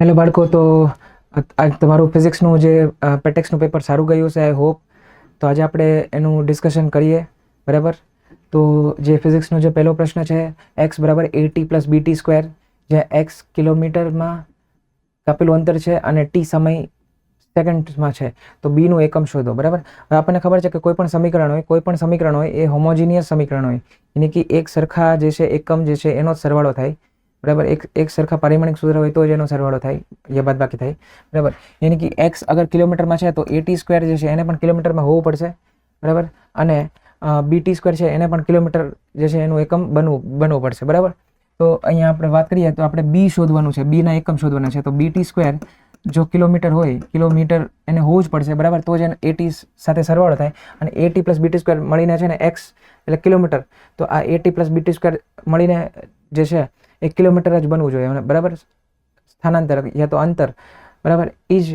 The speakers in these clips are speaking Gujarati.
હેલો બાળકો, તો આજ તમારું ફિઝિક્સનું જે પેટેક્સનું પેપર સારું ગયું છે આઈ હોપ. તો આજે આપણે એનું ડિસ્કશન કરીએ, બરાબર. તો જે ફિઝિક્સનો જે પહેલો પ્રશ્ન છે, એક્સ બરાબર એટી પ્લસ બીટી સ્ક્વેર, જે એક્સ કિલોમીટરમાં કાપેલું અંતર છે અને ટી સમય સેકન્ડ્સમાં છે, તો બીનું એકમ શોધો, બરાબર. હવે આપણને ખબર છે કે કોઈ પણ સમીકરણ હોય એ હોમોજીનિયસ સમીકરણ હોય, એટલે કે એક સરખા જે છે એકમ જે છે એનો જ સરવાળો થાય, બરાબર. એક સરખા પારિમાણિક સૂત્ર હોય તો જ એનો સરવાળો થાય, એ બાદબાકી થાય, બરાબર. યાની કે એક્સ અગર કિલોમીટરમાં છે તો એટી સ્ક્વેર જે છે એને પણ કિલોમીટરમાં હોવું પડશે, બરાબર. અને બીટી સ્ક્વેર છે એને પણ કિલોમીટર જે છે એનું એકમ બનવું પડશે, બરાબર. તો અહીંયા આપણે વાત કરીએ તો આપણે બી શોધવાનું છે, બીના એકમ શોધવાના છે. તો બીટી સ્ક્વેર જો કિલોમીટર હોય, કિલોમીટર એને હોવું જ પડશે, બરાબર. તો જ એને એટી સાથે સરવાળો થાય, અને એટી પ્લસ બીટી સ્ક્વેર મળીને છે ને એક્સ એટલે કિલોમીટર, તો આ એટી પ્લસ બીટી સ્ક્વેર મળીને જે છે 1 કિલોમીટર જ બનવું જોઈએ, બરાબર. સ્થાનાંતર યા તો અંતર, બરાબર, એ જ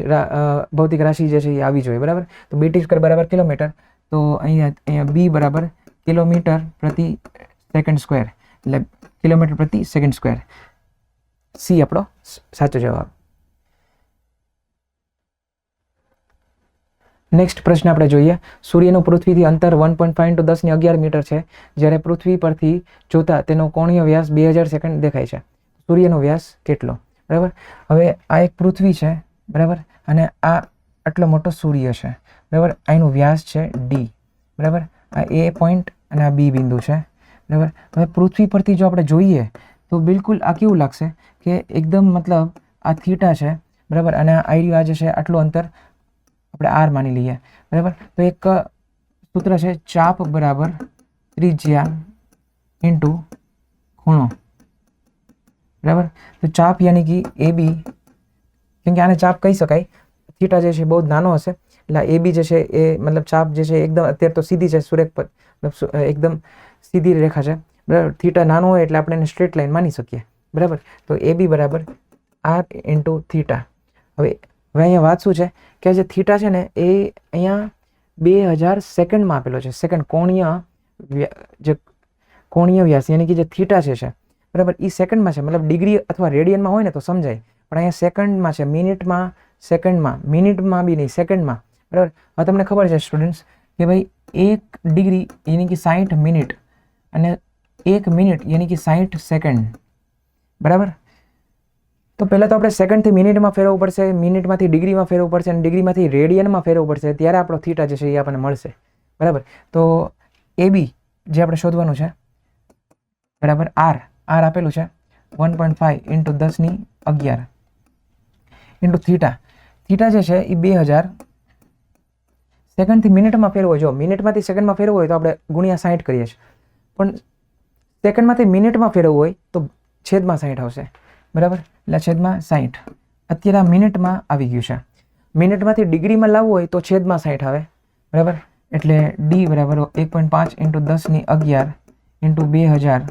ભૌતિક રાશિ જે છે એ આવી જોઈએ, બરાબર. તો બીટી સ્ક્વેર બરાબર કિલોમીટર, તો અહીંયા બી બરાબર કિલોમીટર પ્રતિ સેકન્ડ સ્ક્વેર, એટલે કિલોમીટર પ્રતિ સેકન્ડ સ્ક્વેર. સી આપણો સાચો જવાબ. નેક્સ્ટ પ્રશ્ન આપણે જોઈએ. સૂર્યનું પૃથ્વીથી અંતર 1.5 × 10⁻11 મીટર છે, જ્યારે પૃથ્વી પરથી જોતા તેનો કોણીય વ્યાસ 2000 સેકન્ડ દેખાય છે. સૂર્યનો વ્યાસ કેટલો, બરાબર. હવે આ એક પૃથ્વી છે, બરાબર, અને આ આટલો મોટો સૂર્ય છે, બરાબર. અહીંનો વ્યાસ છે ડી, બરાબર. આ એ પોઈન્ટ અને આ બી બિંદુ છે, બરાબર. હવે પૃથ્વી પરથી જો આપણે જોઈએ તો બિલકુલ આ કેવું લાગશે કે એકદમ મતલબ આ થીટા છે, બરાબર, અને આ જે છે આટલું અંતર આપણે આર માની લઈએ, બરાબર. તો એક સૂત્ર છે ચાપ બરાબર ત્રિજ્યા ઇન્ટુ ખૂણો, બરાબર. તો ચાપ યાની કે એ બી, કેમ કે આને ચાપ કહી શકાય, થીટા જે છે બહુ નાનો હશે, એટલે એ બી જે છે એ મતલબ ચાપ જે છે એકદમ અત્યારે તો સીધી છે, સુરેખ પર એકદમ સીધી રેખા છે, બરાબર. થીટા નાનો હોય એટલે આપણે એને સ્ટ્રેટ લાઈન માની શકીએ, બરાબર. તો એ બી બરાબર આર ઇન્ટુ થીટા. હવે અહીંયા વાત શું છે કે જે થીટા છે ને એ અહીંયા 2000 સેકન્ડમાં આપેલો છે. સેકન્ડ કોણીય વ્યાસ યાની કે જે થીટા છે, બરાબર, એ સેકન્ડમાં છે. મતલબ ડિગ્રી અથવા રેડિયનમાં હોય ને તો સમજાય, પણ અહીંયા સેકન્ડમાં છે, મિનિટમાં, સેકન્ડમાં, મિનિટમાં બી નહીં, સેકન્ડમાં, બરાબર. હવે તમને ખબર છે સ્ટુડન્ટ્સ કે ભાઈ 1 ડિગ્રી યાની કે 60 મિનિટ અને 1 મિનિટ યાની કે 60 સેકન્ડ, બરાબર. તો પહેલાં તો આપણે સેકન્ડથી મિનિટમાં ફેરવવું પડશે, મિનિટમાંથી ડિગ્રીમાં ફેરવવું પડશે, અને ડિગ્રીમાંથી રેડિયનમાં ફેરવવું પડશે, ત્યારે આપણો થીટા જે છે એ આપણને મળશે, બરાબર. તો એ બી જે આપણે શોધવાનું છે, બરાબર, આર આપેલું છે 1.5 × 10⁻11 ઇન્ટુ થીટા. થીટા જે છે એ 2000 સેકન્ડથી મિનિટમાં ફેરવો. જો મિનિટમાંથી સેકન્ડમાં ફેરવું હોય તો આપણે ગુણ્યા 60 કરીએ છીએ, પણ સેકન્ડમાંથી મિનિટમાં ફેરવવું હોય તો છેદમાં 60 આવશે, બરાબર. એટલે છેદમાં 60. અત્યારે આ મિનિટમાં આવી ગયું છે. મિનિટમાંથી ડિગ્રીમાં લાવવું હોય તો છેદમાં 60 આવે, બરાબર. એટલે ડી બરાબર 1.5 × 10⁻11 ઇન્ટુ 2000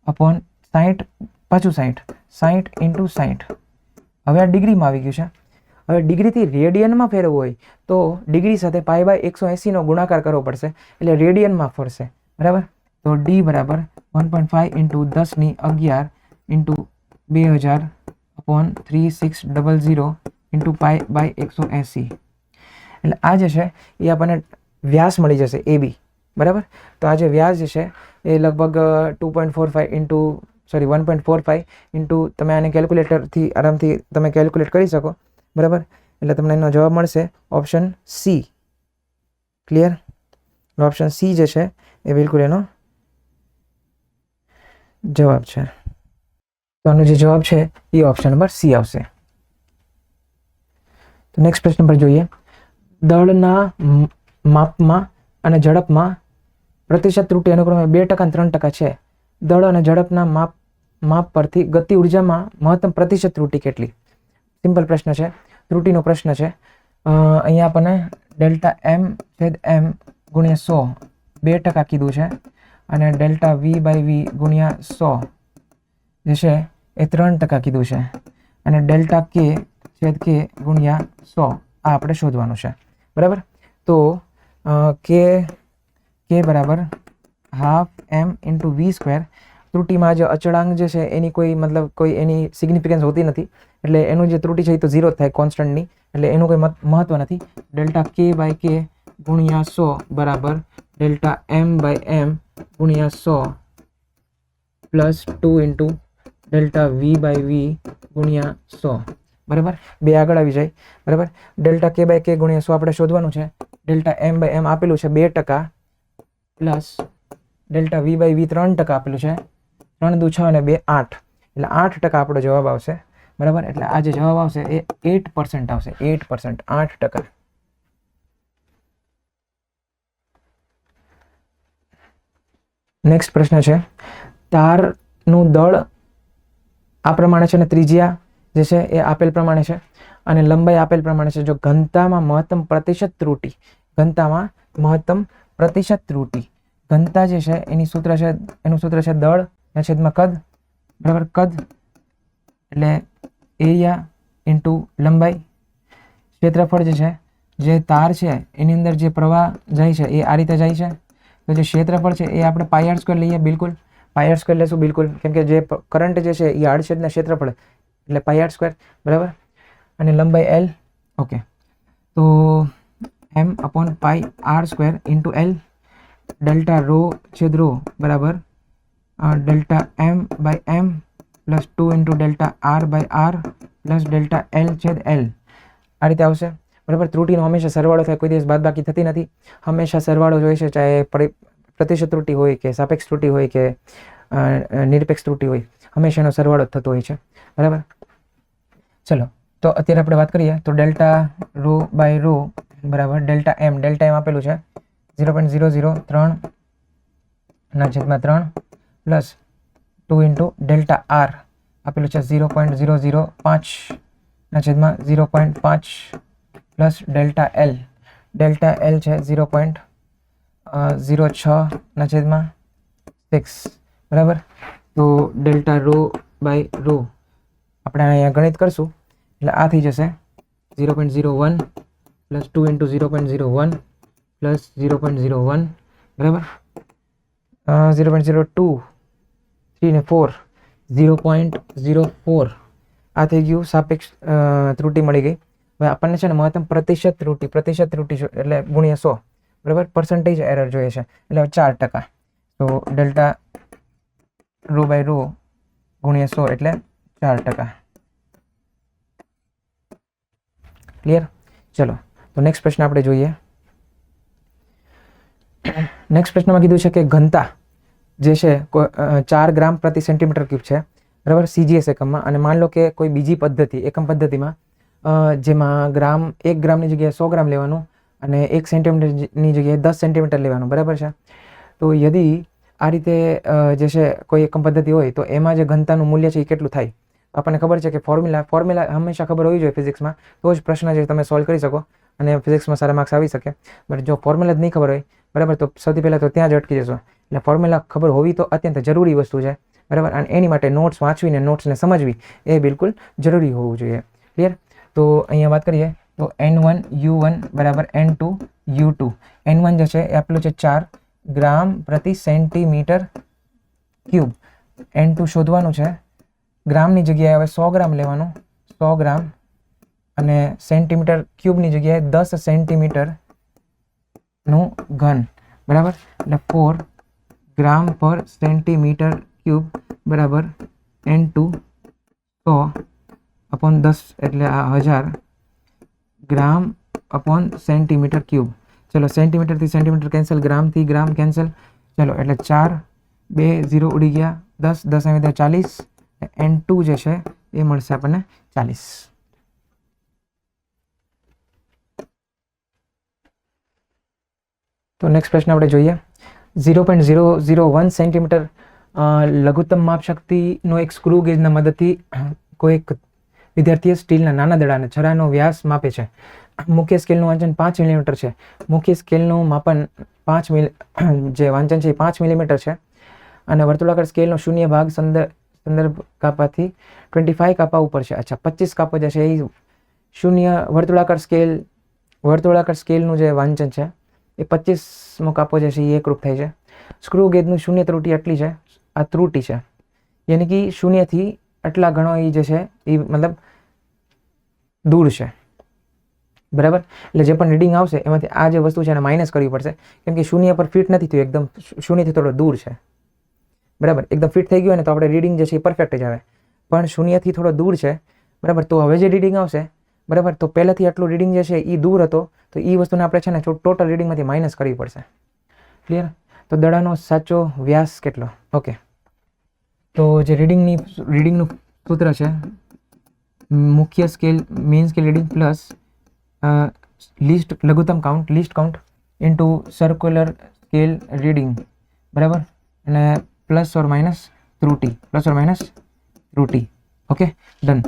અપોન 60 પાછું 60 ઇન્ટુ 60. હવે આ ડિગ્રીમાં આવી ગયું છે. હવે ડિગ્રીથી રેડિયનમાં ફેરવવું હોય તો ડિગ્રી સાથે π/180નો ગુણાકાર કરવો પડશે, એટલે રેડિયનમાં ફરશે, બરાબર. તો ડી બરાબર 1.5 × 10⁻11 ઇન્ટુ 2000 અપોન 3600 ઇન્ટુ π/180. એટલે આ જે છે એ આપણને વ્યાસ મળી જશે એ બી, બરાબર. તો આ જે વ્યાસ જે છે એ લગભગ 1.45 ઇન્ટુ તમે આને કેલ્ક્યુલેટરથી આરામથી તમે કેલ્ક્યુલેટ કરી શકો, બરાબર. એટલે તમને એનો જવાબ મળશે option C. Clear? Option C જે છે એ બિલકુલ એનો જવાબ છે. તો આનો જે જવાબ છે એ ઓપ્શન નંબર સી આવશે. તો નેક્સ્ટ પ્રશ્ન પર જોઈએ. દળના માપમાં અને ઝડપમાં પ્રતિશત ત્રુટિ અનુક્રમે 2% અને 3% છે. દળ અને ઝડપના માપ પરથી ગતિ ઉર્જામાં મહત્તમ પ્રતિશત ત્રુટિ કેટલી? સિમ્પલ પ્રશ્ન છે, ત્રુટિનો પ્રશ્ન છે. અહીંયા આપણને Δm/m ગુણ્યા 100 2% કીધું છે, અને Δv/v ગુણ્યા 100 જે છે એ 3% કીધું છે, અને Δk/k ગુણ્યા 100 આ આપણે શોધવાનું છે, બરાબર. તો k બરાબર ½ m × v². ત્રુટિમાં જે અચળાંક જે છે એની કોઈ મતલબ કોઈ એની સિગ્નિફિકન્સ હોતી નથી, એટલે એનું જે ત્રુટિ છે એ તો 0 થાય કોન્સ્ટન્ટની, એટલે એનું કોઈ મહત્વ નથી. ડેલ્ટા કે બાય કે ગુણ્યા 100 બરાબર ડેલ્ટા એમ બાય એમ ગુણ્યા 100 plus 2 into delta V by V ગુણ્યા 100 બરાબર. બે આગળ આવી જાય બરાબર. ડેલ્ટા કે બાય કે ગુણ્યા 100 આપણે શોધવાનું છે. ડેલ્ટા એમ બાય એમ આપેલું છે 2% plus delta V by V 3% આપેલું છે. 3 દુ 6 અને 2 8, એટલે 8% આપણો જવાબ આવશે બરાબર. એટલે આ જે જવાબ આવશે એ 8% આવશે. 8%, 8%. નેક્સ્ટ પ્રશ્ન છે, તારનું દળ આ પ્રમાણે છે અને ત્રિજ્યા જે છે એ આપેલ પ્રમાણે છે અને લંબાઈ આપેલ પ્રમાણે છે. જો ઘનતામાં મહત્તમ પ્રતિશત ત્રુટિ, ઘનતામાં મહત્તમ પ્રતિશત ત્રુટિ, ઘનતા જે છે એનું સૂત્ર છે દળ ના છેદમાં કદ બરાબર. કદ એટલે એરિયા ઇન્ટુ લંબાઈ. ક્ષેત્રફળ જે છે, જે તાર છે એની અંદર જે પ્રવાહ જાય છે એ આ રીતે જાય છે, તો જે ક્ષેત્રફળ છે એ આપણે પાઈ આર સ્ક્વેર લઈએ. બિલકુલ પાઈ આર સ્ક્વેર લેશું બિલકુલ, કેમ કે જે કરંટ જે છે એ આડછેદના ક્ષેત્રફળ એટલે પાઈ આર સ્ક્વેર બરાબર. અને લંબાઈ એલ. ઓકે, તો M upon pi R square into L. Delta rho છેદ રો બરાબર delta M by M plus 2 into delta R by R plus delta L છેદ એલ. આ રીતે આવશે બરાબર. ત્રુટિનો હંમેશા સરવાળો થાય, કોઈ દિવસ બાદબાકી થતી નથી. હંમેશા સરવાળો જોઈએ છે, ચાહે પ્રતિશત ત્રુટિ હોય કે સાપેક્ષ ત્રુટિ હોય કે નિરપેક્ષ ત્રુટિ હોય, હંમેશા એનો સરવાળો જ થતો હોય છે બરાબર. ચલો, તો અત્યારે આપણે વાત કરીએ તો ડેલ્ટા રો બાય રો બરાબર ડેલ્ટા એમ આપેલું છે 0.003 ના છેદમાં 3 પ્લસ 2 ઇન્ટુ ડેલ્ટા આર આપેલું છે 0.005 ના છેદમાં 0.5 પ્લસ ડેલ્ટા એલ છે 0.06 ના છેદમાં 6 બરાબર. તો ડેલ્ટા રો બાય રો આપણે અહીંયા ગણિત કરશું એટલે આ થઈ જશે 0.01 પ્લસ 2 ઇન્ટુ 0.01 પ્લસ 0.01 બરાબર 0.02 3 ને 4 0.04. આ થઈ ગયું સાપેક્ષ ત્રુટિ મળી ગઈ. હવે આપણને છે ને મહત્તમ પ્રતિશત ત્રુટિ એટલે ગુણ્યા 100 બરાબર. પર્સન્ટેજ એરર જોઈએ છે એટલે 4%. તો ડેલ્ટા રો બાય રો ગુણ્યા 100 એટલે 4%. ક્લિયર? ચલો, તો નેક્સ્ટ પ્રશ્ન આપણે જોઈએ. નેક્સ્ટ પ્રશ્નમાં કીધું છે કે ઘનતા જે છે 4 ગ્રામ પ્રતિ સેન્ટીમીટર ક્યુબ છે બરાબર સીજીએસ એકમમાં. અને માન લો કે કોઈ બીજી એકમ પદ્ધતિમાં જેમાં 1 ગ્રામની જગ્યાએ 100 ગ્રામ લેવાનું અને 1 સેન્ટીમીટરની જગ્યાએ 10 સેન્ટીમીટર લેવાનું બરાબર છે. તો યદિ આ રીતે જે છે કોઈ એકમ પદ્ધતિ હોય તો એમાં જે ઘનતાનું મૂલ્ય છે એ કેટલું થાય? આપણને ખબર છે કે ફોર્મ્યુલા હંમેશા ખબર હોવી જોઈએ ફિઝિક્સમાં, તો જ પ્રશ્ન જે તમે સોલ્વ કરી શકો અને ફિઝિક્સમાં સારા માર્ક્સ આવી શકે. બટ જો ફોર્મ્યુલા જ નહીં ખબર હોય બરાબર તો સૌથી પહેલાં તો ત્યાં જ અટકી જશો. એટલે ફોર્મ્યુલા ખબર હોવી તો અત્યંત જરૂરી વસ્તુ છે બરાબર. અને એની માટે નોટ્સ વાંચવીને નોટ્સને સમજવી એ બિલકુલ જરૂરી હોવું જોઈએ. ક્લિયર? તો અહીંયા વાત કરીએ તો N1 U1 બરાબર N2 U2. N1 જે છે એ આપેલું છે 4 ગ્રામ પ્રતિ સેન્ટીમીટર ક્યુબ. N2 શોધવાનું છે. ગ્રામની જગ્યાએ હવે 100 ગ્રામ લેવાનું, 100 ગ્રામ, અને સેન્ટીમીટર ક્યુબની જગ્યાએ 10 સેન્ટીમીટરનું ઘન બરાબર. એટલે 4 ગ્રામ પર સેન્ટીમીટર ક્યુબ બરાબર N2 100 અપોન 10 એટલે આ 1000 ગ્રામ અપોન સેન્ટીમીટર ક્યુબ. ચલો, સેન્ટીમીટરથી સેન્ટીમીટર કેન્સલ, ગ્રામથી ગ્રામ કેન્સલ. ચલો, એટલે 4 2 0 ઉડી ગયા, 10 10 આવી ગયા 40. N2 જે છે એ મળશે આપણને 40. તો નેક્સ્ટ પ્રશ્ન આપણે જોઈએ. 0.001 સેન્ટીમીટર લઘુત્તમ માપ શક્તિનો એક સ્ક્રૂ ગેજના મદદથી કોઈ એક વિદ્યાર્થીએ સ્ટીલના નાના દડાને છરાનો વ્યાસ માપે છે. મુખ્ય સ્કેલનું વાંચન 5 મિલીમીટર છે. મુખ્ય સ્કેલનું માપન 5 જે વાંચન છે એ 5 મિલીમીટર છે અને વર્તુળાકાર સ્કેલનો શૂન્ય ભાગ સંદર્ભ કાપાથી 25 કાપા ઉપર છે. અચ્છા, 25 કાપા જે છે એ શૂન્ય વર્તુળાકાર સ્કેલનું જે વાંચન છે એ 25મો કાપો જે છે એ એકરૂપ થાય છે. સ્ક્રૂ ગેજનું શૂન્ય ત્રુટિ આટલી છે, આ ત્રુટિ છે, યાની કે શૂન્યથી આટલા ઘણો એ જે છે એ મતલબ દૂર છે, બરાબર. એટલે જે પણ રીડિંગ આવશે એમાંથી આ જે વસ્તુ છે એને માઇનસ કરવી પડશે, કેમ કે શૂન્ય પર ફિટ નથી થયું, એકદમ શૂન્યથી થોડો દૂર છે, બરાબર. એકદમ ફિટ થઈ ગયું ને તો આપણે રીડિંગ જે છે એ પરફેક્ટ જ આવે, પણ શૂન્યથી થોડો દૂર છે, બરાબર. તો હવે જે રીડિંગ આવશે, બરાબર, તો પહેલાંથી આટલું રીડિંગ જે છે એ દૂર હતો, તો એ વસ્તુને આપણે છે ને ટોટલ રીડિંગમાંથી માઇનસ કરવી પડશે. ક્લિયર? તો દડાનો સાચો વ્યાસ કેટલો? ઓકે, તો જે રીડિંગનું સૂત્ર છે મુખ્ય scale main scale reading plus લઘુત્તમ count into circular scale reading, બરાબર, અને પ્લસ ઓર માઇનસ ત્રુટી. Okay, done.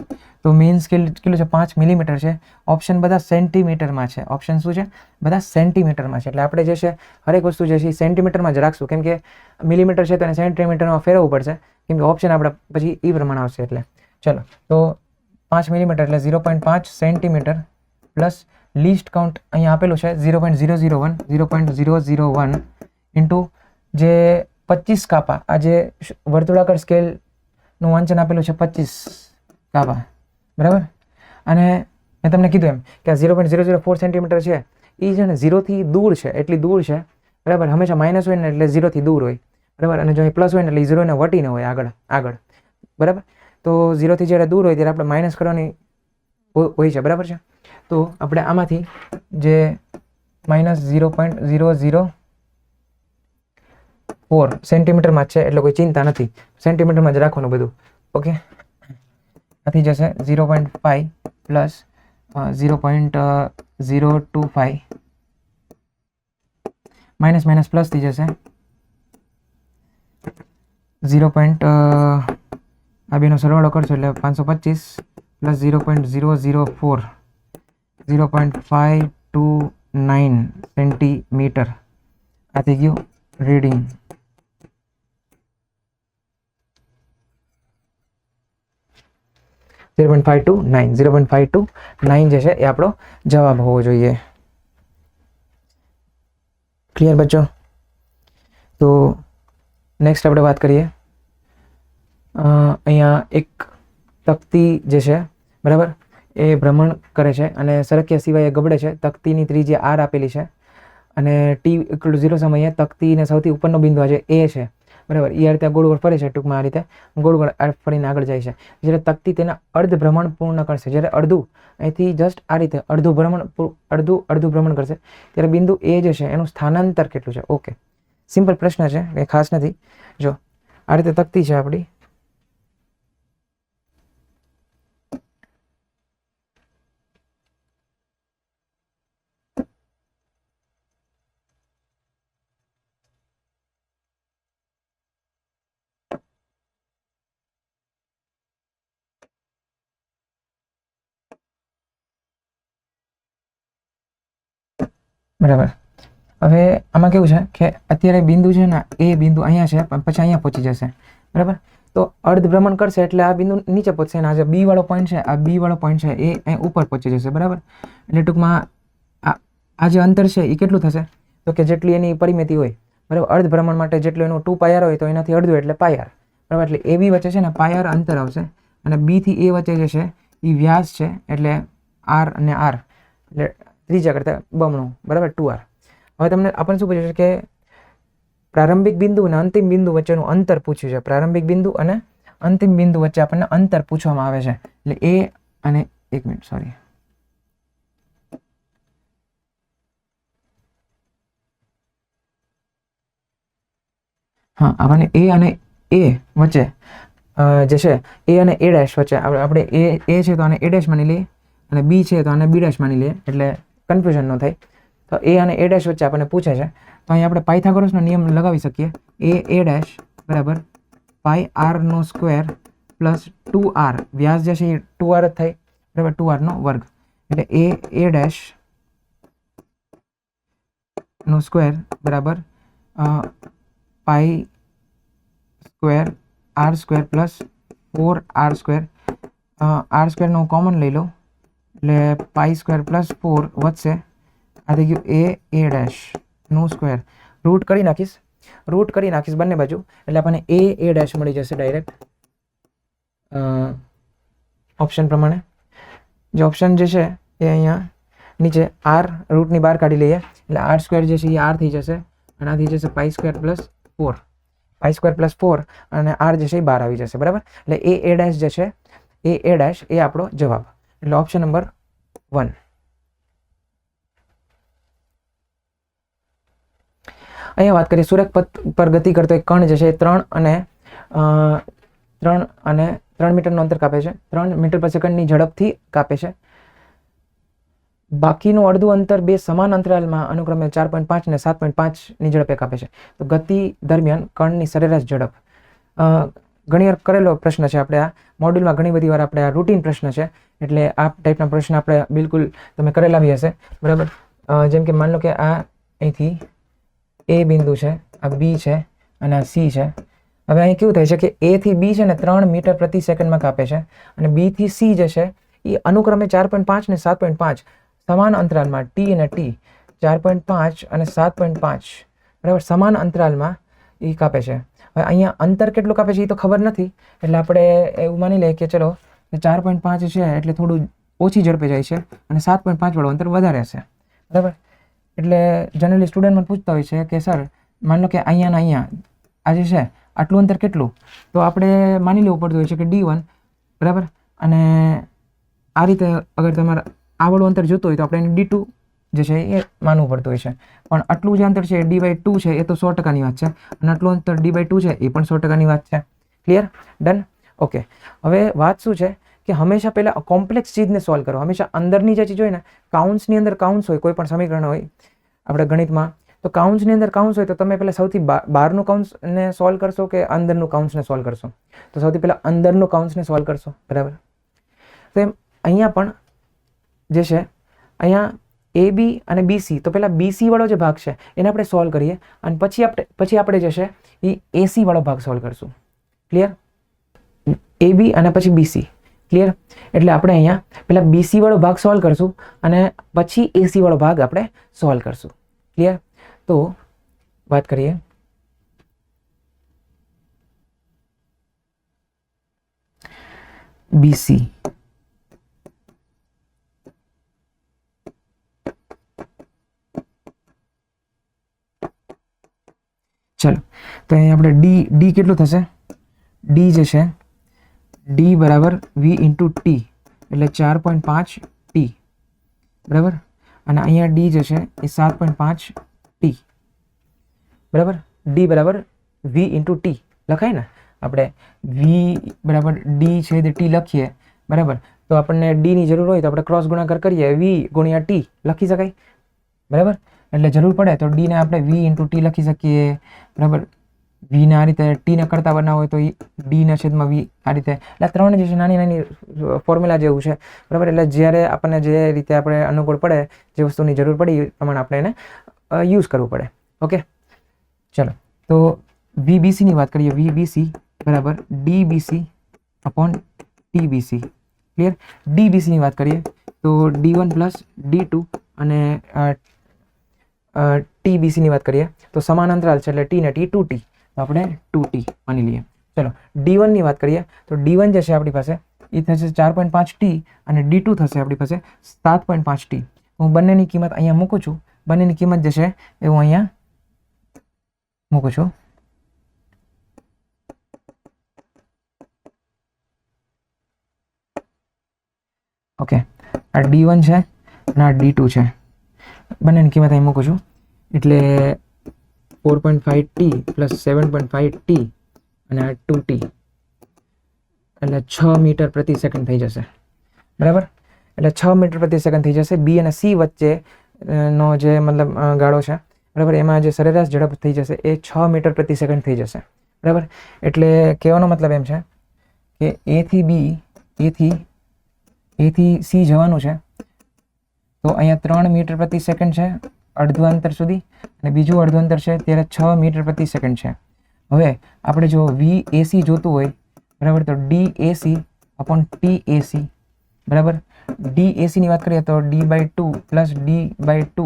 તો મેઇન સ્કેલ કેટલું છે? 5 મિલીમીટર છે. ઓપ્શન બધા સેન્ટીમીટરમાં છે. ઓપ્શન શું છે? બધા સેન્ટીમીટરમાં છે. એટલે આપણે જે છે હરેક વસ્તુ જે છે એ સેન્ટીમીટરમાં જ રાખશું, કેમ કે મિલીમીટર છે તો એને સેન્ટીમીટરમાં ફેરવવું પડશે, કેમ કે ઓપ્શન આપણે પછી એ પ્રમાણે આવશે. એટલે ચલો, તો 5 મિલીમીટર એટલે 0.5 સેન્ટીમીટર પ્લસ લીસ્ટ કાઉન્ટ અહીંયા આપેલું છે 0.001 ઇન્ટુ જે 25 કાપા, આ જે વર્તુળાકાર સ્કેલનું વાંચન આપેલું છે 25 કાપા, બરાબર. અને મેં તમને કીધું એમ કે આ 0.004 સેન્ટીમીટર છે એ છે ને 0થી દૂર છે, એટલી દૂર છે, બરાબર. હંમેશા માઇનસ હોય ને એટલે 0થી દૂર હોય, બરાબર. અને જો પ્લસ હોય ને એટલે 0 ને વટીને હોય આગળ, બરાબર. તો 0થી જ્યારે દૂર હોય ત્યારે આપણે માઇનસ કરવાની હોય છે, બરાબર છે. તો આપણે આમાંથી જે -0.004 સેન્ટીમીટરમાં જ છે એટલે કોઈ ચિંતા નથી, સેન્ટીમીટરમાં જ રાખવાનું બધું. ઓકે, આથી જશે 0.5 પ્લસ 0.025 માઇનસ પ્લસ થઈ જશે 0. આ બેનો સરવાળો કરશો એટલે 525 પ્લસ 0.004 0.529 સેન્ટીમીટર. આ થઈ ગયું રીડિંગ. .529 જે છે એ આપણો જવાબ હોવો જોઈએ. ક્લિયર બચ્ચો? તો નેક્સ્ટ આપણે વાત કરીએ. અહીંયા એક તકતી જે છે, બરાબર, એ ભ્રમણ કરે છે અને સરક્યા સિવાય એ ગબડે છે. તકતીની ત્રિજ્યા r આપેલી છે અને t=0 સમયે તકતીને સૌથી ઉપરનો બિંદુ આ જે એ છે, બરાબર, એ આ રીતે ગોળ ફરે છે, ટૂંકમાં આ રીતે ગોળ ફરીને આગળ જાય છે. જ્યારે તકતી તેના અર્ધ ભ્રમણ પૂર્ણ કરશે, જ્યારે અડધું અહીંથી જસ્ટ આ રીતે અડધું ભ્રમણ કરશે, ત્યારે બિંદુ એ જે છે એનું સ્થાનાંતર કેટલું છે? ઓકે, સિમ્પલ પ્રશ્ન છે, કંઈ ખાસ નથી. જો આ રીતે તકતી છે આપણી, બરાબર. હવે આમાં કેવું છે કે અત્યારે બિંદુ છે ને એ બિંદુ અહીંયા છે, પણ પછી અહીંયા પહોંચી જશે, બરાબર. તો અર્ધ ભ્રમણ કરશે એટલે આ બિંદુ નીચે પહોંચશે અને આ જે બી વાળો પોઈન્ટ છે, આ બી વાળો પોઈન્ટ છે એ અહીં ઉપર પહોંચી જશે, બરાબર. એટલે ટૂંકમાં આ જે અંતર છે એ કેટલું થશે? તો કે જેટલી એની પરિમિતિ હોય, બરાબર. અર્ધ ભ્રમણ માટે જેટલું એનું 2πr હોય તો એનાથી અડધું એટલે πr, બરાબર. એટલે એ બી વચ્ચે છે ને πr અંતર આવશે અને બી થી એ વચ્ચે જે છે એ વ્યાસ છે, એટલે r અને r એટલે ત્રીજા કરતાં બમણું, બરાબર, 2r. હવે તમને આપણને શું પૂછ્યું છે કે પ્રારંભિક બિંદુ અને અંતિમ બિંદુ વચ્ચેનું અંતર પૂછ્યું છે. પ્રારંભિક બિંદુ અને અંતિમ બિંદુ વચ્ચે આપણને અંતર પૂછવામાં આવે છે. એટલે એ અને એક મિનિટ, સોરી, હા, આપણને એ અને એ વચ્ચે જે છે એ અને એ ડેશ વચ્ચે આપણે એ છે તો આને એ ડેશ માની લઈએ અને બી છે તો આને બી ડેશ માની લઈએ, એટલે કન્ફ્યુઝન ન થાય. તો એ અને એ ડેશ વચ્ચે આપણને પૂછે છે, તો અહીં આપણે પાયથાગોરસનો નિયમ લગાવી શકીએ. એ ડેશ બરાબર πr² પ્લસ 2r, વ્યાસ જે છે એ 2r જ થાય, બરાબર, 2r નો વર્ગ. એટલે એ ડેશ નો સ્ક્વેર બરાબર π² પ્લસ 4r². r² નો કોમન લઈ લો એટલે π² પ્લસ 4 વધશે. આ થઈ ગયું એ ડેશ નું સ્ક્વેર. રૂટ કરી નાખીશ બંને બાજુ એટલે આપણને એ ડેશ મળી જશે ડાયરેક્ટ ઓપ્શન પ્રમાણે. જે ઓપ્શન જે છે એ અહીંયા નીચે આર રૂટની બહાર કાઢી લઈએ એટલે આર સ્ક્વેર જે છે એ આર થઈ જશે અને આ થઈ જશે pi square plus 4 pi square plus 4 અને આર જે છે એ બહાર આવી જશે બરાબર. એટલે એ ડેશ જે છે એ ડેશ એ આપણો જવાબ એટલે ઓપ્શન નંબર 1. અહીંયા વાત કરીએ સૂર્યપથ પર ગતિ કરતો એક કણ જે છે એ 3 અને 3 મીટરનું અંતર કાપે છે. 3 મીટર પર સેકન્ડની ઝડપથી કાપે છે. બાકીનું અડધું અંતર બે સમાન અંતરાલમાં અનુક્રમે 4.5 અને 7.5 ની ઝડપે કાપે છે. તો ગતિ દરમિયાન કણની સરેરાશ ઝડપ ઘણીવાર કરેલો પ્રશ્ન છે. આપણે આ મોડ્યુલમાં ઘણી બધી વાર આપણે આ રૂટીન પ્રશ્ન છે એટલે આ ટાઈપના પ્રશ્ન આપણે બિલકુલ તમે કરેલા બી હશે બરાબર. જેમ કે માન લો કે આ અહીંથી એ બિંદુ છે, આ બી છે અને આ સી છે. હવે અહીં કેવું થાય છે કે એ થી બી છે ને 3 મીટર પ્રતિ સેકન્ડમાં કાપે છે અને બી થી સી જે છે એ અનુક્રમે 4.5 અને 7.5 સમાન અંતરાલમાં ટી અને ટી 4.5 અને 7.5 બરાબર સમાન અંતરાલમાં એ કાપે છે. હવે અહીંયા અંતર કેટલું કાપે છે એ તો ખબર નથી એટલે આપણે એવું માની લઈએ કે ચલો 4.5 છે એટલે થોડું ઓછી ઝડપે જાય છે અને 7.5 વાળું અંતર વધારે હશે બરાબર. એટલે જનરલી સ્ટુડન્ટમાં પૂછતા હોય છે કે સર માન લો કે અહીંયા ને અહીંયા આ જે છે આટલું અંતર કેટલું, તો આપણે માની લેવું પડતું હોય છે કે D1 બરાબર. અને આ રીતે અગર તમારે આ વાળું અંતર જોતું હોય તો આપણે એને D2 જે છે એ માનવું પડતું હોય છે. પણ આટલું જે અંતર છે એ D/2 છે એ તો 100%ની વાત છે અને આટલું અંતર D/2 છે એ પણ 100%ની વાત છે. ક્લિયર? ડન? ઓકે. હવે વાત શું છે કે હંમેશા પહેલાં કોમ્પ્લેક્સ ચીજને સોલ્વ કરો. હંમેશા અંદરની જે ચીજ હોય ને, કાઉન્સની અંદર કાઉન્સ હોય, કોઈ પણ સમીકરણ હોય આપણે ગણિતમાં, તો કાઉન્સની અંદર કાઉન્સ હોય તો તમે પહેલાં સૌથી બહારનું કાઉન્સને સોલ્વ કરશો કે અંદરનું કાઉન્સને સોલ્વ કરશો? તો સૌથી પહેલાં અંદરનું કાઉન્સને સોલ્વ કરશો બરાબર. તો એમ અહીંયા પણ જે છે અહીંયા એ બી અને બીસી, તો પહેલાં બીસી વાળો જે ભાગ છે એને આપણે સોલ્વ કરીએ અને પછી આપણે જે છે એ એસી વાળો ભાગ સોલ્વ કરશું. ક્લિયર? એ બી અને પછી બીસી. ક્લિયર? એટલે આપણે અહીંયા પહેલાં બીસી વાળો ભાગ સોલ્વ કરશું અને પછી એસી વાળો ભાગ આપણે સોલ્વ કરશું. ક્લિયર? તો વાત કરીએ બીસી. ચલો તો અહીં આપણે ડી કેટલું થશે? ડી જે છે ડી બરાબર વી ઇન્ટુ ટી એટલે 4.5 ટી બરાબર. અને અહીંયા ડી જે છે એ 7.5 ટી બરાબર. ડી બરાબર વી ઇન્ટુ ટી લખાય ને, આપણે વી બરાબર ડી છે તે ટી લખીએ બરાબર. તો આપણને ડીની જરૂર હોય તો આપણે ક્રોસ ગુણાકાર કરીએ, વી ગુણ્યા ટી લખી શકાય બરાબર. એટલે જરૂર પડે તો ડીને આપણે વી ઇન્ટુ ટી લખી શકીએ બરાબર. વીને આ રીતે ટીને કરતા બનાવો હોય તો ડીના છેદમાં વી આ રીતે. એટલે ત્રણ જે છે નાની નાની ફોર્મ્યુલા જેવું છે બરાબર. એટલે જ્યારે આપણને જે રીતે આપણે અનુકૂળ પડે, જે વસ્તુની જરૂર પડી એ પ્રમાણે આપણે એને યુઝ કરવું પડે. ઓકે ચલો તો વીબીસીની વાત કરીએ. વીબીસી બરાબર ડીબીસી અપોન ટીબીસી. ક્લિયર? ડીબીસીની વાત કરીએ તો D1 પ્લસ D2 અને ટીબીસીની વાત કરીએ તો સમાન અંતરાલ છે એટલે ટી ને ટી 2T, તો આપણે 2T માની લઈએ. ચલો D1ની વાત કરીએ તો D1 જે છે આપણી પાસે એ થશે 4.5T અને D2 થશે આપણી પાસે 7.5T. હું બંનેની કિંમત અહીંયા મૂકું છું. બંનેની કિંમત જે છે એ હું અહીંયા મૂકું છું. ઓકે, આ D1 છે અને આ D2 છે. બંનેની કિંમત અહીં મૂકું છું એટલે 4.5T પ્લસ 7.5T અને આ 2T એટલે 6 મીટર પ્રતિ સેકન્ડ થઈ જશે બરાબર. એટલે 6 મીટર પ્રતિ સેકન્ડ થઈ જશે. બી અને સી વચ્ચેનો જે મતલબ ગાળો છે બરાબર, એમાં જે સરેરાશ ઝડપ થઈ જશે એ 6 મીટર પ્રતિ સેકન્ડ થઈ જશે બરાબર. એટલે કહેવાનો મતલબ એમ છે કે એ થી બી, એ થી સી જવાનું છે તો અહીંયા 3 મીટર પ્રતિ સેકન્ડ છે અડધું અંતર સુધી અને બીજું અડધું અંતર છે ત્યારે 6 મીટર પ્રતિ સેકન્ડ છે. હવે આપણે જો VAC જોતું હોય બરાબર તો DAC અપોન TAC બરાબર. DACની વાત કરીએ તો D/2 પ્લસ D/2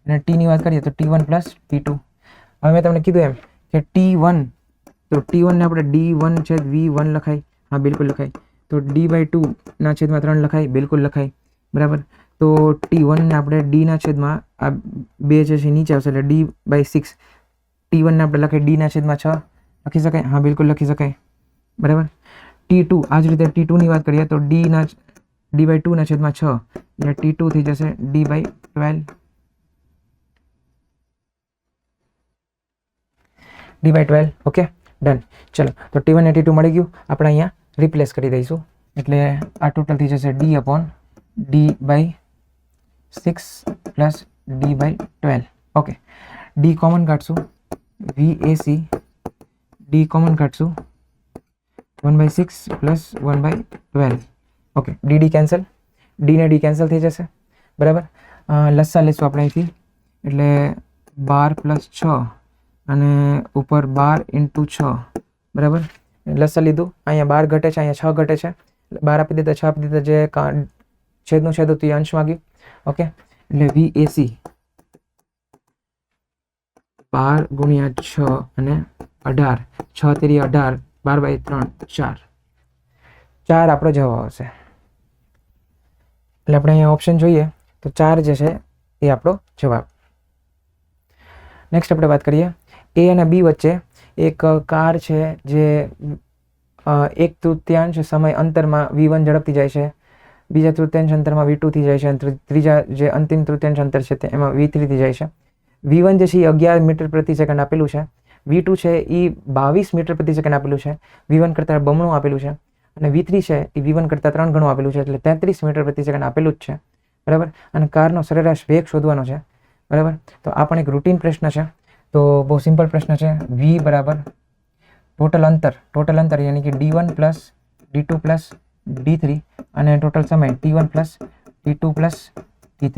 અને Tની વાત કરીએ તો T1 પ્લસ T2. હવે મેં તમને કીધું એમ કે T1 તો T1ને આપણે D1 છેદ V1 લખાય. હા બિલકુલ લખાય. તો D/2 ના છેદમાં 3 લખાય. બિલકુલ લખાય. બરાબર. તો T1 ને આપણે ડીના છેદમાં આ 2 જે છે નીચે આવશે એટલે D/6. T1 ને આપણે લખીએ ડીના છેદમાં 6 લખી શકાય. હા, બિલકુલ લખી શકાય. બરાબર. T2 આ જ રીતે T2 ની વાત કરીએ તો D/2 ના છેદમાં 6 એટલે T2 થઈ જશે D/12. D/12. Okay, done. ચલો, તો T1 અને T2 મળી ગયું. આપણે અહીંયા રિપ્લેસ કરી દઈશું એટલે આ ટોટલ થઈ જશે D/6 plus D/12. Okay, D common કાઢશું, VAC D કોમન કાઢશું 1/6 plus 1/12. Okay, D cancel, D ને ડી કેન્સલ થઈ જશે. બરાબર. લસા લેશું આપણે અહીંથી એટલે 12 પ્લસ 6 અને ઉપર 12 × 6. બરાબર. લસા લીધું, અહીંયા 12 ઘટે છે, અહીંયા 6 ઘટે છે. 12 આપી દીધા, 6 આપી દીધા, જે છેદનું છેદ હતું એ અંશમાં ગયું. ઓકે, એટલે VAC 12 × 6 અને 18, 6 તેરી 18, 12/3 4 આપણો જવાબ આવશે. એટલે આપણે અહીંયા ઓપ્શન જોઈએ તો 4 જે છે એ આપણો જવાબ. નેક્સ્ટ આપણે વાત કરીએ A અને B વચ્ચે એક કાર છે જે 1/3 સમય અંતરમાં V1 ઝડપથી જાય છે, બીજા તૃતીયાંશ અંતરમાં V2 થી જાય છે અને ત્રીજા જે અંતિમ તૃતીયાંશ અંતર છે તે એમાં V3 થી જાય છે. V1 જે છે એ 11 મીટર પ્રતિ સેકન્ડ આપેલું છે, V2 છે એ 22 મીટર પ્રતિ સેકન્ડ આપેલું છે, V1 કરતાં બમણું આપેલું છે, અને V3 છે એ V1 કરતાં 3 ગણું આપેલું છે, એટલે 33 મીટર પ્રતિ સેકન્ડ આપેલું જ છે. બરાબર. અને કારનો સરેરાશ વેગ શોધવાનો છે. બરાબર. તો આ પણ એક રૂટીન પ્રશ્ન છે. તો બહુ સિમ્પલ પ્રશ્ન છે. V બરાબર ટોટલ અંતર યાની કે D1 plus D2 plus D3 અને ટોટલ સમય T1 plus T2 plus T3.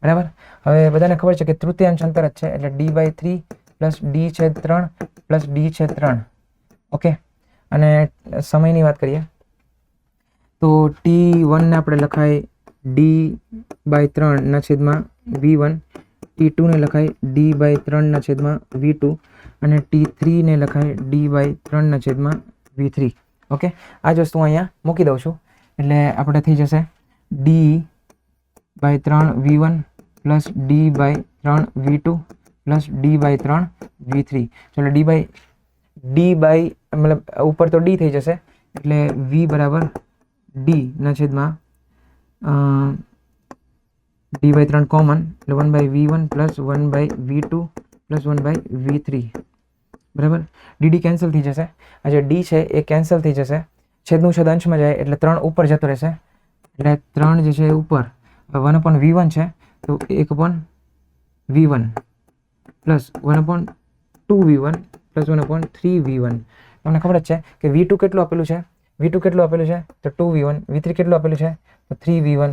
બરાબર. હવે બધાને ખબર છે કે તૃતીયાંશ અંતર જ છે એટલે D/3 plus D/3 plus D/3. Okay, અને સમયની વાત કરીએ તો T1 ને આપણે લખાય D/3 ના છેદમાં V1, T2 ને લખાય D/3 ના છેદમાં V2 અને T3 ને લખાય D/3 ના છેદમાં V3. ઓકે, આ જ વસ્તુ અહીંયા મૂકી દઉં છું એટલે આપણે થઈ જશે D/3 V1 plus D/3 V2 plus D/3 V3. ચલો મતલબ ઉપર તો D થઈ જશે એટલે V બરાબર D ના છેદમાં D/3 કોમન એટલે 1/V1 plus 1/V2 plus 1/V3. બરાબર. ડી કેન્સલ થઈ જશે. આ જે D છે એ કેન્સલ થઈ જશે, છેદનું છેદ અંશમાં જાય એટલે 3 ઉપર જતો રહેશે એટલે 3 જે છે એ ઉપર 1/V1 છે તો 1/V1 plus 1/2V1 plus 1/3V1. તમને ખબર જ છે કે V2 કેટલું આપેલું છે, V2 કેટલું આપેલું છે તો 2V1, V3 કેટલું આપેલું છે તો 3V1.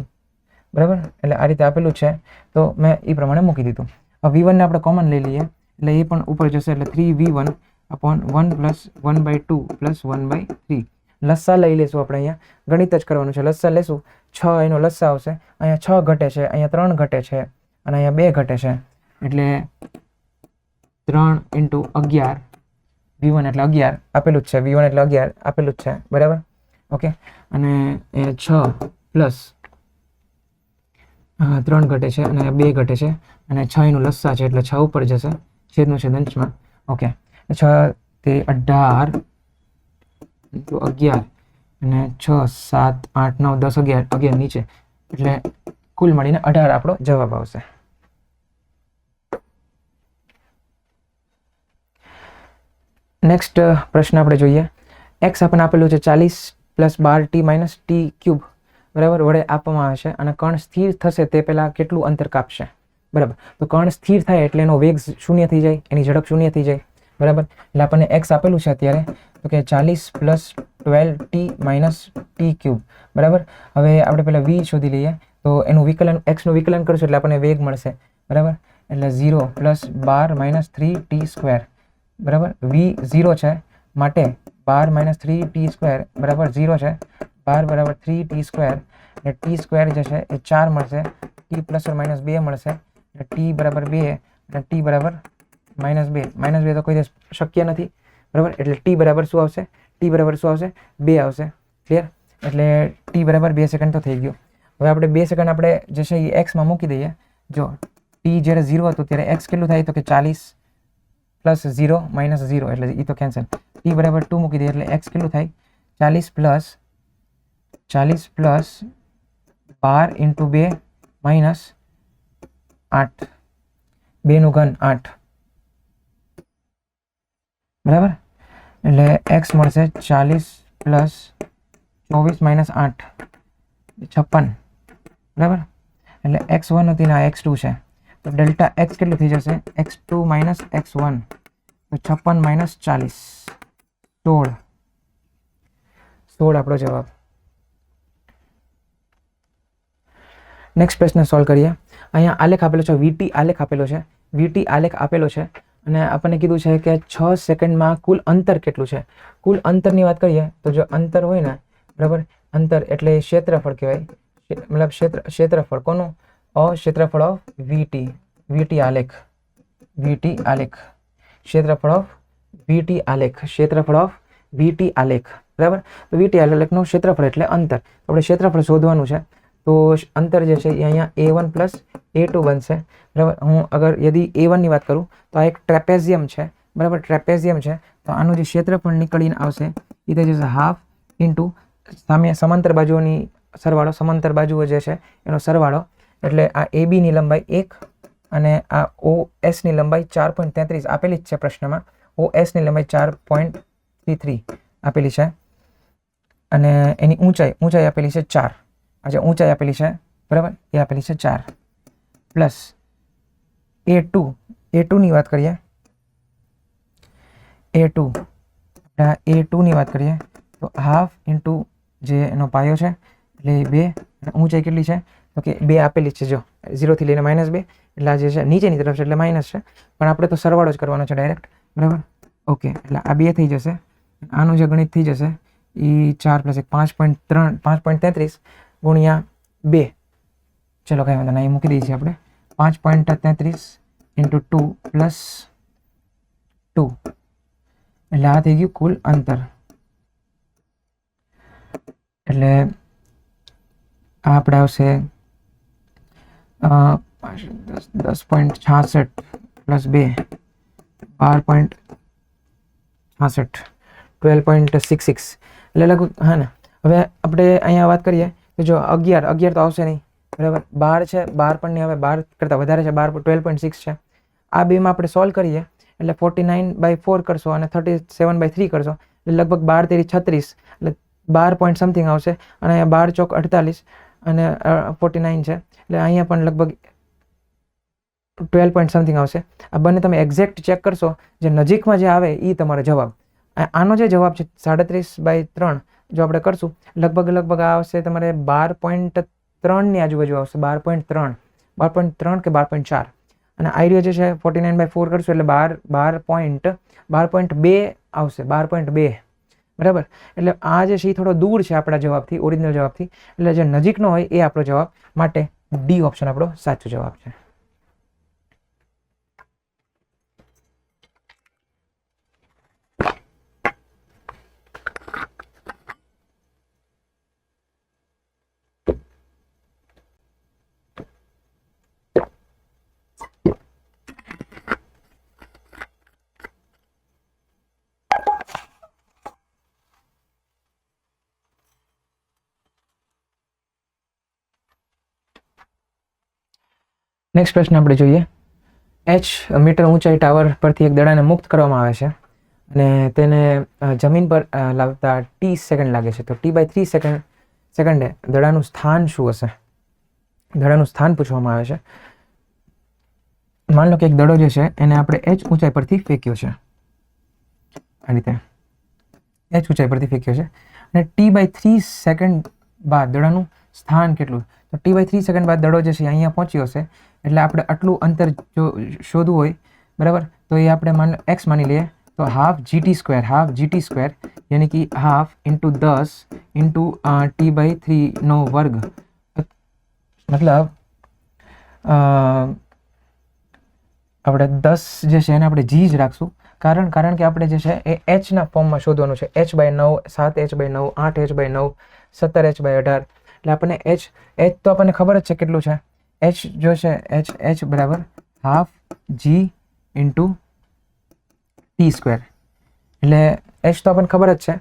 બરાબર. એટલે આ રીતે આપેલું છે તો મેં એ પ્રમાણે મૂકી દીધું. હવે V1 ને આપણે કોમન લઈ લઈએ એટલે એ પણ ઉપર જશે એટલે 3V1 upon 1 પ્લસ 1/2 પ્લસ 1/3. લસ્સા લઈ લેશું આપણે, અહીંયા ગણિત જ કરવાનું છે. લસ્સા લેશું, 6 એનો લસ્સા આવશે, અહીંયા 6 ઘટે છે, અહીંયા 3 ઘટે છે અને અહીંયા 2 ઘટે છે એટલે 3 × 11 V1 એટલે 11 આપેલું જ છે, V1 એટલે 11 આપેલું જ છે. બરાબર. ઓકે, અને 6 પ્લસ 3 ઘટે છે અને 2 ઘટે છે અને 6 એનું લસ્સા છે એટલે 6 ઉપર જશે, છેદનું છેદ અંશમાં. ઓકે, 6 તે 18 × 11 અને 6 7 8 9 10 11 નીચે એટલે કુલ મળીને 18 આપણો જવાબ આવશે. નેક્સ્ટ પ્રશ્ન આપણે જોઈએ. x આપણને આપેલું છે 40 plus 12t minus T cube બરાબર વડે આપવામાં આવે છે અને કણ સ્થિર થશે તે પહેલાં કેટલું અંતર કાપશે. બરાબર. તો કણ સ્થિર થાય એટલે એનો વેગ શૂન્ય થઈ જાય, એની ઝડપ શૂન્ય થઈ જાય. બરાબર. એટલે આપણને x આપેલું છે અત્યારે તો કે 40 plus 12t minus T cube. બરાબર. હવે આપણે પહેલાં v શોધી લઈએ તો એનું વિકલન, xનું વિકલન કરશું એટલે આપણને વેગ મળશે. બરાબર. એટલે 0 પ્લસ 12 માઇનસ 3t². બરાબર. v 0 છે માટે 12 માઇનસ 3t² બરાબર 0 છે. 12 બરાબર 3t² એટલે t² જે છે એ 4 મળશે, t પ્લસ ઓર માઇનસ 2 મળશે એટલે t બરાબર 2 અને t બરાબર -2. -2 તો કોઈ દિવસ શક્ય નથી. બરાબર. એટલે t બરાબર શું આવશે? t બરાબર શું આવશે? 2 આવશે. ક્લિયર? એટલે t બરાબર 2 સેકન્ડ તો થઈ ગયું. હવે આપણે 2 સેકન્ડ આપણે જે છે એ એક્સમાં મૂકી દઈએ. જો t જ્યારે 0 હતું ત્યારે એક્સ કેટલું થાય તો કે 40 પ્લસ 0 માઇનસ 0 એટલે એ તો કેન્સલ. t બરાબર 2 મૂકી દઈએ એટલે એક્સ કેટલું થાય 40 પ્લસ 12 ઇન્ટુ 2 માઇનસ 8, 2 નું ઘન 8 બરાબર. એટલે એક્સ મળશે 40 પ્લસ 24 માઇનસ 8 56 બરાબર. એટલે x1 હતી ને આ x2 છે તો ડેલ્ટા x કેટલું થઈ જશે x2 માઇનસ x1 તો 56 માઇનસ 40 16 આપણો જવાબ. નેક્સ્ટ પ્રશ્ન સોલ્વ કરીએ. અહીંયા આલેખ આપેલો છે, વીટી આલેખ આપેલો છે, વીટી આલેખ આપેલો છે અને આપણને કીધું છે કે 6 સેકન્ડમાં કુલ અંતર કેટલું છે. કુલ અંતરની વાત કરીએ તો જો અંતર હોય ને બરાબર, અંતર એટલે ક્ષેત્રફળ કહેવાય, મતલબ ક્ષેત્રફળ કોનું ક્ષેત્રફળ ઓફ વીટી, વીટી આલેખ, વીટી આલેખ, ક્ષેત્રફળ ઓફ વીટી આલેખ, ક્ષેત્રફળ ઓફ વીટી આલેખ બરાબર. તો વીટી આલેખનું ક્ષેત્રફળ એટલે અંતર. આપણે ક્ષેત્રફળ શોધવાનું છે તો અંતર જે છે એ અહીંયા a1 પ્લસ a2 બનશે બરાબર. હું અગર યદી a1 ની વાત કરું તો આ એક ટ્રેપેઝિયમ છે બરાબર, ટ્રેપેઝિયમ છે તો આનું જે ક્ષેત્રફળ નીકળીને આવશે એ થઈ જશે હાફ ઇન્ટુ સામે સમાંતર બાજુઓની સરવાળો, સમાંતર બાજુઓ જે છે એનો સરવાળો એટલે આ AB ની લંબાઈ 1 અને આ OS ની લંબાઈ 4.33 આપેલી જ છે પ્રશ્નમાં. OS ની લંબાઈ 4.33 આપેલી છે અને એની ઊંચાઈ આપેલી છે 4. આ જે ઊંચાઈ આપેલી છે બરાબર એ આપેલી છે 4 પ્લસ A2 ની વાત કરીએ, A2 ની વાત કરીએ તો હાફ ઇન્ટુ જે એનો પાયો છે એટલે 2 અને ઊંચાઈ કેટલી છે તો કે 2 આપેલી છે. જો 0 થી લઈને -2 એટલે આ જે છે નીચેની તરફ છે એટલે માઇનસ છે પણ આપણે તો સરવાળો જ કરવાનો છે ડાયરેક્ટ બરાબર. ઓકે એટલે આ 2 થઈ જશે, આનું જે ગણિત થઈ જશે એ 4 પ્લસ 1 5.33 ગુણ્યા 2. ચલો કઈ વાંધો નહીં, અહીં મૂકી દઈએ છીએ આપણે 5.33 ઇન્ટુ 2 પ્લસ 2 એટલે આ થઈ ગયું કુલ અંતર. એટલે આ આપણે આવશે 10.66 પ્લસ 2 12.66 12.66 એટલે લગભગ હા ને. હવે આપણે અહીંયા વાત કરીએ તો જો 11 તો આવશે નહીં બરાબર, 12 છે, 12 પણ નહીં આવે, 12 કરતાં વધારે છે, 12.6 છે. આ બેમાં આપણે સોલ્વ કરીએ એટલે 49/4 કરશો અને 37/3 કરશો એટલે લગભગ 12 તેરી 36 એટલે 12 પોઈન્ટ સમથિંગ આવશે અને અહીંયા 12 ચોક 48 અને 49 છે એટલે અહીંયા પણ લગભગ 12 પોઈન્ટ સમથિંગ આવશે. આ બંને તમે એક્ઝેક્ટ ચેક કરશો, જે નજીકમાં જે આવે એ તમારો જવાબ. આનો જે જવાબ છે 37/3 જો આપણે કરશું લગભગ આ આવશે તમારે 12.3 ની આજુબાજુ આવશે, 12.3 કે 12.4 અને આઈડિયો જે છે 49/4 કરશું એટલે 12.2 આવશે, 12.2 બરાબર. એટલે આ જે છે એ થોડો દૂર છે આપણા જવાબથી, ઓરિજિનલ જવાબથી, એટલે જે નજીકનો હોય એ આપણો જવાબ, માટે ડી ઓપ્શન આપણો સાચો જવાબ છે. નેક્સ્ટ પ્રશ્ન આપણે જોઈએ. h મીટર ઊંચાઈ ટાવર પરથી એક દડાને મુક્ત કરવામાં આવે છે અને તેને જમીન પર લાવતા t સેકન્ડ લાગે છે. તો t/3 સેકન્ડે દડાનું સ્થાન શું હશે? દડાનું સ્થાન પૂછવામાં આવે છે. માન લો કે એક દડો જે છે એને આપણે h ઊંચાઈ પરથી ફેંક્યો છે, આ રીતે h ઊંચાઈ પરથી ફેંક્યો છે અને t/3 સેકન્ડ બાદ દડાનું સ્થાન કેટલું? તો t/3 સેકન્ડ બાદ દડો જે છે અહીંયા પહોંચ્યો હશે એટલે આપણે આટલું અંતર જો શોધવું હોય બરાબર તો એ આપણે x માની લઈએ તો હાફ gt સ્ક્વેર યાની કે હાફ ઇન્ટુ 10 ઇન્ટુ t/3 નો વર્ગ, મતલબ આપણે 10 જે છે એને આપણે g જ રાખશું કારણ કે આપણે જે છે એ h ના ફોર્મમાં શોધવાનું છે. h/9 7h/9 8h/9 17h/18 એટલે આપણને એચ તો આપણને ખબર જ છે કેટલું છે. એચ જો છે એચ બરાબર half G into T square, એટલે એચ તો આપણને ખબર જ છે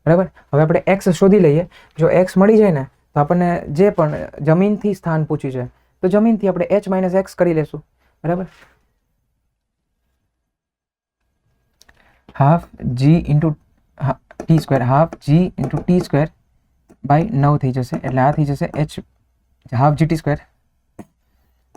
બરાબર. હવે આપણે એક્સ શોધી લઈએ. જો એક્સ મળી જાય ને તો આપણને જે પણ જમીનથી સ્થાન પૂછ્યું છે તો જમીનથી આપણે એચ માઇનસ એક્સ કરી લેશું બરાબર. Half G into T square, half G into T square by 9 થઈ જશે, એટલે આ થઈ જશે H half G T square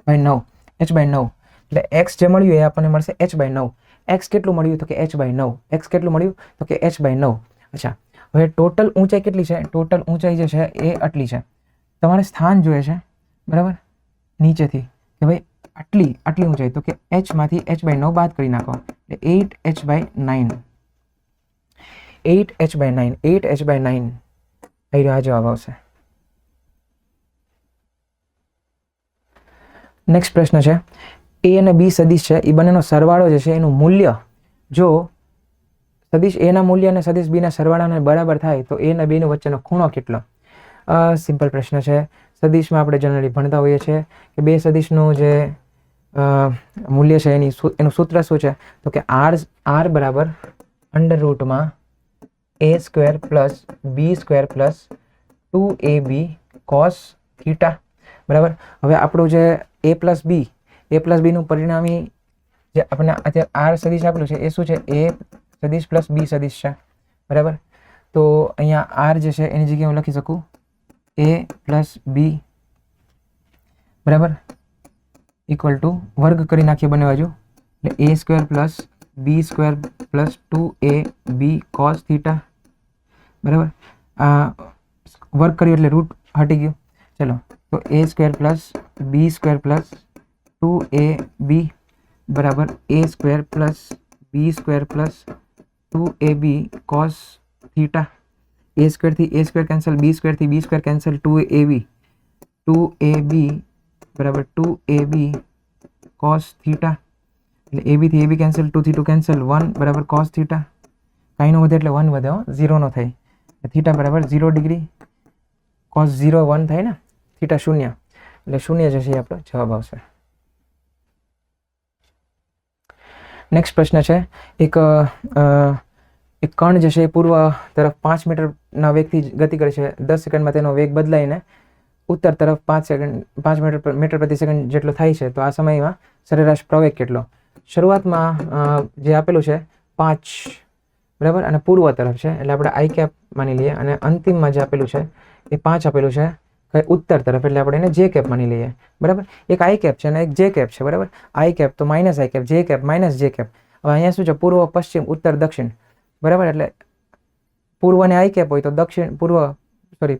by 9, H by 9. એટલે એક્સ જે મળ્યું એ આપણને મળશે એચ બાય 9. એક્સ કેટલું મળ્યું તો કે એચ બાય 9. એક્સ કેટલું મળ્યું તો કે એચ બાય 9. અચ્છા, હવે ટોટલ ઊંચાઈ કેટલી છે? ટોટલ ઊંચાઈ જે છે એ આટલી છે. તમારે સ્થાન જોઈએ છે બરાબર નીચેથી કે ભાઈ આટલી ઊંચાઈ, તો કે એચમાંથી એચ બાય 9 બાદ કરી નાખો એટલે 8 h by 9. 8 h by 9, 8 h by 9 આ જવાબ આવશે. નેક્સ્ટ પ્રશ્ન છે એ અને બી સદિશ છે એ બંનેનો સરવાળો જે છે એનું મૂલ્ય, જો સદિશ એ ના મૂલ્ય અને સદિશ બી ના સરવાળાને બરાબર થાય તો એ અને બી વચ્ચેનો ખૂણો કેટલો? સિમ્પલ પ્રશ્ન છે. સદિશમાં આપણે જનરલી ભણતા હોઈએ છીએ કે બે સદિશનું જે મૂલ્ય છે એનું સૂત્ર શું છે તો કે આર બરાબર અંડર રૂટમાં A square plus B square plus 2ab cos theta બરાબર. હવે આપણું જે એ પ્લસ બીનું પરિણામી જે આપણને અત્યારે આર સદિશ આપેલું છે એ શું છે? એ સદિશ પ્લસ બી સદિશ છે બરાબર. તો અહીંયા આર જે છે એની જગ્યાએ હું લખી શકું એ પ્લસ બી બરાબર ઇક્વલ ટુ વર્ગ કરી નાખીએ બંને બાજુ એટલે A square plus B square plus 2ab cos theta બરાબર. આ વર્ક કર્યું એટલે રૂટ હટી ગયું. ચલો, તો A square plus B square plus 2ab બરાબર A square plus B square plus 2ab cos theta. A સ્ક્વેરથી એ સ્ક્વેર કેન્સલ, બી સ્ક્વેરથી બી સ્ક્વેર કેન્સલ, 2ab બરાબર 2ab કોસ થીટા, એટલે ab થી ab કેન્સલ, 2 થી 2 કેન્સલ, 1 બરાબર કોસ થીટા. કાંઈ નો વધે એટલે 1 વધે, 0 નો થાય. થીટા બરાબર 0 ડિગ્રી, કોસ 0 1 થાય ને, થીટા 0 એટલે 0 જે છે એ આપણો જવાબ આવશે. નેક્સ્ટ પ્રશ્ન છે એક કણ જે છે એ પૂર્વ તરફ 5 મીટરના વેગથી ગતિ કરે છે. 10 સેકન્ડમાં તેનો વેગ બદલાઈને ઉત્તર તરફ 5 મીટર પ્રતિ સેકન્ડ જેટલો થાય છે. તો આ સમયમાં સરેરાશ પ્રવેગ કેટલો? શરૂઆતમાં જે આપેલું છે 5 બરાબર અને પૂર્વ તરફ છે એટલે આપણે આઈ કેપ માની લઈએ, અને અંતિમમાં જે આપેલું છે એ 5 આપેલું છે ઉત્તર તરફ એટલે આપણે એને જે કેપ માની લઈએ બરાબર. એક આઈ કેપ છે અને એક જે કેપ છે બરાબર. આઈ કેપ તો minus i cap, j cap minus j cap. હવે અહીંયા શું છે? પૂર્વ પશ્ચિમ ઉત્તર દક્ષિણ બરાબર. એટલે પૂર્વને આઈ કેપ હોય તો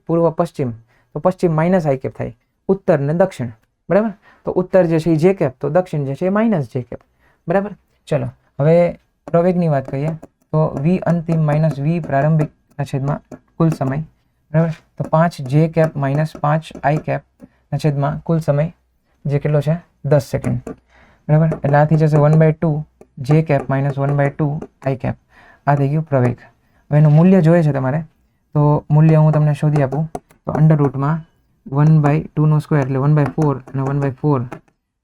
પૂર્વ પશ્ચિમ, તો પશ્ચિમ માઇનસ આઈ કેપ થાય, ઉત્તર ને દક્ષિણ બરાબર. તો ઉત્તર જે છે એ જે કેપ, તો દક્ષિણ જે છે એ માઇનસ જે કેપ બરાબર. ચલો, હવે પ્રવેગની વાત કરીએ તો વી અંતિમ માઇનસ વી પ્રારંભિકના છેદમાં કુલ સમય બરાબર. તો 5 જે કેપ માઇનસ 5 આઈ કેપના છેદમાં કુલ સમય જે કેટલો છે 10 સેકન્ડ બરાબર. એટલે આ થઈ જશે 1/2 જે કેપ માઇનસ 1/2 આઈ કેપ. આ થઈ ગયું પ્રવેગ. હવે એનું મૂલ્ય જોઈએ છે તમારે, તો મૂલ્ય હું તમને શોધી આપું તો અંડર રૂટમાં 1/2 નો સ્ક્વેર એટલે 1/4 અને 1/4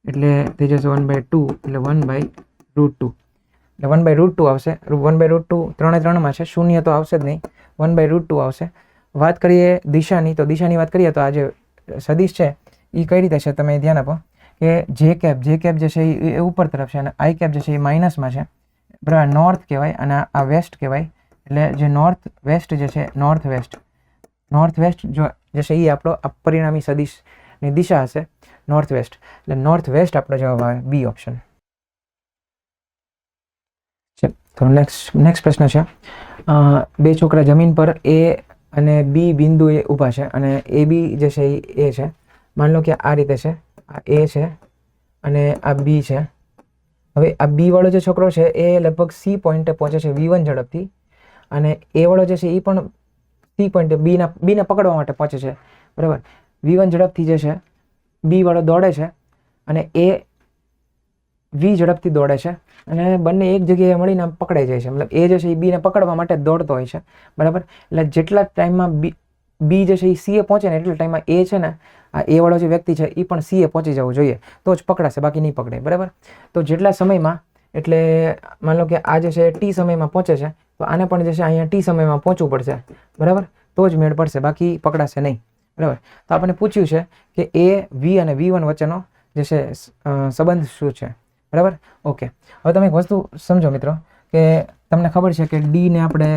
એટલે થઈ જશે 1/2 એટલે 1/√2 એટલે 1/√2 આવશે. 1/√2 ત્રણે ત્રણમાં છે, શૂન્ય તો આવશે જ નહીં, 1/√2 આવશે. વાત કરીએ દિશાની, તો દિશાની વાત કરીએ તો આ જે સદિશ છે એ કઈ રીતે છે તમે ધ્યાન આપો કે જે કેપ જે છે એ ઉપર તરફ છે અને આઈ કેપ જે છે એ માઇનસમાં છે બરાબર. નોર્થ કહેવાય અને આ વેસ્ટ કહેવાય. એટલે જે નોર્થ વેસ્ટ જે છે નોર્થ વેસ્ટ જો જે છે એ આપણો પરિણામી સદિશની દિશા હશે નોર્થ વેસ્ટ. એટલે નોર્થ વેસ્ટ આપણો જવાબ આવે, બી ઓપ્શન. તો નેક્સ્ટ પ્રશ્ન છે બે છોકરા જમીન પર એ અને બી બિંદુએ ઊભા છે અને એ બી જે છે એ છે. માની લો કે આ રીતે છે, આ એ છે અને આ બી છે. હવે આ બી વાળો જે છોકરો છે એ લગભગ સી પોઈન્ટે પહોંચે છે V1 ઝડપથી, અને એ વાળો જે છે એ પણ સી પોઈન્ટે બીને પકડવા માટે પહોંચે છે બરાબર. V1 ઝડપથી જે છે બી વાળો દોડે છે અને એ વી ઝડપથી દોડે છે અને બંને એક જગ્યાએ મળીને પકડાઈ જાય છે. મતલબ એ જે છે એ બીને પકડવા માટે દોડતો હોય છે બરાબર. એટલે જેટલા ટાઈમમાં બી જે છે એ સીએ પહોંચે ને એટલા ટાઈમમાં એ છે ને આ એ વાળો જે વ્યક્તિ છે એ પણ સીએ પહોંચી જવું જોઈએ, તો જ પકડાશે, બાકી નહીં પકડે, બરાબર. તો જેટલા સમયમાં, એટલે માન લો કે આ જે છે ટી સમયમાં પહોંચે છે, તો આને પણ જે છે અહીંયા ટી સમયમાં પહોંચવું પડશે, બરાબર, તો જ મેળ પડશે, બાકી પકડાશે નહીં, બરાબર. તો આપણને પૂછ્યું છે કે એ વી અને V1 વચ્ચેનો જે છે સંબંધ શું છે, બરાબર. ઓકે, હવે તમે એક વસ્તુ સમજો મિત્રો કે તમને ખબર છે કે ડીને આપણે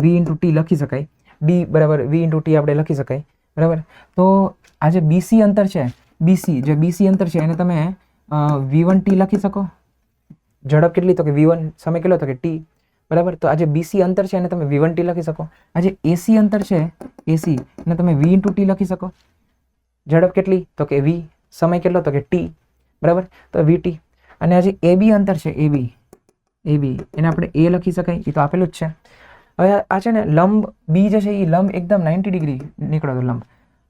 V × T લખી શકાય, ડી બરાબર V × T આપણે લખી શકાય, બરાબર. તો આ જે BC અંતર છે, જે BC અંતર છે એને તમે V1T લખી શકો. ઝડપ કેટલી? તો કે V1, સમય કેટલો? તો કે T, બરાબર. તો આ જે BC અંતર છે એને તમે V1T લખી શકો. આ જે AC અંતર છે, AC એને તમે V × T લખી શકો. ઝડપ કેટલી? તો કે V, સમય કેટલો? તો કે T, બરાબર, તો VT. અને આ જે AB અંતર છે, AB એને આપણે A લખી શકાય, એ તો આપેલું જ છે. હવે આ છે ને લંબ બી જે છે એ લંબ એકદમ 90 ડિગ્રી નીકળો તો લંબ.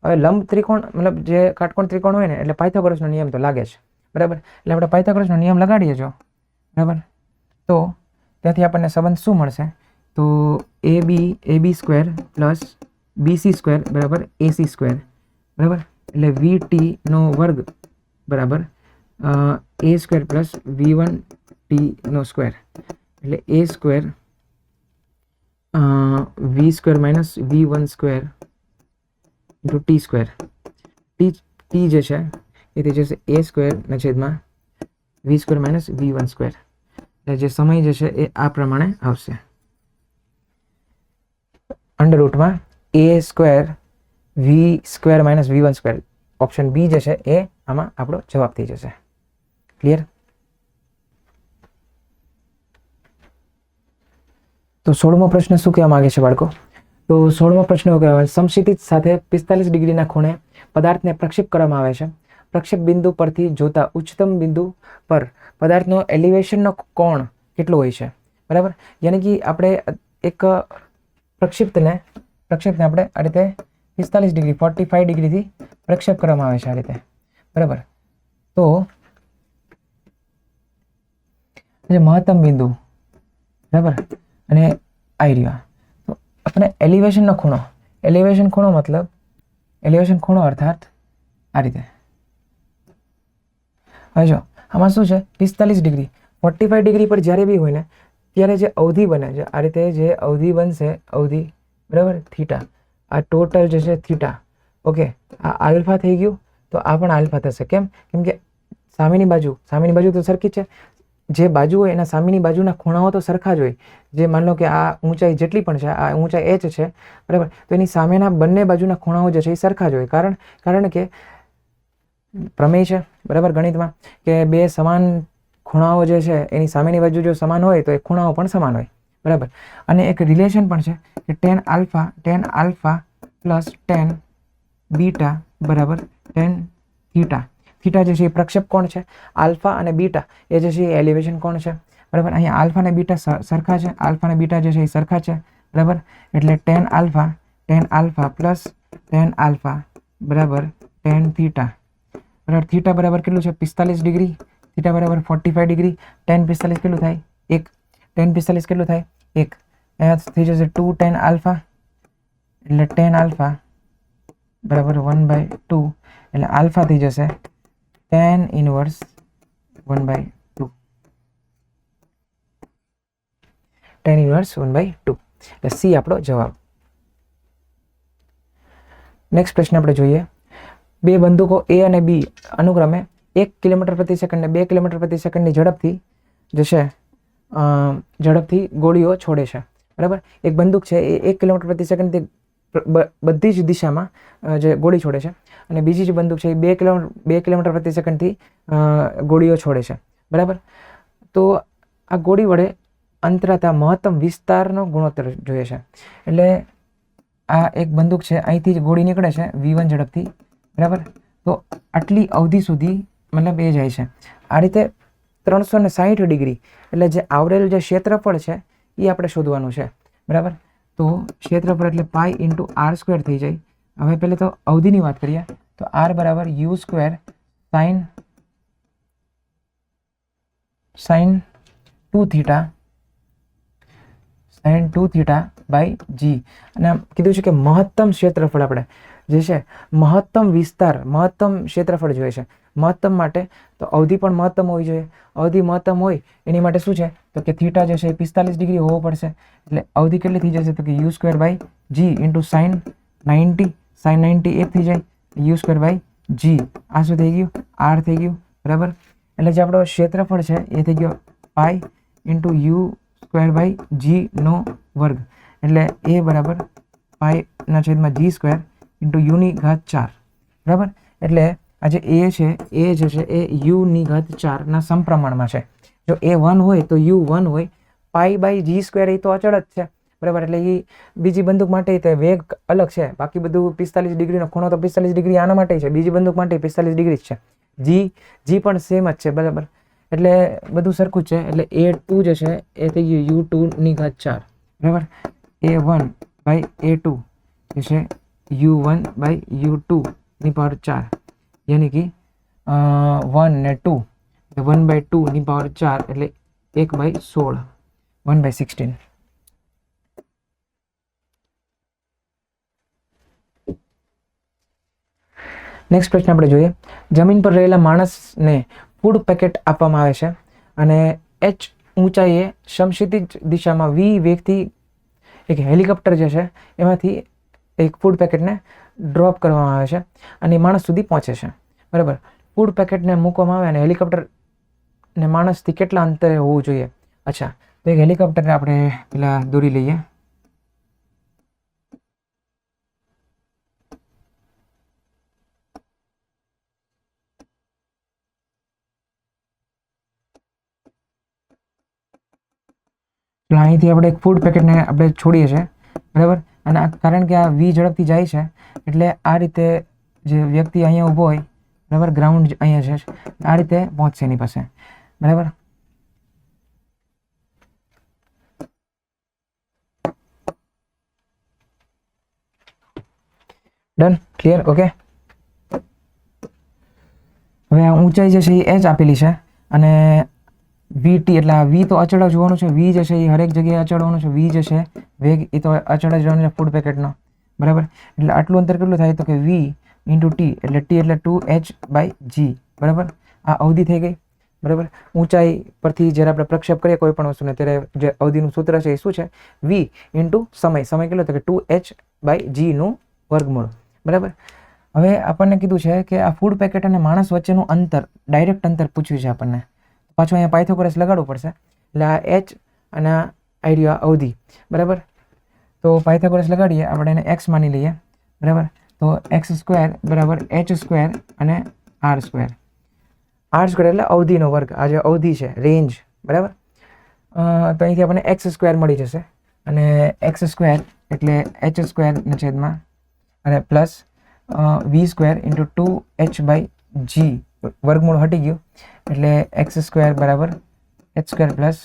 હવે લંબ ત્રિકોણ મતલબ જે કાટકોણ ત્રિકોણ હોય ને એટલે પાયથાગોરસનો નિયમ તો લાગે છે, બરાબર. એટલે આપણે પાયથાગોરસનો નિયમ લગાડીએ છો, બરાબર. તો ત્યાંથી આપણને સંબંધ શું મળશે? તો AB² + BC² બરાબર AC², બરાબર. એટલે VT² બરાબર A² + V1T² એટલે A² V² - V1² × T². T જે છે એ થઈ જશે A² V² - V1². એટલે જે સમય જે છે એ આ પ્રમાણે આવશે, √ A² V² - V1². Option B જે છે એ આમાં આપણો જવાબ થઈ જશે. ક્લિયર? તો 16મો પ્રશ્ન શું કહેવા માંગે છે બાળકો? તો 16મો પ્રશ્ન એવું કહેવાય, સમક્ષિતિજ સાથે 45 ડિગ્રીના ખૂણે પદાર્થને પ્રક્ષેપ કરવામાં આવે છે. પ્રક્ષેપ બિંદુ પરથી જોતા ઉચ્ચતમ બિંદુ પર પદાર્થનો એલિવેશનનો કોણ કેટલો હોય છે, બરાબર. યાની કે આપણે એક પ્રક્ષેપને આપણે આ રીતે 45 ડિગ્રી 45 ડિગ્રીથી પ્રક્ષેપ કરવામાં આવે છે આ રીતે, બરાબર. તો જે મહત્તમ બિંદુ, બરાબર, અને આવી રહ્યા, તો આપણે એલિવેશનનો ખૂણો, એલિવેશન ખૂણો અર્થાત આ રીતે. હવે જો આમાં શું છે, 45 ડિગ્રી 45 ડિગ્રી પર જ્યારે બી હોય ને ત્યારે જે અવધિ બને છે આ રીતે, જે અવધિ બનશે, અવધિ, બરાબર, થીટા, આ ટોટલ જે છે થીટા, ઓકે, આ આલ્ફા થઈ ગયું, તો આ પણ આલ્ફા થશે. કેમ? કેમ કે સામેની બાજુ તો સરખી છે, જે બાજુ હોય એના સામેની બાજુના ખૂણાઓ તો સરખા જ હોય. જે માન લો કે આ ઊંચાઈ જેટલી પણ છે, આ ઊંચાઈ h છે, બરાબર, તો એની સામેના બંને બાજુના ખૂણાઓ જે છે એ સરખા જ હોય. કારણ કે પ્રમેય છે, બરાબર, ગણિતમાં કે બે સમાન ખૂણાઓ જે છે એની સામેની બાજુ જો સમાન હોય તો એ ખૂણાઓ પણ સમાન હોય, બરાબર. અને એક રિલેશન પણ છે કે tan આલ્ફા + tan બીટા બરાબર tan થીટા. થીટા જે છે એ પ્રક્ષેપ કોણ છે, આલ્ફા અને બીટા એ જે છે એ એલિવેશન કોણ છે, બરાબર. અહીંયા આલ્ફા અને બીટા સરખા છે, આલ્ફા અને બીટા જે છે એ સરખા છે, બરાબર. એટલે tan આલ્ફા + tan આલ્ફા બરાબર tan થીટા, બરાબર. થીટા બરાબર કેટલું છે? 45 ડિગ્રી. થીટા બરાબર 45 ડિગ્રી. tan 45 કેટલું થાય? 1. tan 45 કેટલું થાય? 1. અહીંયા થઈ જશે 2 tan આલ્ફા, એટલે tan આલ્ફા બરાબર 1/2, એટલે આલ્ફા થઈ જશે tan ઇન્વર્સ 1/2, tan ઇન્વર્સ 1/2, એટલે સી આપણો જવાબ. નેક્સ્ટ પ્રશ્ન આપણે જોઈએ. બે બંદૂકો A અને B અનુક્રમે 1 કિલોમીટર પ્રતિ સેકન્ડ અને 2 કિલોમીટર પ્રતિ સેકન્ડની ઝડપથી જે છે ઝડપથી ગોળીઓ છોડે છે, બરાબર. એક બંદૂક છે એ 1 કિલોમીટર પ્રતિ સેકન્ડથી બધી જ દિશામાં જે ગોળી છોડે છે, અને બીજી જે બંદૂક છે એ 2 કિલોમીટર પ્રતિ સેકન્ડથી ગોળીઓ છોડે છે, બરાબર. તો આ ગોળી વડે અંતરાતા મહત્તમ વિસ્તારનો ગુણોત્તર જોઈએ છે. એટલે આ એક બંદૂક છે, અહીંથી જ ગોળી નીકળે છે V1 ઝડપથી, બરાબર. તો આટલી અવધિ સુધી મતલબ એ જાય છે આ રીતે 360 ડિગ્રી. એટલે જે આવરેલ જે ક્ષેત્રફળ છે એ આપણે શોધવાનું છે, બરાબર. તો ક્ષેત્રફળ એટલે પાઈ × r² થઈ જાય. હવે પહેલાં તો અવધિની વાત કરીએ તો r બરાબર u² sin 2 થીટા બાય જી. અને આમ કીધું છે કે મહત્તમ ક્ષેત્રફળ આપણે જે છે મહત્તમ વિસ્તાર મહત્તમ ક્ષેત્રફળ જોઈએ છે મહત્તમ માટે, તો અવધિ પણ મહત્તમ હોવી જોઈએ. અવધિ મહત્તમ હોય એની માટે શું છે તો કે થીટા જે છે એ 45 ડિગ્રી હોવો પડશે. એટલે અવધિ કેટલી થઈ જશે તો કે u square by g into sine 90. Sine 90 એક થઈ જાય યુ સ્ક્વેર બાય જી. આ શું થઈ ગયું આર થઈ ગયું બરાબર. એટલે જે આપણો ક્ષેત્રફળ છે એ થઈ ગયો pi into U square by G નો વર્ગ. એટલે એ બરાબર પાઈના છેદમાં જી સ્ક્વેર ઇન્ટુ યુની ઘાત 4 બરાબર. એટલે આ જે એ છે એ જે છે એ યુની ઘાત 4ના સમપ્રમાણમાં છે. જો એ 1 હોય તો યુ 1 હોય. પાઈ બાય જી સ્ક્વેર એ તો અચળ જ છે બરાબર. એટલે એ બીજી બંદૂક માટે તે વેગ અલગ છે, બાકી બધું 45 ડિગ્રીનો ખૂણો તો 45 ડિગ્રી આના માટે છે, બીજી બંદૂક માટે 45 ડિગ્રી જ છે. જી પણ સેમ જ છે બરાબર. એટલે બધું સરખું જ છે. એટલે A2 જે છે એ થઈ ગયું U2ની ઘાત 4 બરાબર. A1 બાય A2 જે છે U1 બાય U2ની પાવર 4 યાની કે 1 ને 2 1 બાય 2ની પાવર 4 એટલે 1 બાય 16 1 બાય 16. નેક્સ્ટ પ્રશ્ન આપણે જોઈએ. જમીન પર રહેલા માણસને ફૂડ પેકેટ આપવામાં આવે છે અને h ઊંચાઈએ સમક્ષિતિજ દિશામાં v વેગથી એક હેલિકોપ્ટર જે છે એમાંથી એક ફૂડ પેકેટને ડ્રોપ કરવામાં આવે છે અને માણસ સુધી પહોંચે છે બરાબર. ફૂડ પેકેટને મૂકવામાં આવે અને હેલિકોપ્ટરને માણસથી કેટલા અંતરે હોવું જોઈએ. અચ્છા, તો એક હેલિકોપ્ટરને આપણે પેલા દોરી લઈએ. અહીંથી આપણે એક ફૂડ પેકેટને આપણે છોડીએ છીએ બરાબર. અને કારણ કે આ વી ઝડપથી જાય છે એટલે આ રીતે જે વ્યક્તિ અહીંયા ઊભો હોય બરાબર, ગ્રાઉન્ડ અહીંયા છે, આ રીતે પહોંચશે એની પાસે બરાબર. Done, clear, okay. હવે આ ઊંચાઈ જે છે એ h આપેલી છે અને વીટી એટલે આ વી તો અચળ જ હોવાનું છે. વી જે છે એ હરેક જગ્યાએ અચળ હોવાનું છે. વી જે છે વેગ એ તો અચળ જ રહેવાનું છે ફૂડ પેકેટનો બરાબર. એટલે આટલું અંતર કેટલું થાય તો કે વી ઇન્ટુ ટી એટલે ટી એટલે 2h બાય જી બરાબર. આ અવધિ થઈ ગઈ બરાબર. ઊંચાઈ પરથી જ્યારે આપણે પ્રક્ષેપ કરીએ કોઈ પણ વસ્તુને ત્યારે જે અવધિનું સૂત્ર છે એ શું છે વી ઇન્ટુ સમય. સમય કેટલો તો કે 2h બાય જીનું વર્ગમૂળ બરાબર. હવે આપણને કીધું છે કે આ ફૂડ પેકેટ અને માણસ વચ્ચેનું અંતર ડાયરેક્ટ અંતર પૂછ્યું છે આપણને. પાછું અહીંયા પાયથાગોરસ લગાડવું પડશે. એટલે આ h અને આ આઈડિયા અવધિ બરાબર. તો પાયથાગોરસ લગાડીએ આપણે એને x માની લઈએ બરાબર. તો x સ્ક્વેર બરાબર h સ્ક્વેર અને r સ્ક્વેર. r સ્ક્વેર એટલે અવધિનો વર્ગ. આ જે અવધિ છે રેન્જ બરાબર. તો અહીંથી આપણને x સ્ક્વેર મળી જશે અને x સ્ક્વેર એટલે h સ્ક્વેરના છેદમાં અને plus V square into 2h by G વર્ગમૂળ હટી ગયું એટલે એક્સ સ્ક્વેર બરાબર h square plus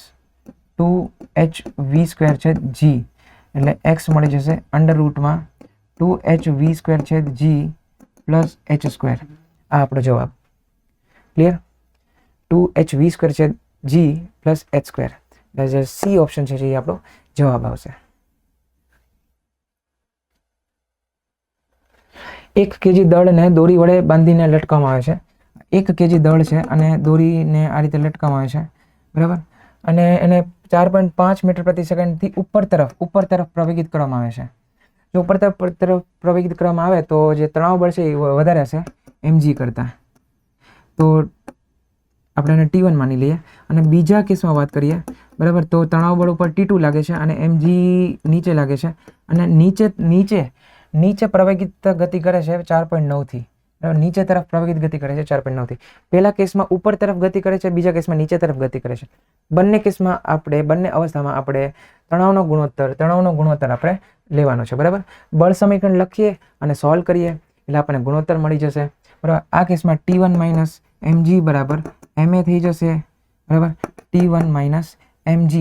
2h V square છે જી. એટલે x મળી જશે અંડર રૂટમાં 2h વી સ્ક્વેર છે જી પ્લસ h સ્ક્વેર. આ આપણો જવાબ. ક્લિયર? 2h વી સ્ક્વેર છે જી પ્લસ h સ્ક્વેર. એટલે જે સી ઓપ્શન છે એ આપણો જવાબ આવશે. 1 kg દળને દોરી વડે બાંધીને લટકાવવામાં આવે છે. 1 kg દળ છે અને દોરીને આ રીતે લટકાવવામાં આવે છે બરાબર. અને એને 4.5 મીટર પ્રતિ સેકન્ડથી ઉપર તરફ પ્રવેગિત કરવામાં આવે છે. જો ઉપર તરફ પ્રવેગિત કરવામાં આવે તો જે તણાવ બળ છે એ વધારે હશે mg કરતાં. તો આપણે એને T1 માની લઈએ. અને બીજા કેસમાં વાત કરીએ બરાબર, તો તણાવ બળ ઉપર T2 લાગે છે અને mg નીચે લાગે છે અને નીચે પ્રવેગિત ગતિ કરે છે 4.9થી બરાબર. નીચે તરફ પ્રવેગિત ગતિ કરે છે 4.9થી. પહેલા કેસમાં ઉપર તરફ ગતિ કરે છે, બીજા કેસમાં નીચે તરફ ગતિ કરે છે. બંને કેસમાં બંને અવસ્થામાં આપણે તણાવનો ગુણોત્તર આપણે લેવાનો છે બરાબર. બળ સમીકરણ લખીએ અને સોલ્વ કરીએ એટલે આપણને ગુણોત્તર મળી જશે બરાબર. આ કેસમાં T1 માઇનસ mg બરાબર ma થઈ જશે બરાબર. T1 માઇનસ mg,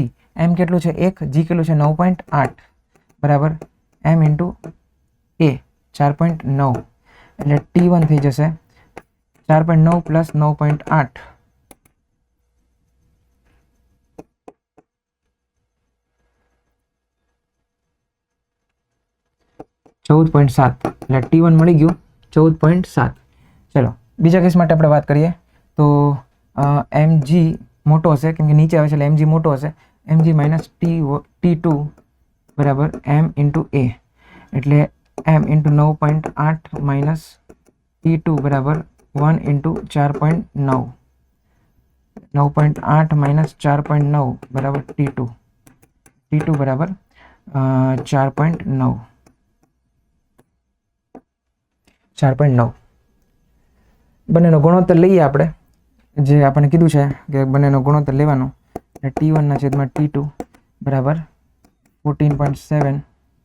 m કેટલું છે 1, g કેટલું છે 9.8 બરાબર m ઇન્ટુ a 4.9 એટલે T1 થઈ જશે 4.9 પ્લસ 9.8 . 14.7 એટલે T1 મળી ગયું 14.7. ચલો બીજા કેસ માટે આપણે વાત કરીએ તો mg મોટો હશે કેમ કે નીચે આવે છે એટલે mg મોટો હશે. mg માઇનસ T2 બરાબર m ઇન્ટુ a એટલે m ઇન્ટુ 9.8 માઇનસ T2 બરાબર 1 ઇન્ટુ 4.9. 9.8 માઇનસ 4.9 બરાબર T2 બરાબર 4.9. બંનેનો ગુણોત્તર લઈએ આપણે, જે આપણે કીધું છે કે બંનેનો ગુણોત્તર લેવાનો. T1 ના છેદમાં T2 બરાબર 14.7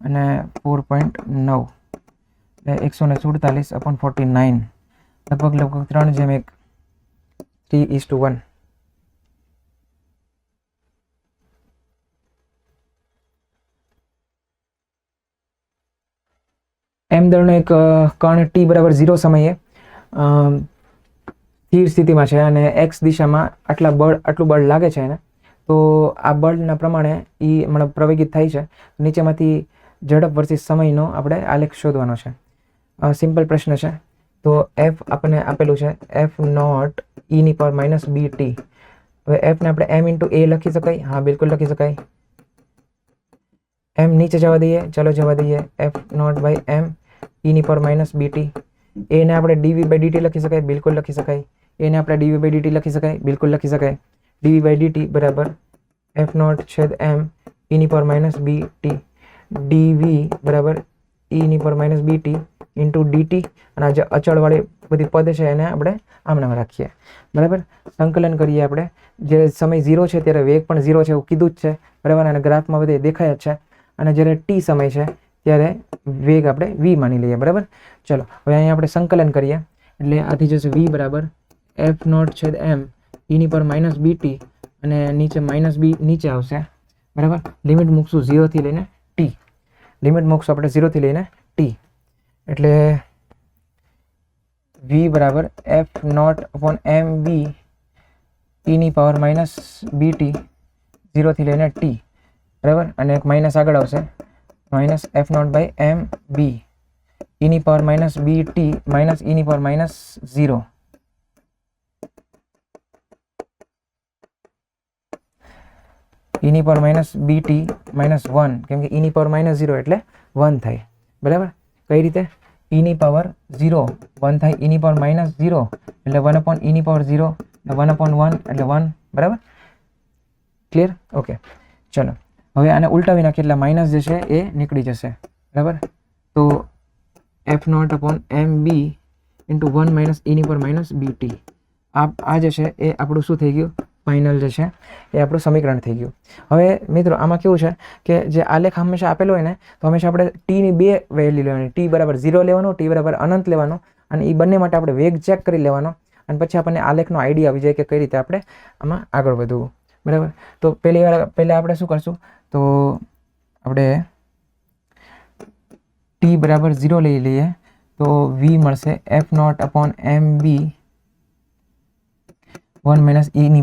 અને 4.9 એટલે 147/49 લગભગ 3:1 3:1. m દળનો એક કણ t બરાબર 0 સમયે સ્થિર સ્થિતિમાં છે અને x દિશામાં આટલું બળ લાગે છે એને, તો આ બળના પ્રમાણે મતલબ પ્રવેગિત થાય છે. નીચેમાંથી ઝડપ વર્સિસ સમયનો આપણે આલેખ શોધવાનો છે. સિમ્પલ પ્રશ્ન છે. તો f આપણને આપેલું છે f નોટ e⁻ bt. હવે f ને આપણે m ઇન્ટુ a લખી શકાય? હા, બિલકુલ લખી શકાય. m નીચે જવા દઈએ, ચાલો જવા દઈએ. f naught by m e⁻ bt. a ને આપણે dv/dt લખી શકાય? બિલકુલ લખી શકાય. a ને આપણે dv/dt લખી શકાય? બિલકુલ લખી શકાય. dv/dt બરાબર f નોટ છેદ m e⁻ bt. dv બરાબર e⁻ bt ઇન્ટુ dt. અને આ જે અચળવાળી બધી પદ છે એને આપણે આમનામ રાખીએ. બરાબર, સંકલન કરીએ આપણે. જે સમય 0 છે ત્યારે વેગ પણ 0 છે એવું કીધું જ છે. બરાબર, અને ગ્રાફમાં બધે દેખાય જ છે. અને જ્યારે t સમય છે ત્યારે વેગ આપણે v માની લઈએ. બરાબર, ચલો હવે અહીંયા આપણે સંકલન કરીએ એટલે આથી જશે v બરાબર f નોટ છેદ m e⁻ bt અને નીચે માઇનસ b નીચે આવશે. બરાબર, લિમિટ મૂકશું 0 થી લઈને t. લિમિટ મૂકશું આપણે 0 થી લઈને t એટલે v બરાબર f naught upon m b e⁻ bt 0 થી લઈને t. બરાબર, અને એક માઇનસ આગળ આવશે minus f naught by m b e⁻ bt minus e⁻ 0 e⁻ bt minus 1 કેમ કે e⁻ 0 એટલે 1 થાય. બરાબર, કઈ રીતે? e⁻ 0 1 થાય, e⁻ 0 એટલે 1/e⁻0 1/1 એટલે 1. બરાબર, ક્લિયર? ઓકે, ચલો હવે આને ઉલટાવી નાખીએ એટલે માઇનસ જે છે એ નીકળી જશે. બરાબર, તો f naught upon m b into 1 minus e⁻ bt. આ જે છે એ આપણું શું થઈ ગયું? ફાઇનલ જે છે એ આપણું સમીકરણ થઈ ગયું. હવે મિત્રો આમાં કેવું છે કે જે આલેખ હંમેશા આપેલો હોય ને તો હંમેશા આપણે ટીની બે વેલ્યુ લેવાની. ટી બરાબર 0 લેવાનો, ટી બરાબર અનંત લેવાનો, અને એ બંને માટે આપણે વેગ ચેક કરી લેવાનો, અને પછી આપણને આલેખનો આઈડિયા આવી જાય કે કઈ રીતે આપણે આમાં આગળ વધવું. બરાબર, તો પહેલા આપણે શું કરશું? તો આપણે ટી બરાબર 0 લઈ લઈએ તો v મળશે f naught upon m b 1 minus e⁻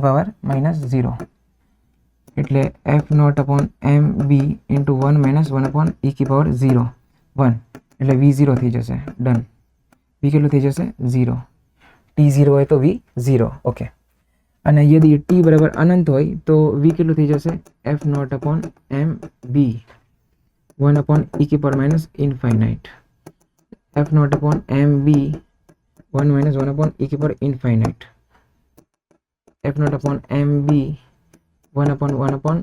એટલે f naught upon m b into 1 minus 1/e⁻0 1 એટલે v0 થઈ જશે. ડન. v કેટલું થઈ જશે? 0. t0 હોય તો v0. ઓકે, અને યદિ t બરાબર અનંત હોય તો v કેટલું થઈ જશે? f naught upon m b 1/e⁻∞. f naught upon m b 1 minus 1/e⁻∞. f naught upon m b 1/1/∞.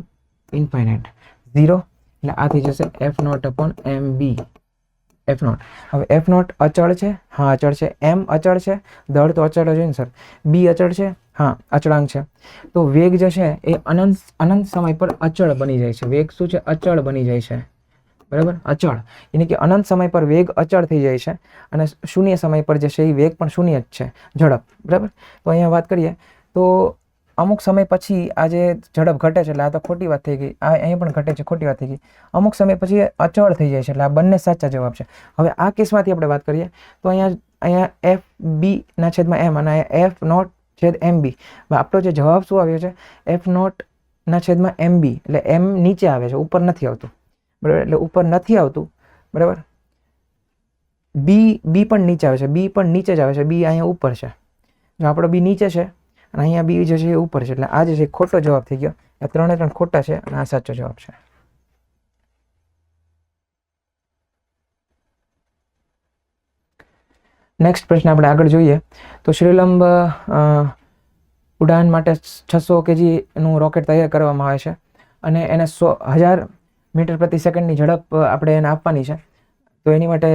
0 એટલે આ થઈ જશે f naught upon m b f naught. હવે f નોટ અચળ છે? હા અચળ છે. m અચળ છે? દળ તો અચળ જ હોય ને સર. b અચળ છે? હા અચળાંક છે. તો વેગ જે છે એ અનંત સમય પર અચળ બની જાય છે. વેગ શું છે? અચળ બની જાય છે. બરાબર, અચળ એટલે કે અનંત સમય પર વેગ અચળ થઈ જાય છે, અને શૂન્ય સમય પર જે છે એ વેગ પણ શૂન્ય જ છે, ઝડપ. બરાબર, તો અહીંયા વાત કરીએ તો અમુક સમય પછી આ જે ઝડપ ઘટે છે એટલે આ તો ખોટી વાત થઈ ગઈ. આ અહીંયા પણ ઘટે છે, ખોટી વાત થઈ ગઈ. અમુક સમય પછી અચળ થઈ જાય છે એટલે આ બંને સાચા જવાબ છે. હવે આ કેસમાંથી આપણે વાત કરીએ તો અહીંયા f b ના છેદમાં m અને f નોટ છેદ m b. આપણો જે જવાબ શું આવ્યો છે? f નોટ ના છેદમાં m b એટલે m નીચે આવે છે, ઉપર નથી આવતું. બરાબર, એટલે ઉપર નથી આવતું. બરાબર, બી પણ નીચે આવે છે, બી પણ નીચે જ આવે છે, બી અહીંયા ઉપર છે. જો આપણો બી નીચે છે અને અહીંયા બી જે છે એ ઉપર છે, એટલે આ જે છે ખોટો જવાબ થઈ ગયો. આ 3 એ 3 ખોટા છે અને આ સાચો જવાબ છે. નેક્સ્ટ પ્રશ્ન આપણે આગળ જોઈએ તો શ્રીલંબ ઉડાન માટે 600 kgનું રોકેટ તૈયાર કરવામાં આવે છે અને એને 1000 મીટર પ્રતિ સેકન્ડની ઝડપ આપણે એને આપવાની છે. તો એની માટે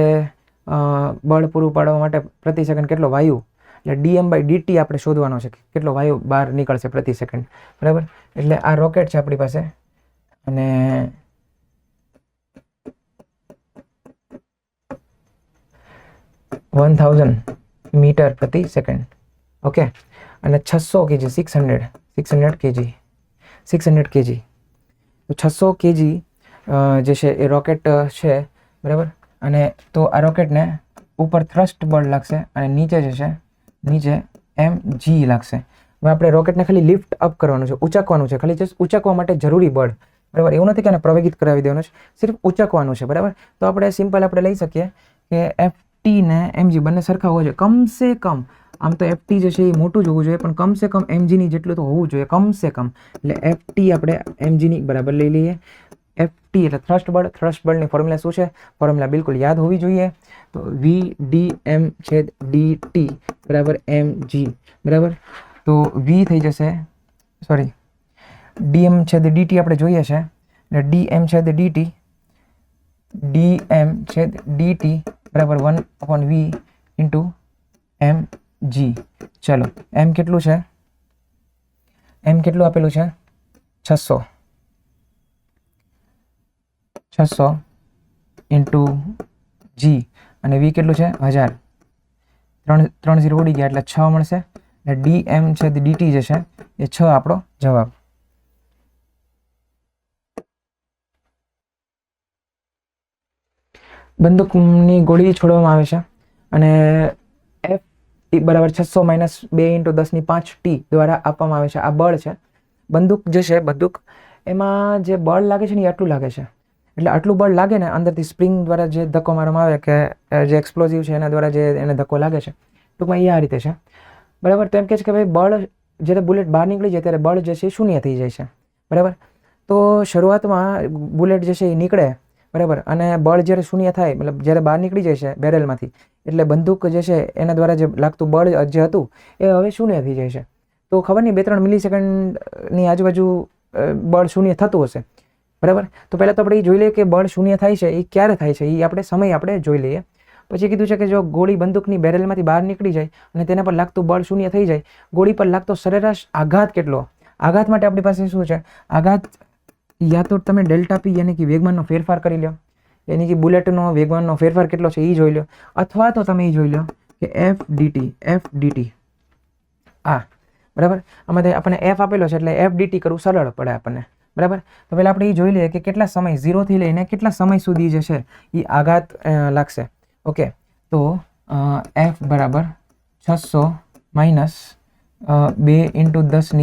બળ પૂરું પાડવા માટે પ્રતિ સેકન્ડ કેટલો વાયુ, એટલે dm/dt આપણે શોધવાનો છે, કેટલો વાયુ બહાર નીકળશે પ્રતિ સેકન્ડ, બરાબર. એટલે આ રોકેટ છે આપણી પાસે અને 1000 મીટર પ્રતિ સેકન્ડ, ઓકે. અને 600 kg 600 kg તો 600 kg જે છે એ રોકેટ છે, બરાબર. અને તો આ રોકેટને ઉપર થ્રસ્ટ બળ લાગશે અને નીચે જે છે નીચે mg લાગશે. હવે આપણે રોકેટને ખાલી લિફ્ટ અપ કરવાનું છે, ઉંચકવાનું છે, ખાલી જસ્ટ ઉંચકવા માટે જરૂરી બળ, બરાબર. એવું નથી કે આને પ્રવેગિત કરાવી દેવાનું છે, સિર્ફ ઉંચકવાનું છે, બરાબર. તો આપણે સિમ્પલ આપણે લઈ શકીએ કે ft ને mg બંને સરખા હોવા જોઈએ કમસે કમ. આમ તો ft જે છે એ મોટું જ હોવું જોઈએ પણ કમસે કમ mg ની જેટલું તો હોવું જોઈએ કમસે કમ. એટલે ft આપણે mg ની બરાબર લઈ લઈએ. ft એટલે થ્રસ્ટ બળની ફોર્મ્યુલા શું છે? ફોર્મ્યુલા બિલકુલ યાદ હોવી જોઈએ. તો v/dt બરાબર mg, બરાબર. તો v થઈ જશે, સોરી, dm/dt આપણે જોઈએ છે એટલે dm/dt બરાબર 1/v ઇન્ટુ mg. ચલો m કેટલું છે? m કેટલું આપેલું છે? 600 ઇન્ટુ g અને v કેટલું છે? 1000. 3 0 ઉડી ગયા એટલે 6 મળશે. એટલે dm/dt જે છે એ 6 આપણો જવાબ. બંદૂકની ગોળી છોડવામાં આવે છે અને f બરાબર 600 માઇનસ 2 ઇન્ટુ 10⁵ t દ્વારા આપવામાં આવે છે. આ બળ છે. બંદૂક જે છે એમાં જે બળ લાગે છે ને એ આટલું લાગે છે. એટલે આટલું બળ લાગે ને અંદરથી સ્પ્રિંગ દ્વારા જે ધક્કો મારવામાં આવે કે જે એક્સપ્લોઝિવ છે એના દ્વારા જે એને ધક્કો લાગે છે, ટૂંકમાં એ આ રીતે છે, બરાબર. તો એમ કહે છે કે ભાઈ બળ જ્યારે બુલેટ બહાર નીકળી જાય ત્યારે બળ જે છે એ શૂન્ય થઈ જાય છે, બરાબર. તો શરૂઆતમાં બુલેટ જે છે એ નીકળે, બરાબર, અને બળ જ્યારે શૂન્ય થાય મતલબ જ્યારે બહાર નીકળી જાય છે બેરેલમાંથી એટલે બંદૂક જે છે એના દ્વારા જે લાગતું બળ જે હતું એ હવે શૂન્ય થઈ જાય છે. તો ખબર નહીં 2-3 મિલિસેકન્ડની આજુબાજુ બળ શૂન્ય થતું હશે, બરાબર. તો પહેલાં તો આપણે એ જોઈ લઈએ કે બળ શૂન્ય થાય છે એ ક્યારે થાય છે, એ આપણે સમય આપણે જોઈ લઈએ. પછી કીધું છે કે જો ગોળી બંદૂકની બેરેલમાંથી બહાર નીકળી જાય અને તેના પર લાગતું બળ શૂન્ય થઈ જાય, ગોળી પર લાગતો સરેરાશ આઘાત કેટલો? આઘાત માટે આપણી પાસે શું છે? આઘાત યા તો તમે ડેલ્ટા પી યાની કે વેગમાનનો ફેરફાર કરી લો, યાની કે બુલેટનો વેગમાનનો ફેરફાર કેટલો છે એ જોઈ લો, અથવા તો તમે એ જોઈ લો કે f dt આ, બરાબર. આમાં આપણને f આપેલો છે એટલે f dt કરવું સરળ પડે આપણને, બરાબર. તો પહેલાં આપણે એ જોઈ લઈએ કે કેટલા સમય 0 થી લઈને કેટલા સમય સુધી જે છે એ આઘાત લાગશે, ઓકે. તો f બરાબર 600 માઇનસ 2 ઇન્ટુ 10⁵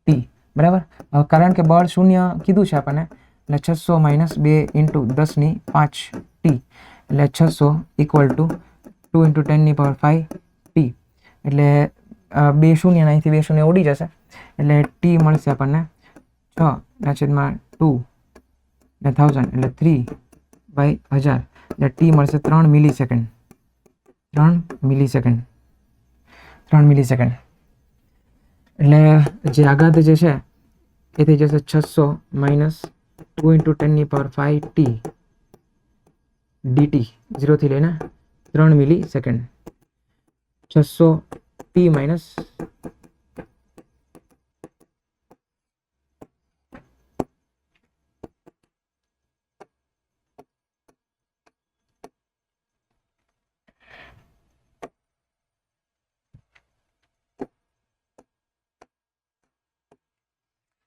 t, બરાબર. કારણ કે બળ શૂન્ય કીધું છે આપણને એટલે 600 માઇનસ 2 ઇન્ટુ 10⁵ t એટલે 600 ઇક્વલ ટુ 2 ઇન્ટુ 10⁵ t એટલે 2 શૂન્ય અહીંથી 2 શૂન્ય ઉડી જશે એટલે t મળશે આપણને 6/2 ને 1000 એટલે 3/1000 એટલે t મળશે 3 મિલિસેકન્ડ. 3 મિલિસેકન્ડ એટલે જે આઘાત જે છે એ થઈ જશે 600 માઇનસ 2 ઇન્ટુ 10⁵ t dt 0 થી લઈને 3 મિલિસેકન્ડ. 600 t માઇનસ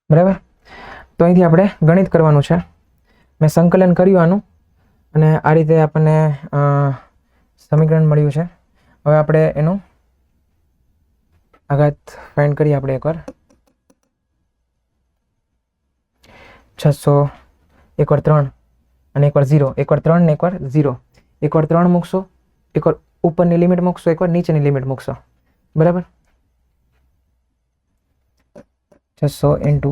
બરાબર. તો અહીંથી આપણે ગણિત કરવાનું છે. મેં સંકલન કર્યું આનું અને આ રીતે આપણને સમીકરણ મળ્યું છે. હવે આપણે એનું આઘાત ફાઇન્ડ કરીએ આપણે એકવાર. 600 એકવાર 3 અને એકવાર 0, એકવાર 3 ને એકવાર 0 એકવાર 3 મૂકશો, એકવાર ઉપરની લિમિટ મૂકશો, એકવાર નીચેની લિમિટ મૂકશો, બરાબર. 600 ઇન્ટુ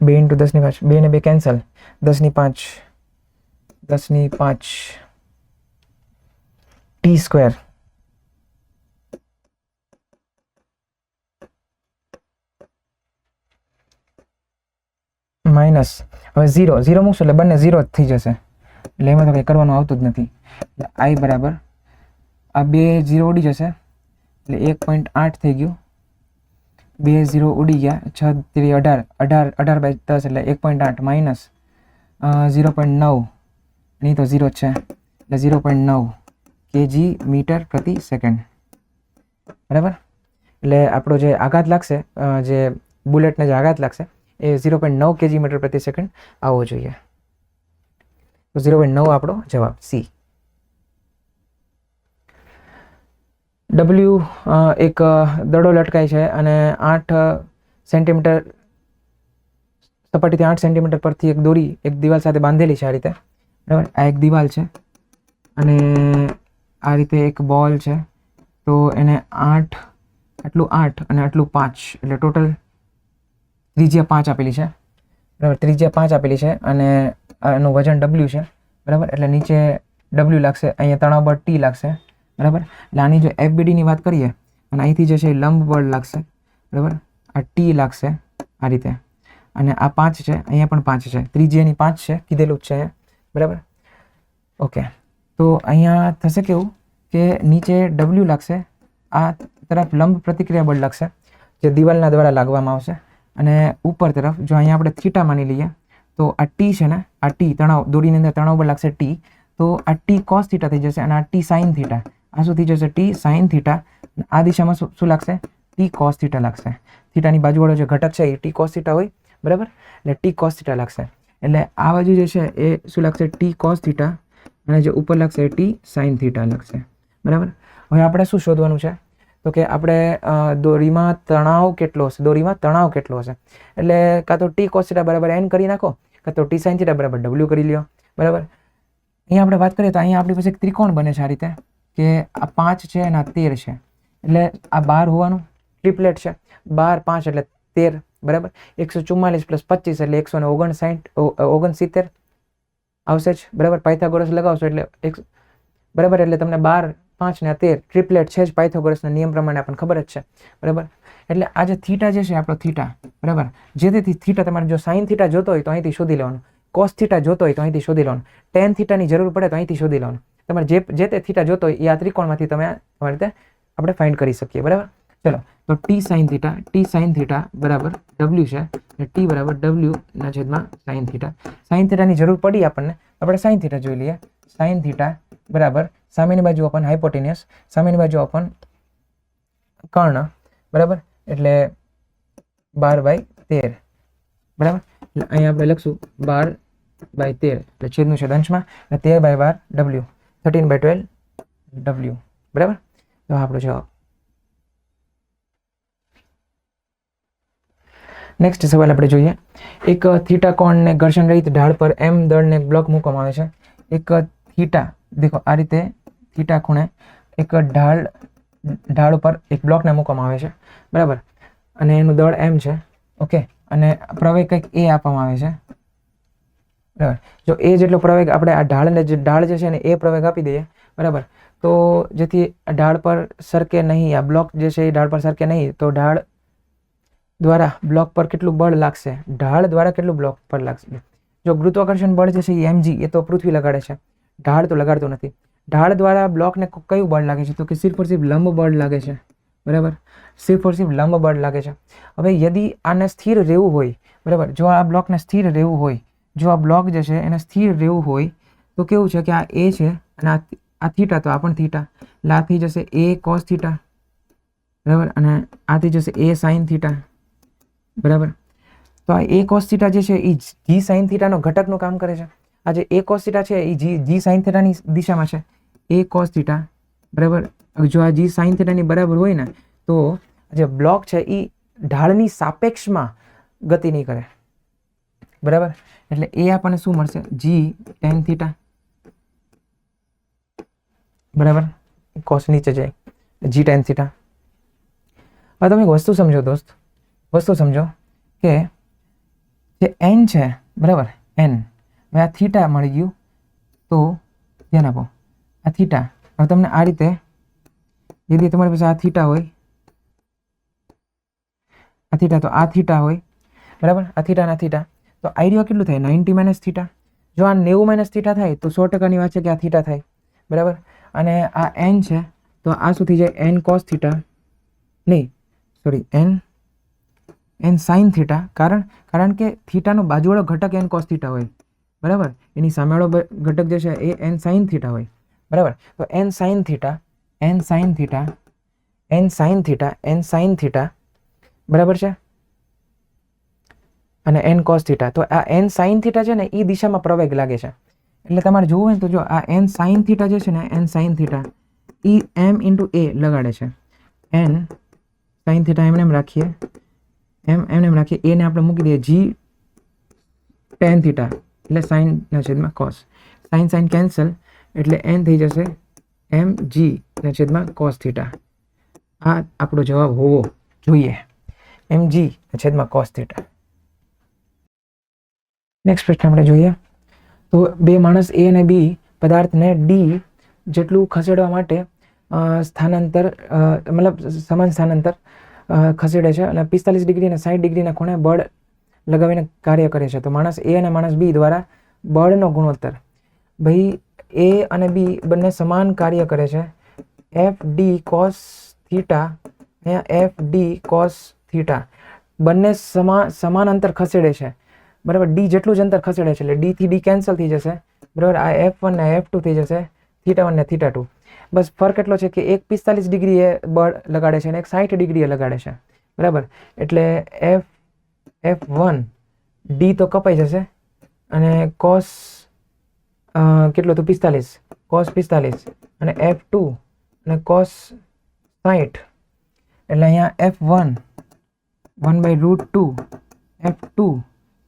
2 ઇન્ટુ 10⁵, 2 ને 2 કેન્સલ, 10⁵, 10⁵ ટી સ્ક્વેર માઇનસ, હવે 0 મૂકશો એટલે બંને 0 જ થઈ જશે, એટલે એમાં તો કંઈ કરવાનું આવતું જ નથી. એટલે આઈ બરાબર આ 2 0 ઉડી જશે એટલે 1.8 થઈ ગયું, 2 0 ઉડી ગયા, 6 3 18, 18/10 એટલે 1.8 માઇનસ 0.9, નહીં તો 0 છે એટલે 0.9 kg મીટર પ્રતિ સેકન્ડ, બરાબર. એટલે આપણો જે આઘાત લાગશે, જે બુલેટને જે આઘાત લાગશે એ 0.9 kg મીટર પ્રતિ સેકન્ડ આવવો જોઈએ. તો 0.9 આપણો જવાબ સી. ડબલ્યુ એક દડો લટકાય છે અને 8 સેન્ટીમીટર સપાટીથી 8 સેન્ટીમીટર પરથી એક દોરી એક દિવાલ સાથે બાંધેલી છે આ રીતે, બરાબર. આ એક દિવાલ છે અને આ રીતે એક બોલ છે, તો એને 8 આટલું 8 અને આટલું 5 એટલે ટોટલ ત્રિજ્યા 5 આપેલી છે, બરાબર. ત્રિજ્યા 5 આપેલી છે અને એનું વજન ડબલ્યુ છે, બરાબર. એટલે નીચે ડબલ્યુ લાગશે, અહીંયા તણાવ બળ ટી લાગશે, બરાબર. એટલે આની જો એફબીડીની વાત કરીએ અને અહીંથી જે છે એ લંબ બળ લાગશે, બરાબર. આ ટી લાગશે આ રીતે, અને આ 5 છે, અહીંયા પણ 5 છે, ત્રિજ્યાની 5 છે, કીધેલું જ છે અહીંયા, બરાબર. ઓકે, તો અહીંયા થશે કેવું કે નીચે ડબલ્યુ લાગશે, આ તરફ લંબ પ્રતિક્રિયા બળ લાગશે જે દિવાલના દ્વારા લાગવામાં આવશે, અને ઉપર તરફ જો અહીંયા આપણે થીટા માની લઈએ તો આ ટી છે ને, આ ટી તણાવ દોરીની અંદર તણાવ બળ લાગશે ટી, તો આ ટી કોસ થીટા થઈ જશે અને આ ટી સાઇન થીટા, આ શું થઈ જશે ટી સાઇન થીટા, આ દિશામાં શું લાગશે ટી કોસ થીટા લાગશે. થીટાની બાજુવાળો જે ઘટક છે એ ટી કોસ થીટા હોય, બરાબર. એટલે ટી કોસ થીટા લાગશે, એટલે આ બાજુ જે છે એ શું લાગશે ટી કોસ થીટા, અને જે ઉપર લાગશે એ ટી સાઇન થીટા લાગશે, બરાબર. હવે આપણે શું શોધવાનું છે તો કે આપણે દોરીમાં તણાવ કેટલો હશે, દોરીમાં તણાવ કેટલો હશે, એટલે કાં તો ટી કોસ થીટા બરાબર એન કરી નાખો, કાં તો ટી સાઇન થીટા બરાબર ડબલ્યુ કરી લ્યો, બરાબર. અહીંયા આપણે વાત કરીએ તો અહીંયા આપણી પાસે એક ત્રિકોણ બને છે આ રીતે, કે આ 5 છે અને આ 13 છે, એટલે આ 12 હોવાનું, ટ્રિપલેટ છે, 12 5 એટલે 13, બરાબર. 144 + 25 એટલે 169 આવશે જ, બરાબર. પાયથાગોરસ લગાવશો એટલે બરાબર, એટલે તમને 12 5 ને 13 ટ્રિપલેટ છે જ, પાયથાગોરસના નિયમ પ્રમાણે આપણને ખબર જ છે, બરાબર. એટલે આ જે થીટા જે છે આપણો થીટા, બરાબર, જે તેથી થીટા તમારે જો સાઇન થીટા જોતો હોય તો અહીંથી શોધી લેવાનું, કોસ થીટા જોતો હોય તો અહીંથી શોધી લેવાનું, ટેન થીટાની જરૂર પડે તો અહીંથી શોધી લેવાનું, તમારે જે તે થીટા જોતો હોય એ આ ત્રિકોણમાંથી તમે તમારી રીતે આપણે ફાઇન્ડ કરી શકીએ, બરાબર. ચલો, તો ટી સાઇન થીટા બરાબર ડબલ્યુ છે, અને ટી બરાબર ડબલ્યુ ના છેદમાં સાઇન થીટા. સાઇન થીટાની જરૂર પડી આપણને, આપણે સાઇન થીટા જોઈ લઈએ. સાઇન થીટા બરાબર સામેની બાજુ ઓપન હાઇપોટેનિયસ, સામેની બાજુ ઓપન કર્ણ, બરાબર. એટલે 12/13, બરાબર. એટલે અહીંયા આપણે લખશું 12/13 એટલે છેદનું છેદ અંશમાં, એટલે 13/12 ડબલ્યુ, 13/12 ડબલ્યુ, બરાબર. તો આપણો જવાબ. નેક્સ્ટ સવાલ આપણે જોઈએ. એક થીટા કોણને ઘર્ષણ રહિત ઢાળ પર એમ દળને એક બ્લોક મૂકવામાં આવે છે. એક થીટા દેખો આ રીતે થીટા ખૂણે એક ઢાળ ઉપર એક બ્લોકને મૂકવામાં આવે છે, બરાબર. અને એનું દળ એમ છે, ઓકે. અને પ્રવેગ કંઈક એ આપવામાં આવે છે, બરાબર. જો એ જેટલો પ્રવેગ આપણે આ ઢાળ જે છે ને એ પ્રવેગ આપી દઈએ, બરાબર, તો જેથી ઢાળ પર સરકે નહીં, આ બ્લોક જે છે એ ઢાળ પર સરકે નહીં, તો ઢાળ દ્વારા બ્લોક પર કેટલું બળ લાગશે, ઢાળ દ્વારા કેટલું બ્લોક પર લાગશે. જો ગુરુત્વાકર્ષણ બળ જે છે એ mg એ તો પૃથ્વી લગાડે છે, ઢાળ તો લગાડતું નથી. ઢાળ દ્વારા બ્લોકને કયું બળ લાગે છે તો કે સિર્ફ और सिर्फ લંબ બળ લાગે છે, બરાબર. સિર્ફ और सिर्फ લંબ બળ લાગે છે. હવે યદિ આને સ્થિર રહેવું હોય, બરાબર, જો આ બ્લોકને સ્થિર રહેવું હોય, જો આ બ્લોક જે છે એને સ્થિર રહેવું હોય તો કેવું છે કે આ એ છે અને આ થીટા, તો આ પણ થીટા, એટલે આ થઈ જશે એ કોસ થીટા, બરાબર, અને આ થઈ જશે એ સાઇન થીટા, બરાબર. તો આ એ કોસ થીટા જે છે એ જી સાઇન થીટાનો ઘટકનું કામ કરે છે. આ જે એ કોસ થીટા છે એ જી સાઇન થીટાની દિશામાં છે, એ કોસ થીટા, બરાબર. જો આ જી સાઇન થીટાની બરાબર હોય ને તો જે બ્લોક છે એ ઢાળની સાપેક્ષમાં ગતિ નહીં કરે, બરાબર. એટલે એ આપણને શું મળશે? જી ટેન થીટા, બરાબર. કોસ નીચે જાય, જી ટેન થીટા. હવે તમે એક વસ્તુ સમજો દોસ્ત, વસ્તુ સમજો કે જે એન છે, બરાબર, એન, હવે આ થીટા મળી ગયું, તો ધ્યાન આપો, આ થીટા. હવે તમને આ રીતે, यदि તમારી પાસે આ થીટા હોય, આ થીટા, તો આ થીટા હોય, બરાબર, આ થીટા ના થીટા, તો આઈડિયા કેટલું થાય? 90 માઇનસ થીટા. જો આ 90 માઇનસ થીટા થાય તો 100%ની વાત છે કે આ થીટા થાય, બરાબર. અને આ એન છે, તો આ શું થઈ જાય? એન કોસ થીટા, નહીં સોરી, એન સાઇન થીટા. કારણ કે થીટાનો બાજુવાળો ઘટક એન કોસ થીટા હોય, બરાબર. એની સામેવાળો ઘટક જે છે એ એન સાઇન થીટા હોય, બરાબર. તો n sine theta, n sine theta, n sine theta, n sine theta, બરાબર છે, અને એન કોસ થીટા. તો આ એન સાઇન થીટા છે ને એ દિશામાં પ્રવેગ લાગે છે. એટલે તમારે જોવું હોય તો જો આ એન સાઇન થીટા જે છે ને, એન સાઇન થીટા એ એમ ઇન્ટુ એ લગાડે છે. એન સાઇન થીટા એમને એમ રાખીએ, એમને એમ રાખીએ, એને આપણે મૂકી દઈએ જી ટેન થીટા, એટલે સાઇનના છેદમાં કોસ. સાઇન સાઇન કેન્સલ, એટલે એન થઈ જશે એમ જી ના છેદમાં કોસ થીટા. આ આપણો જવાબ હોવો જોઈએ, એમ જી ના છેદમાં કોસ થીટા. નેક્સ્ટ પ્રશ્ન આપણે જોઈએ તો બે માણસ એ અને બી પદાર્થને ડી જેટલું ખસેડવા માટે સ્થાનાંતર મતલબ સમાન સ્થાનાંતર ખસેડે છે અને 45 ડિગ્રી અને 60 ડિગ્રીના ખૂણે બળ લગાવીને કાર્ય કરે છે. તો માણસ એ અને માણસ બી દ્વારા બળનો ગુણોત્તર, ભાઈ એ અને બી બંને સમાન કાર્ય કરે છે. એફ ડી કોસ થીટા અહીંયા એફ ડી કોસ થીટા, બંને સમાન અંતર ખસેડે છે, બરાબર. ડી જેટલું જ અંતર ખસેડે છે એટલે ડી થી ડી કેન્સલ થઈ જશે, બરાબર. આ F1 ને F2 થઈ જશે, θ1 ને θ2. બસ ફરક એટલો છે કે એક 45 ડિગ્રીએ બળ લગાડે છે અને એક 60 ડિગ્રીએ લગાડે છે, બરાબર. એટલે F1 ડી તો કપાઈ જશે અને કોસ કેટલો તો 45, કોસ 45, અને F2 અને કોસ 60, એટલે અહીંયા F1 1/√2, F2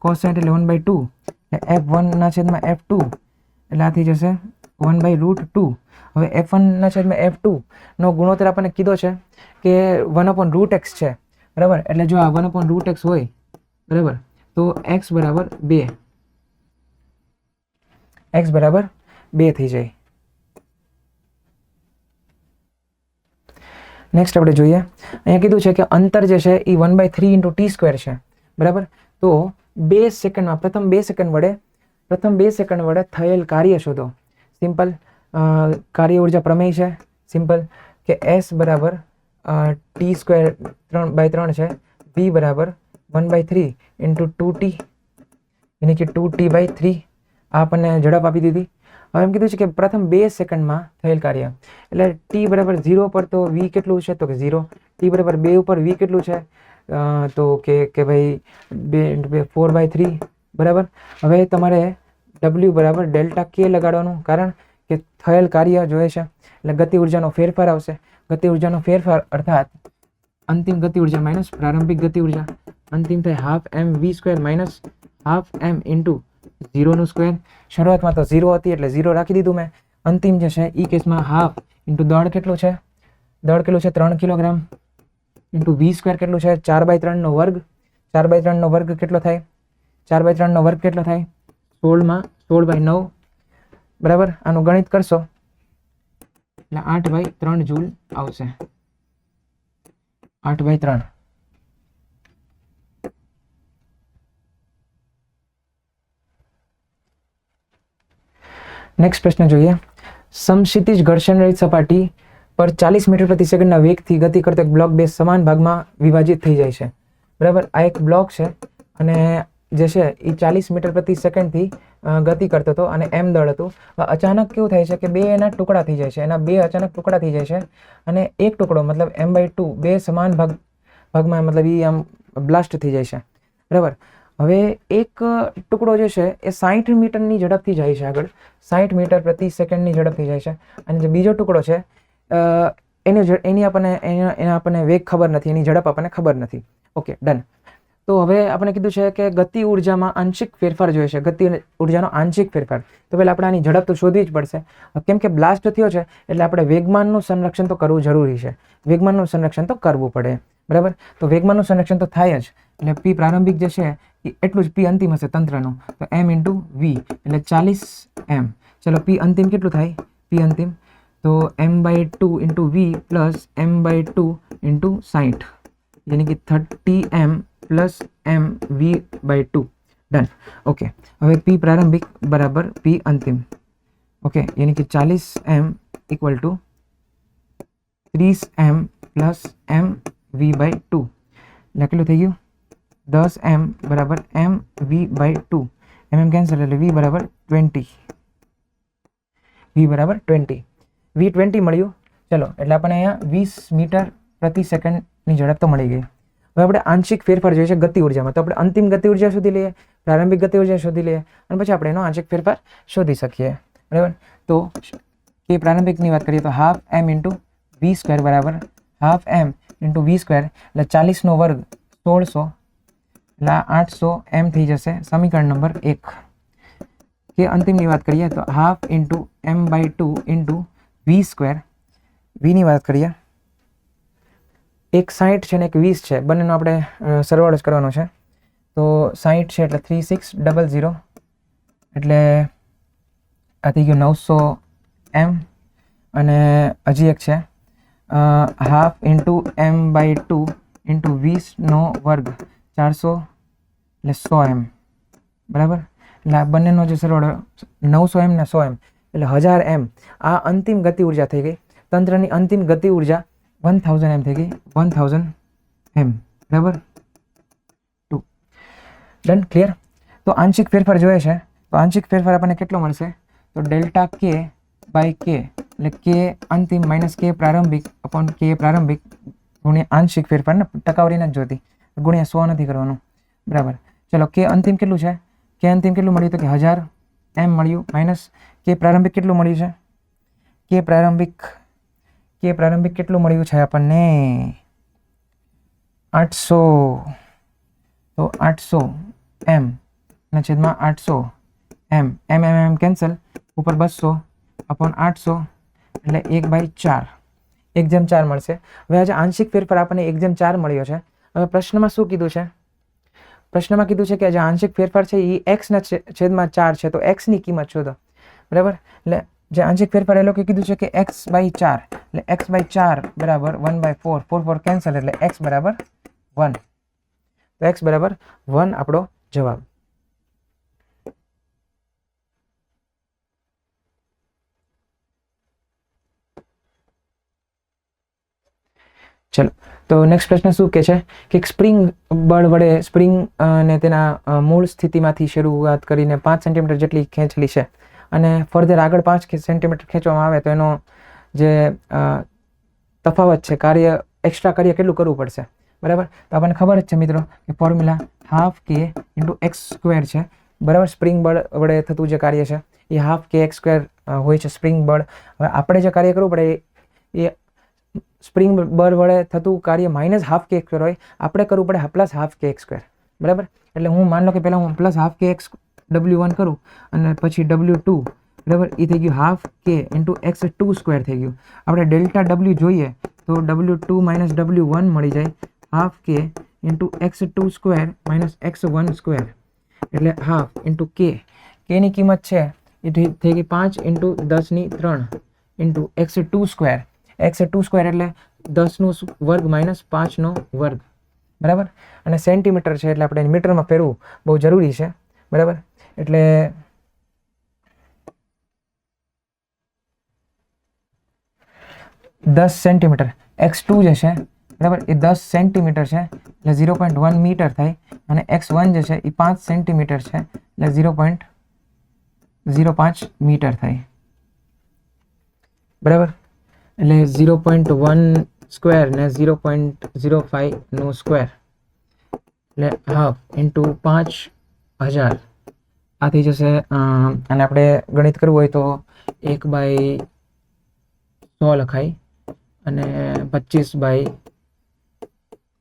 કોસ 60 એટલે 1/2, F1 ના છેદમાં F2 એટલે આ થઈ જશે 1/√2. હવે F1 ના છેદમાં F2 નો ગુણોત્તર આપણને કીધો છે કે 1/√x છે, બરાબર. એટલે જો આ 1/√x હોય, બરાબર, તો x બરાબર 2, x બરાબર 2 થઈ જાય. નેક્સ્ટ આપણે જોઈએ, અહીંયા કીધું છે કે અંતર જે છે એ 1/3 × t² છે, બરાબર. તો 2 સેકન્ડમાં પ્રથમ 2 સેકન્ડ વડે થયેલ કાર્ય શોધો. સિમ્પલ, કાર્ય ઉર્જા પ્રમેય છે, સિમ્પલ, કે S બરાબર t² 3/3 છે, V બરાબર 1/3 × 2t, यानी कि 2t/3. આ આપણને ઝડપ આપી દીધી. હવે એમ કીધું છે કે પ્રથમ 2 સેકન્ડમાં થયેલ કાર્ય, એટલે t બરાબર 0 પર તો v કેટલું છે? તો કે 0. t બરાબર 2 ઉપર v કેટલું છે? તો કે ભાઈ 2 × 4/3, બરાબર. હવે તમારે w બરાબર ડેલ્ટા k લગાડવાનું, કારણ કે થયેલ કાર્ય જોઈએ છે એટલે ગતિ ઉર્જાનો ફેરફાર આવશે. ગતિ ઉર્જાનો ફેરફાર અર્થાત અંતિમ ગતિ ઉર્જા માઇનસ પ્રારંભિક ગતિ ઉર્જા, અંતિમ થાય half mv² minus half m into 0નું સ્ક્વેર. શરૂઆતમાં તો 0 હતી એટલે 0 રાખી દીધું મેં. અંતિમ જે છે એ કેસમાં હાફ ઇન્ટુ દળ કેટલું છે? દળ કેટલું છે? 3 કિલોગ્રામ, ઇન્ટુ v² કેટલું છે? 4/3 નો વર્ગ. 4/3 નો વર્ગ કેટલો થાય? 4/3 નો વર્ગ કેટલો થાય? 16/9, બરાબર. આનું ગણિત કરશો એટલે 8/3 જૂલ આવશે. 8/3. નેક્સ્ટ પ્રશ્ન જોઈએ. સમક્ષિતિજ ઘર્ષણ રહિત સપાટી પર 40 મીટર પ્રતિ સેકન્ડના વેગથી ગતિ કરતો એક બ્લોક બે સમાન ભાગમાં વિભાજિત થઈ જાય છે, બરાબર. આ એક બ્લોક છે અને જે છે એ 40 મીટર પ્રતિ સેકન્ડથી ગતિ કરતો હતો અને m દળ હતું. અચાનક કેવું થાય છે કે બે એના ટુકડા થઈ જાય છે, એના બે અચાનક ટુકડા થઈ જાય છે અને એક ટુકડો મતલબ m/2 બે સમાન ભાગમાં મતલબ એ આમ બ્લાસ્ટ થઈ જાય છે, બરાબર. હવે એક ટુકડો જે છે એ 60 મીટરની ઝડપથી જાય છે આગળ, 60 મીટર પ્રતિ સેકન્ડની ઝડપથી જાય છે. અને જે બીજો ટુકડો છે એની આપણને વેગ ખબર નથી, એની ઝડપ આપણને ખબર નથી. Okay, done. તો હવે આપણે કીધું છે કે ગતિ ઉર્જામાં આંશિક ફેરફાર જોઈએ છે, ગતિ ઉર્જાનો આંશિક ફેરફાર. તો પહેલાં આપણે આની ઝડપ તો શોધવી જ પડશે. કેમ કે બ્લાસ્ટ થયો છે એટલે આપણે વેગમાનનું સંરક્ષણ તો કરવું જરૂરી છે, વેગમાનનું સંરક્ષણ તો કરવું પડે, બરાબર. તો વેગમાનનું સંરક્ષણ તો થાય જ, એટલે પી પ્રારંભિક જે છે એ એટલું જ પી અંતિમ હશે તંત્રનું, તો એમ ઇન્ટુ વી એટલે 40 એમ. ચલો પી અંતિમ કેટલું થાય? પી અંતિમ તો m/2 ઇન્ટુ વી પ્લસ m/2 ઇન્ટુ 60 यानी कि 30m plus m v/2 done. Okay, હવે p પ્રારંભિક બરાબર p અંતિમ. ઓકે, यानी कि 40m equal to 30m plus m v/2 એટલે કેટલું થઈ ગયું? 10m બરાબર m v/2. mm કેન્સલ એટલે v બરાબર 20, v બરાબર 20, v20 મળ્યું. ચલો એટલે આપણે અહીંયા 20 મીટર પ્રતિ સેકન્ડની ઝડપ તો મળી ગઈ. હવે આપણે આંશિક ફેરફાર જોઈએ છે ગતિ ઉર્જામાં, તો આપણે અંતિમ ગતિ ઉર્જા શોધી લઈએ, પ્રારંભિક ગતિ ઉર્જા શોધી લઈએ અને પછી આપણે એનો આંશિક ફેરફાર શોધી શકીએ, બરાબર. તો કે પ્રારંભિકની વાત કરીએ તો half M into V square બરાબર half M into V square એટલે 40નો વર્ગ 1600 એટલે 800 એમ થઈ જશે, સમીકરણ નંબર 1. કે અંતિમની વાત કરીએ તો half into m/2 into V square, વીની વાત કરીએ એક 60 છે ને એક 20 છે, બંનેનો આપણે સરવાળો જ કરવાનો છે. તો 60 છે એટલે 3600 એટલે આ થઈ ગયું 900 એમ. અને હજી એક છે હાફ ઇન્ટુ m/2 ઇન્ટુ 20નો વર્ગ 400 એટલે 100 એમ, બરાબર. એટલે આ બંનેનો જે સરવાળો 900 એમ ને 100 એમ એટલે 1000 એમ. આ અંતિમ ગતિ ઉર્જા થઈ ગઈ, તંત્રની અંતિમ ગતિ ઉર્જા 1000 એમ થઈ ગઈ, 1000 એમ, બરાબર. 2 ડન, ક્લિયર. તો આંશિક ફેરફાર જોઈએ છે, તો આંશિક ફેરફાર આપણને કેટલો મળશે? તો ડેલ્ટા કે બાય કે એટલે કે અંતિમ માઇનસ કે પ્રારંભિક અપોન કે પ્રારંભિક ગુણ્યા આંશિક ફેરફાર ને ટકાવારી નથી જોતી, ગુણ્યા 100 નથી કરવાનું, બરાબર. ચલો કે અંતિમ કેટલું છે? કે અંતિમ કેટલું મળ્યું? તો કે 1000 એમ મળ્યું માઇનસ કે પ્રારંભિક કેટલું મળ્યું છે? કે પ્રારંભિક કેટલું મળ્યું છે આપણને? 800. તો 800 એમ ના છેદમાં 800 એમ, એમ કેન્સલ, ઉપર 200 અપોન 800 એટલે 1/4, 1/4 મળશે. હવે આજે આંશિક ફેરફાર આપણને 1/4 મળ્યો છે. હવે પ્રશ્નમાં શું કીધું છે? પ્રશ્નમાં કીધું છે કે જે આંશિક ફેરફાર છે એ x ના છેદમાં 4 છે, તો x ની કિંમત શોધો, બરાબર. એટલે જે આંશિક ફેરફાર એ લોકો કીધું છે કે x/4 એટલે x/4 બરાબર 1/4, 4 કેન્સલ એટલે x બરાબર 1. તો x બરાબર 1 આપણો જવાબ. ચલો તો નેક્સ્ટ પ્રશ્ન શું કહે છે કે સ્પ્રિંગ બળ વડે સ્પ્રિંગ ને તેના મૂળ સ્થિતિમાંથી શરૂઆત કરીને 5 સેન્ટીમીટર જેટલી ખેંચેલી છે અને ફર્ધર આગળ 5 સેન્ટીમીટર ખેંચવામાં આવે તો એનો જે તફાવત છે, કાર્ય એક્સ્ટ્રા કાર્ય કેટલું કરવું પડશે, બરાબર. તો આપણને ખબર જ છે મિત્રો કે formula half k into x square છે, બરાબર. સ્પ્રિંગ બળ વડે થતું જે કાર્ય છે એ હાફ કે એક્સ સ્ક્વેર હોય છે, સ્પ્રિંગ બળ. હવે આપણે જે કાર્ય કરવું પડે એ સ્પ્રિંગ બળ વડે થતું કાર્ય માઇનસ હાફ કે એક્સ સ્ક્વેર હોય, આપણે કરવું પડે પ્લસ હાફ કે એક્સ સ્ક્વેર, બરાબર. એટલે હું માન લો કે પહેલાં હું પ્લસ હાફ કે એક્સ W1 કરું અને પછી W2, બરાબર. એ થઈ ગયું half k into x2 square થઈ ગયું. આપણે ડેલ્ટા W જોઈએ તો W2 માઇનસ W1 મળી જાય, half k into x2 square minus x1 square એટલે હાફ ઇન્ટુ કે. કેની કિંમત છે એ થઈ ગઈ 5 into 10⁻³ into x2 square. x2 square એટલે 10નો વર્ગ માઇનસ 5નો વર્ગ, બરાબર. અને સેન્ટીમીટર છે એટલે આપણે મીટરમાં ફેરવું બહુ જરૂરી છે, બરાબર. એટલે દસ સેન્ટીમીટર x2 જે છે, બરાબર, એ 10 સેન્ટીમીટર છે એટલે 0.1 મીટર થાય અને x1 જે છે એ 5 સેન્ટીમીટર છે એટલે 0.05 મીટર થાય, બરાબર. એટલે 0.1 સ્ક્વેર ને 0.05 નો સ્ક્વેર એટલે હાફ ઇન્ટુ 5000 આ થઈ જશે. અને આપણે ગણિત કરવું હોય તો 1/100 લખાય અને 25 બાય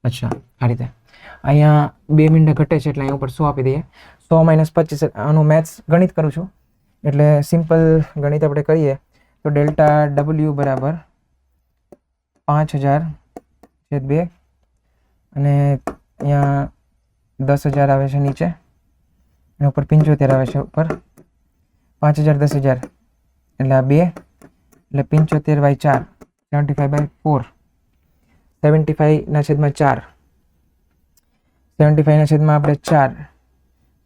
આ રીતે. અહીંયા 2 મિનિટ ઘટે છે એટલે અહીંયા ઉપર 100 આપી દઈએ. 100 - 25. આનું મેથ્સ ગણિત કરું છું એટલે સિમ્પલ ગણિત આપણે કરીએ તો ડેલ્ટા ડબલ્યુ બરાબર 5000/2 અને અહીંયા 10,000 આવે છે નીચે અને ઉપર 75 આવે છે ઉપર. 5000 10,000 એટલે આ 2 એટલે 75/4 75/4 75/4 75/4 આપણે 4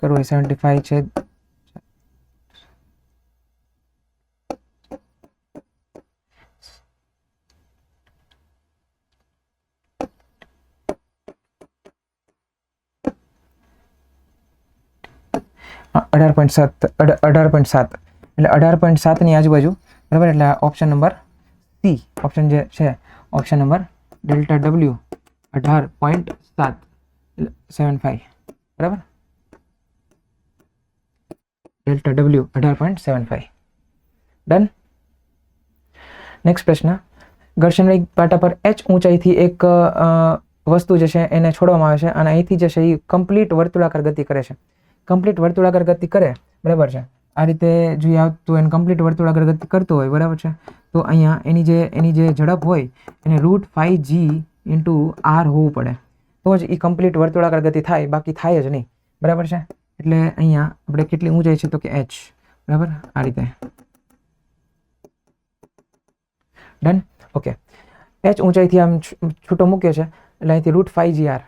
કરવું હોય 75 છે 18.7 એટલે 18.7 ની આજુબાજુ બરાબર. એટલે ઓપ્શન નંબર સી ઓપ્શન જે છે ઓપ્શન નંબર ડેલ્ટા ડબલ્યુ 18.775 બરાબર. Delta W 18.75 done. નેક્સ્ટ પ્રશ્ન, ઘર્ષણરહિત પાટા પર h ઊંચાઈથી એક વસ્તુ જે છે એને છોડવામાં આવે છે અને અહીંથી જે છે એ કમ્પ્લીટ વર્તુળાકાર ગતિ કરે છે. કમ્પ્લીટ વર્તુળાકાર ગતિ કરે બરાબર છે. આ રીતે જોઈએ આવતું એને કમ્પ્લીટ વર્તુળાકાર ગતિ કરતો હોય બરાબર છે. તો અહીંયા એની જે ઝડપ હોય એને √5g × r હોવું પડે તો જ એ કમ્પ્લીટ વર્તુળાકાર ગતિ થાય, બાકી થાય જ નહીં બરાબર છે. એટલે અહીંયા આપણે કેટલી ઊંચાઈ છે તો કે h બરાબર. આ રીતે ડન. ઓકે, h ઊંચાઈથી આમ છૂટો મૂક્યો છે એટલે અહીંથી √5gr.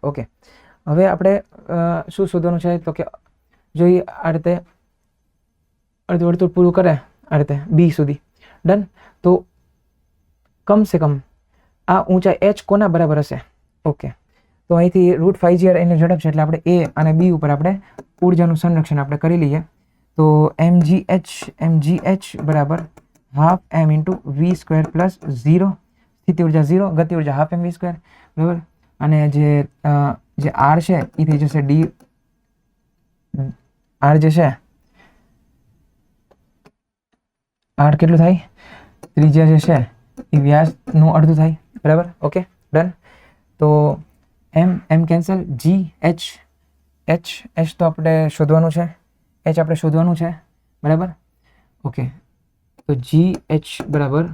ઓકે, હવે આપણે શું શોધવાનું છે તો કે જોઈએ આ રીતે અડધું વર્તુળ પૂરું કરે આ રીતે બી સુધી. ડન. તો કમસે કમ આ ઊંચાઈ h કોના બરાબર હશે? ઓકે, તો અહીંથી √5gr એની ઝડપ છે એટલે આપણે એ અને બી ઉપર આપણે ઉર્જાનું સંરક્ષણ આપણે કરી લઈએ. તો mgh બરાબર ½ m × v² + 0, સ્થિતિ ઉર્જા 0, ગતિ ઉર્જા ½ mv² બરાબર. અને જે r છે એ થઈ જશે d. r જે છે r કેટલું થાય? ત્રિજ્યા જે છે એ વ્યાસનું અડધું થાય બરાબર. Okay done. તો m કેન્સલ, g h તો આપણે શોધવાનું છે, બરાબર. ઓકે, તો gh બરાબર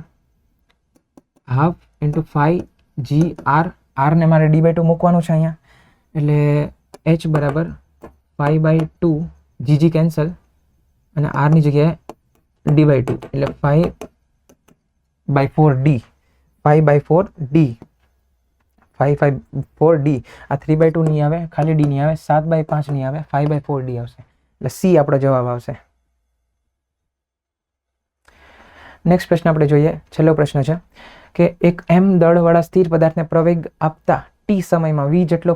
½ × 5gr. r ને મારે d/2 મૂકવાનું છે અહીંયા એટલે h બરાબર 5/2 gg કેન્સલ અને r ની જગ્યાએ d/2 એટલે 5/4d 5/4d. આ 3/2 નહીં આવે, ખાલી d નહીં આવે, 7/5 નહીં આવે, 5/4d આવશે એટલે c આપણો જવાબ આવશે. નેક્સ્ટ પ્રશ્ન આપણે જોઈએ. છેલ્લો પ્રશ્ન છે કે એક m દળવાળા સ્થિર પદાર્થને પ્રવેગ આપતા t સમયમાં v જેટલો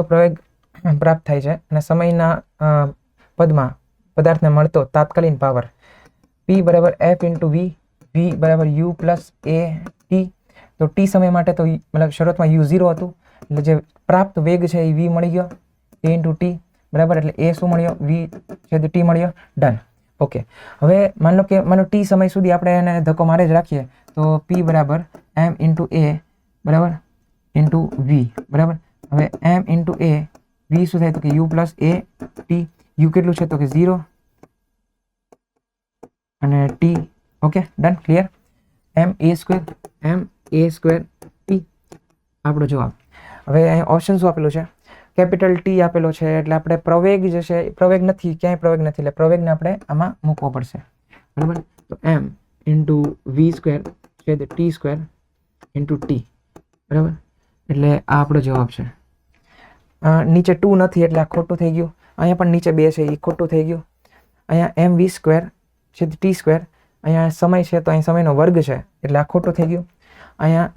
પ્રવેગ પ્રાપ્ત થાય છે અને સમયના પદમાં પદાર્થને મળતો તાત્કાલિક પાવર p બરાબર f × v, v બરાબર u + a t. તો t સમય માટે તો મતલબ શરૂઆતમાં u 0 હતું એટલે જે પ્રાપ્ત વેગ છે એ v મળી ગયો a × t બરાબર. એટલે a શું મળ્યો? v / t મળ્યો. ડન. ઓકે, હવે માનો t સમય સુધી આપણે એને ધક્કો મારે જ રાખીએ તો p બરાબર m × a બરાબર × v બરાબર. હવે m × a, v શું થાય તો કે u + a t. u કેટલું છે તો કે 0 અને t. Okay done, clear. ma² t આપણો જવાબ. હવે અહીં ઓપ્શન શું આપેલું છે? કેપિટલ T આપેલો છે એટલે આપણે પ્રવેગ જે છે પ્રવેગ નથી, ક્યાંય પ્રવેગ નથી એટલે પ્રવેગને આપણે આમાં મૂકવો પડશે બરાબર. તો m × v² / t² × t બરાબર. એટલે આ આપણો જવાબ છે. નીચે 2 નથી એટલે આ ખોટું થઈ ગયું. અહીંયા પણ નીચે 2 છે એ ખોટું થઈ ગયું. અહીંયા mv² / t², અહીંયા સમય છે તો અહીં સમયનો વર્ગ છે એટલે આ ખોટું થઈ ગયું. અહીંયા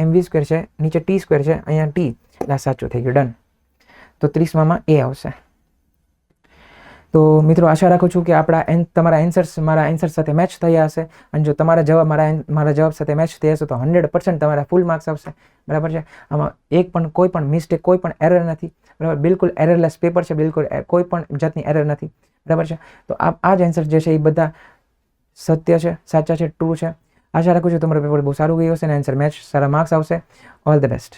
mv² છે, નીચે t² છે, અહીંયા t એટલે આ સાચું થઈ ગયું. ડન. તો 30માં એ આવશે. તો મિત્રો આશા રાખું છું કે તમારા આન્સર્સ મારા આન્સર સાથે મેચ થયા હશે અને જો તમારા જવાબ મારા જવાબ સાથે મેચ થયા હશે તો 100% તમારા ફૂલ માર્ક્સ આવશે બરાબર છે. આમાં કોઈ પણ મિસ્ટેક, કોઈ પણ એરર નથી બરાબર. બિલકુલ એરરલેસ પેપર છે, બિલકુલ કોઈ પણ જાતની એરર નથી બરાબર છે. તો આ જ આન્સર જે છે એ બધા સત્ય છે, સાચા છે, ટ્રુ છે આશા રાખું છું તમારું પેપર બહુ સારું ગયું હશે અને આન્સર મેચ સારા માર્ક્સ આવશે. All the best.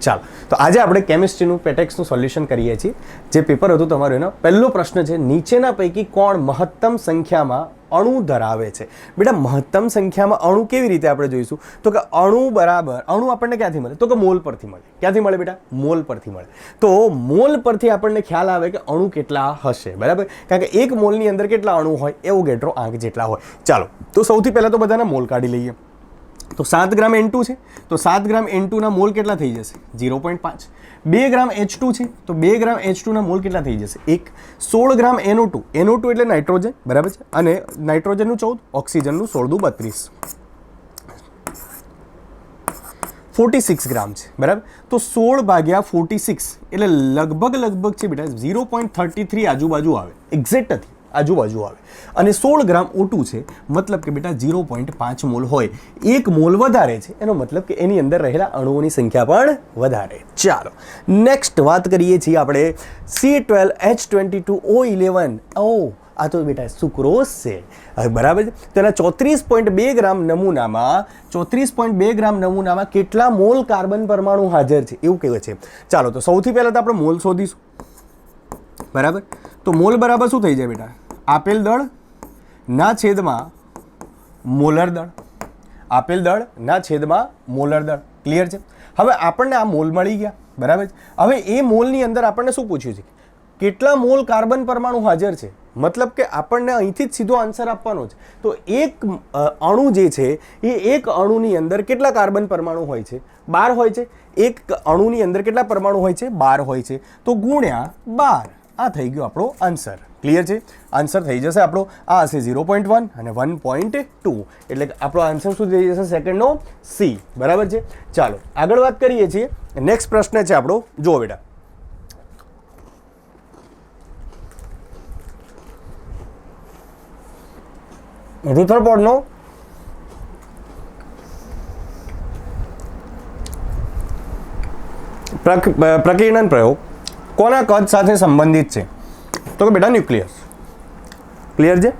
ચાલો, તો આજે આપણે કેમિસ્ટ્રીનું પેટેક્સનું સોલ્યુશન કરીએ છીએ. જે પેપર હતું તમારું એનો પહેલો પ્રશ્ન છે, નીચેના પૈકી કોણ મહત્તમ સંખ્યામાં અણુ ધરાવે છે? બેટા, મહત્તમ સંખ્યામાં અણુ કેવી રીતે આપણે જોઈશું? તો કે અણુ આપણને ક્યાંથી મળે? તો કે મોલ પરથી મળે. ક્યાંથી મળે બેટા? મોલ પરથી મળે. તો મોલ પરથી આપણને ખ્યાલ આવે કે અણુ કેટલા હશે, બરાબર? કારણ કે એક મોલની અંદર કેટલા અણુ હોય? એવોગેડ્રો આંક જેટલા હોય. ચાલો, તો સૌથી પહેલાં તો બધાના મોલ કાઢી લઈએ. તો 7 ગ્રામ N2 છે, તો 7 ગ્રામ N2 ના મોલ કેટલા થઈ જશે? 0.5. 2 ગ્રામ H2 છે, તો 2 ગ્રામ H2 ના મોલ કેટલા થઈ જશે? 1. 16 ગ્રામ NO2, NO2 એટલે નાઇટ્રોજન, બરાબર છે, અને નાઇટ્રોજનનું 14, ઓક્સિજનનું 16 દુ 32. 46 ગ્રામ છે, બરાબર? તો 16 ભાગ્યા 46 એટલે લગભગ છે બેટા 0.33 આજુબાજુ આવે, એક્ઝેક્ટ નથી, આજુબાજુ આવે. અને 16 ગ્રામ O2 છે, મતલબ કે બેટા 0.5 મોલ હોય. એક મોલ વધારે છે, એનો મતલબ કે એની અંદર રહેલા અણુઓની સંખ્યા પણ વધારે. ચાલો, નેક્સ્ટ વાત કરીએ છીએ આપણે C12H22O11. આ તો બેટા સુક્રોઝ છે, બરાબર છે. તેના 34.2 ગ્રામ નમૂનામાં કેટલા મોલ કાર્બન પરમાણુ હાજર છે એવું કહેવાય છે. ચાલો, તો સૌથી પહેલાં તો આપણે મોલ શોધીશું, બરાબર? તો મોલ બરાબર શું થઈ જાય બેટા? આપેલ દળ ના છેદમાં મોલર દળ. આપેલ દળ ના છેદમાં મોલર દળ. ક્લિયર છે? હવે આપણને આ મોલ મળી ગયા, બરાબર? હવે એ મોલની અંદર આપણને શું પૂછ્યું છે? કેટલા મોલ કાર્બન પરમાણુ હાજર છે? મતલબ કે આપણને અહીંથી જ સીધો આન્સર આપવાનો છે. તો એક અણુ જે છે એ એક અણુની અંદર કેટલા કાર્બન પરમાણુ હોય છે? 12 હોય છે. એક અણુની અંદર કેટલા પરમાણુ હોય છે? 12 હોય છે. તો ગુણ્યા 12. આ થઈ ગયો આપણો આન્સર. ક્લિયર છે? આન્સર થઈ જશે આપણો, આ હશે 0.1 અને 1.2, એટલે આપણો આન્સર શું થઈ જશે? સેકન્ડનો સી, બરાબર છે. ચાલો, આગળ વાત કરીએ છીએ. નેક્સ્ટ પ્રશ્ન છે આપણો, જુઓ બેટા. રુથરફોર્ડનો પ્રકીર્ણન પ્રયોગ કોના કદ સાથે સંબંધિત છે? તો કે બેટા ન્યુક્લિયસ. ક્લિયર છે?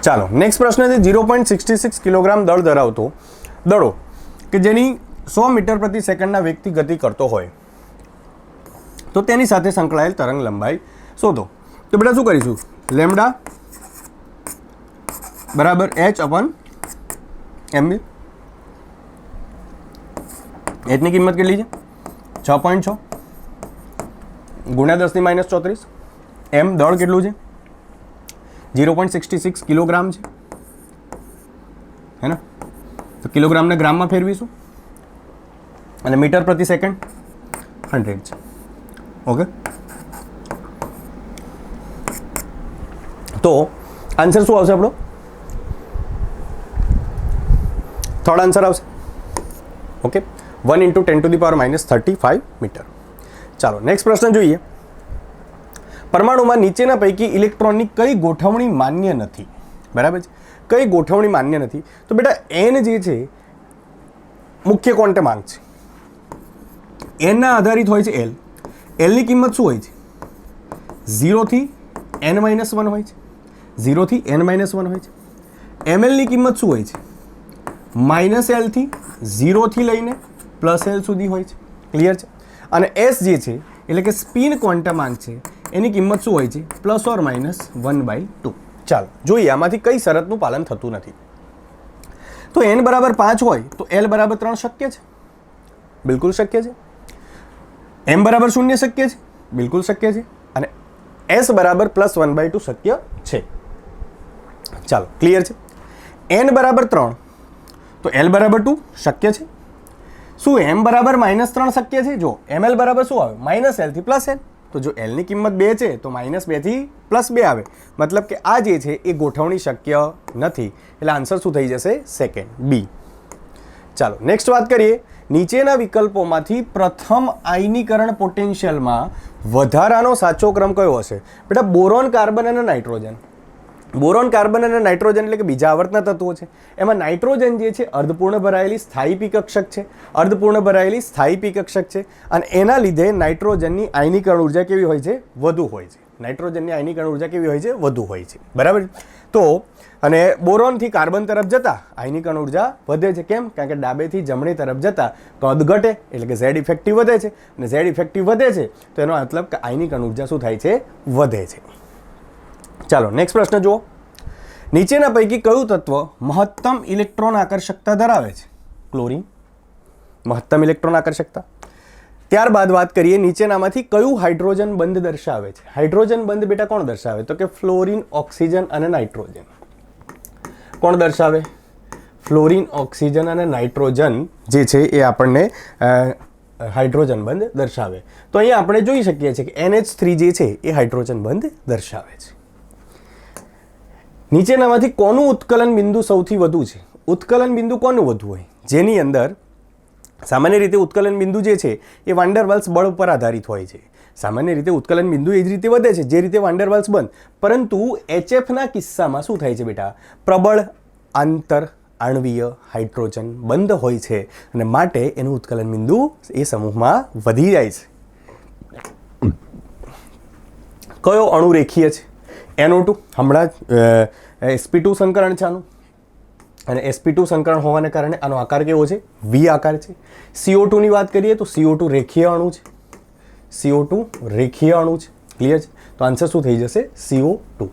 ચાલો, નેક્સ્ટ પ્રશ્ન છે 0.66 કિલોગ્રામ દળ ધરાવતો દડો કે જેની 100 મીટર પ્રતિ સેકન્ડના વેગથી ગતિ કરતો હોય તો તેની સાથે સંકળાયેલ તરંગ લંબાઈ શોધો. તો બેટા શું કરીશું? લેમ્ડા બરાબર H/mv. એચની કિંમત કેટલી છે? 6.6 ગુણ્યા 10⁻⁴. એમ દળ કેટલું છે? 0.66 કિલોગ્રામ છે, હે ને? તો કિલોગ્રામને ગ્રામમાં ફેરવીશું અને મીટર પ્રતિ સેકન્ડ 100 છે. ઓકે, તો આન્સર શું આવશે આપણો? થર્ડ આન્સર આવશે. ઓકે, 1 × 10⁻⁻35 મીટર. ચાલો, નેક્સ્ટ પ્રશ્ન જોઈએ. પરમાણુમાં નીચેના પૈકી ઇલેક્ટ્રોનની કઈ ગોઠવણી માન્ય નથી? બરાબર છે, કઈ ગોઠવણી માન્ય નથી? તો બેટા એન જે છે મુખ્ય ક્વોન્ટમ આંક છે. એનના આધારિત હોય છે એલ. એલની કિંમત શું હોય છે? 0 થી n-1 હોય છે. 0 થી n-1 હોય છે. એમએલની કિંમત શું હોય છે? -L થી 0 થી લઈને +L સુધી હોય છે. ક્લિયર છે? અને એસ જે છે એટલે કે સ્પિન ક્વોન્ટમ આંક છે, એની કિંમત શું હોય છે? ±1/2. ચાલો જોઈએ આમાંથી કઈ શરતનું પાલન થતું નથી. તો n બરાબર 5 હોય તો L બરાબર 3 શક્ય છે? બિલકુલ શક્ય છે. m બરાબર 0 શક્ય છે? બિલકુલ શક્ય છે. અને s બરાબર +1/2 શક્ય છે. ચાલો, ક્લિયર છે? n બરાબર 3 તો L બરાબર 2 શક્ય છે. શું m બરાબર -3 શક્ય છે? જો ml બરાબર શું આવે? -L થી +L. તો જો L ની કિંમત 2 છે તો -2 થી +2 આવે, મતલબ કે આ જે છે એ ગોઠવણી શક્ય નથી. એટલે આન્સર શું થઈ જશે? Second B. ચાલો, નેક્સ્ટ વાત કરીએ. નીચેના વિકલ્પોમાંથી પ્રથમ આયનીકરણ પોટેન્શિયલમાં વધારાનો સાચો ક્રમ કયો હશે? બેટા બોરોન, કાર્બન અને નાઇટ્રોજન. બોરોન, કાર્બન અને નાઇટ્રોજન એટલે કે બીજા આવર્તના તત્વો છે. એમાં નાઇટ્રોજન જે છે અર્ધપૂર્ણ ભરાયેલી સ્થાયી પી કક્ષક છે, અર્ધપૂર્ણ ભરાયેલી સ્થાયી પી કક્ષક છે, અને એના લીધે નાઇટ્રોજનની આયનીકરણ ઉર્જા કેવી હોય છે? વધુ હોય છે. નાઇટ્રોજનની આયનિક અણુ ઉર્જા કેવી હોય છે? વધુ હોય છે. બરાબર. તો અને બોરોનથી કાર્બન તરફ જતા આયનિક અણુ ઉર્જા વધે છે. કેમ? કારણ કે ડાબેથી જમણી તરફ જતા કદ ઘટે, એટલે કે ઝેડ ઇફેક્ટિવ વધે છે, અને ઝેડ ઇફેક્ટિવ વધે છે તો એનો મતલબ કે આયનિક અણુ ઉર્જા શું થાય છે? વધે છે. ચાલો નેક્સ્ટ પ્રશ્ન જુઓ. નીચેના પૈકી કયું તત્વ મહત્તમ ઇલેક્ટ્રોન આકર્ષકતા ધરાવે છે? ક્લોરીન. મહત્તમ ઇલેક્ટ્રોન આકર્ષકતા. ત્યારબાદ વાત કરીએ નીચેનામાંથી કયું હાઇડ્રોજન બંધ દર્શાવે છે? હાઇડ્રોજન બંધ બેટા કોણ દર્શાવે? તો કે ફ્લોરિન, ઓક્સિજન અને નાઇટ્રોજન. કોણ દર્શાવે? ફ્લોરિન, ઓક્સિજન અને નાઇટ્રોજન જે છે એ આપણને હાઇડ્રોજન બંધ દર્શાવે. તો અહીંયા આપણે જોઈ શકીએ છીએ કે NH3 જે છે એ હાઇડ્રોજન બંધ દર્શાવે છે. નીચેનામાંથી કોનું ઉત્કલન બિંદુ સૌથી વધુ છે? ઉત્કલન બિંદુ કોનું વધુ હોય? જેની અંદર સામાન્ય રીતે ઉત્કલન બિંદુ જે છે એ વાન ડર વાલ્સ બળ ઉપર આધારિત હોય છે. સામાન્ય રીતે ઉત્કલન બિંદુ એ જ રીતે વધે છે જે રીતે વાન ડર વાલ્સ બંધ. પરંતુ HFના કિસ્સામાં શું થાય છે બેટા? પ્રબળ આંતર આણવીય હાઇડ્રોજન બંધ હોય છે અને માટે એનું ઉત્કલન બિંદુ એ સમૂહમાં વધી જાય છે. કયો અણુ રેખીય છે? NO2. હમણાં જ sp2 સંકરણ છે આનું, અને sp2 સંકરણ હોવાને કારણે આનો આકાર કેવો છે? V આકાર છે. CO2 ની વાત કરીએ તો CO2 રેખીય અણુ છે. CO2 રેખીય અણુ છે. ક્લિયર છે? તો આન્સર શું થઈ જશે? CO2.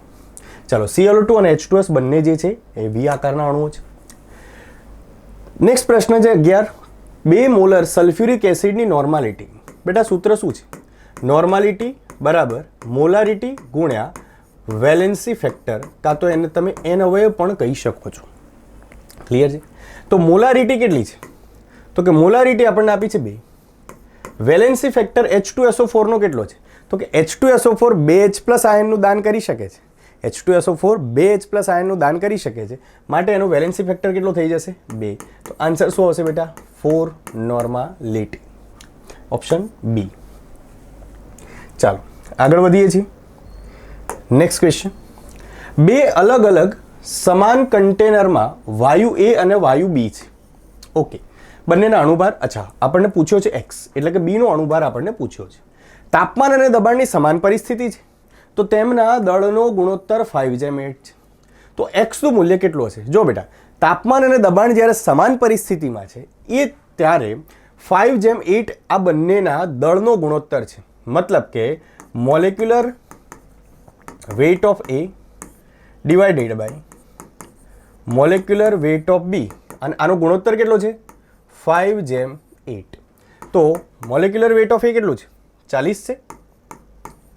ચાલો, Cl2 અને H2S બંને જે છે એ V આકારના અણુઓ છે. નેક્સ્ટ પ્રશ્ન છે 11. 2 મોલર સલ્ફ્યુરિક એસિડની નોર્માલિટી. બેટા સૂત્ર શું છે? નોર્માલિટી બરાબર મોલારિટી ગુણ્યા વેલેન્સી ફેક્ટર, કાં તો એને તમે N અવયવ પણ કહી શકો છો. ક્લિયર છે? તો મોલારિટી કેટલી છે? તો કે મોલારિટી આપણને આપી છે 2. વેલેન્સી ફેક્ટર H2SO4 નો કેટલો છે? તો કે H2SO4 2H+ આયનનું દાન કરી શકે છે. H2SO4 2H+ આયનનું દાન કરી શકે છે, માટે એનો વેલેન્સી ફેક્ટર કેટલો થઈ જશે? 2. તો આન્સર શું હશે બેટા? 4 નોર્માલિટી. Option B. ચાલો આગળ વધીએ છીએ. Next question. 2 અલગ અલગ સમાન કન્ટેનરમાં વાયુ A અને વાયુ B છે. ઓકે, બંનેના અણુભાર આપણને પૂછ્યો છે x, એટલે કે B નો અણુભાર આપણને પૂછ્યો છે. તાપમાન અને દબાણની સમાન પરિસ્થિતિ છે, તો તેમના દળનો ગુણોત્તર 5:8 છે. તો x નું મૂલ્ય કેટલું હશે? જો બેટા, તાપમાન અને દબાણ જ્યારે સમાન પરિસ્થિતિમાં છે એ ત્યારે 5:8 આ બંનેના દળનો ગુણોત્તર છે. મતલબ કે molecular weight of A divided by molecular weight of B, અને આનો ગુણોત્તર કેટલો છે? 5:8. તો મોલેક્યુલર વેઇટ ઓફ A કેટલું છે? 40 છે.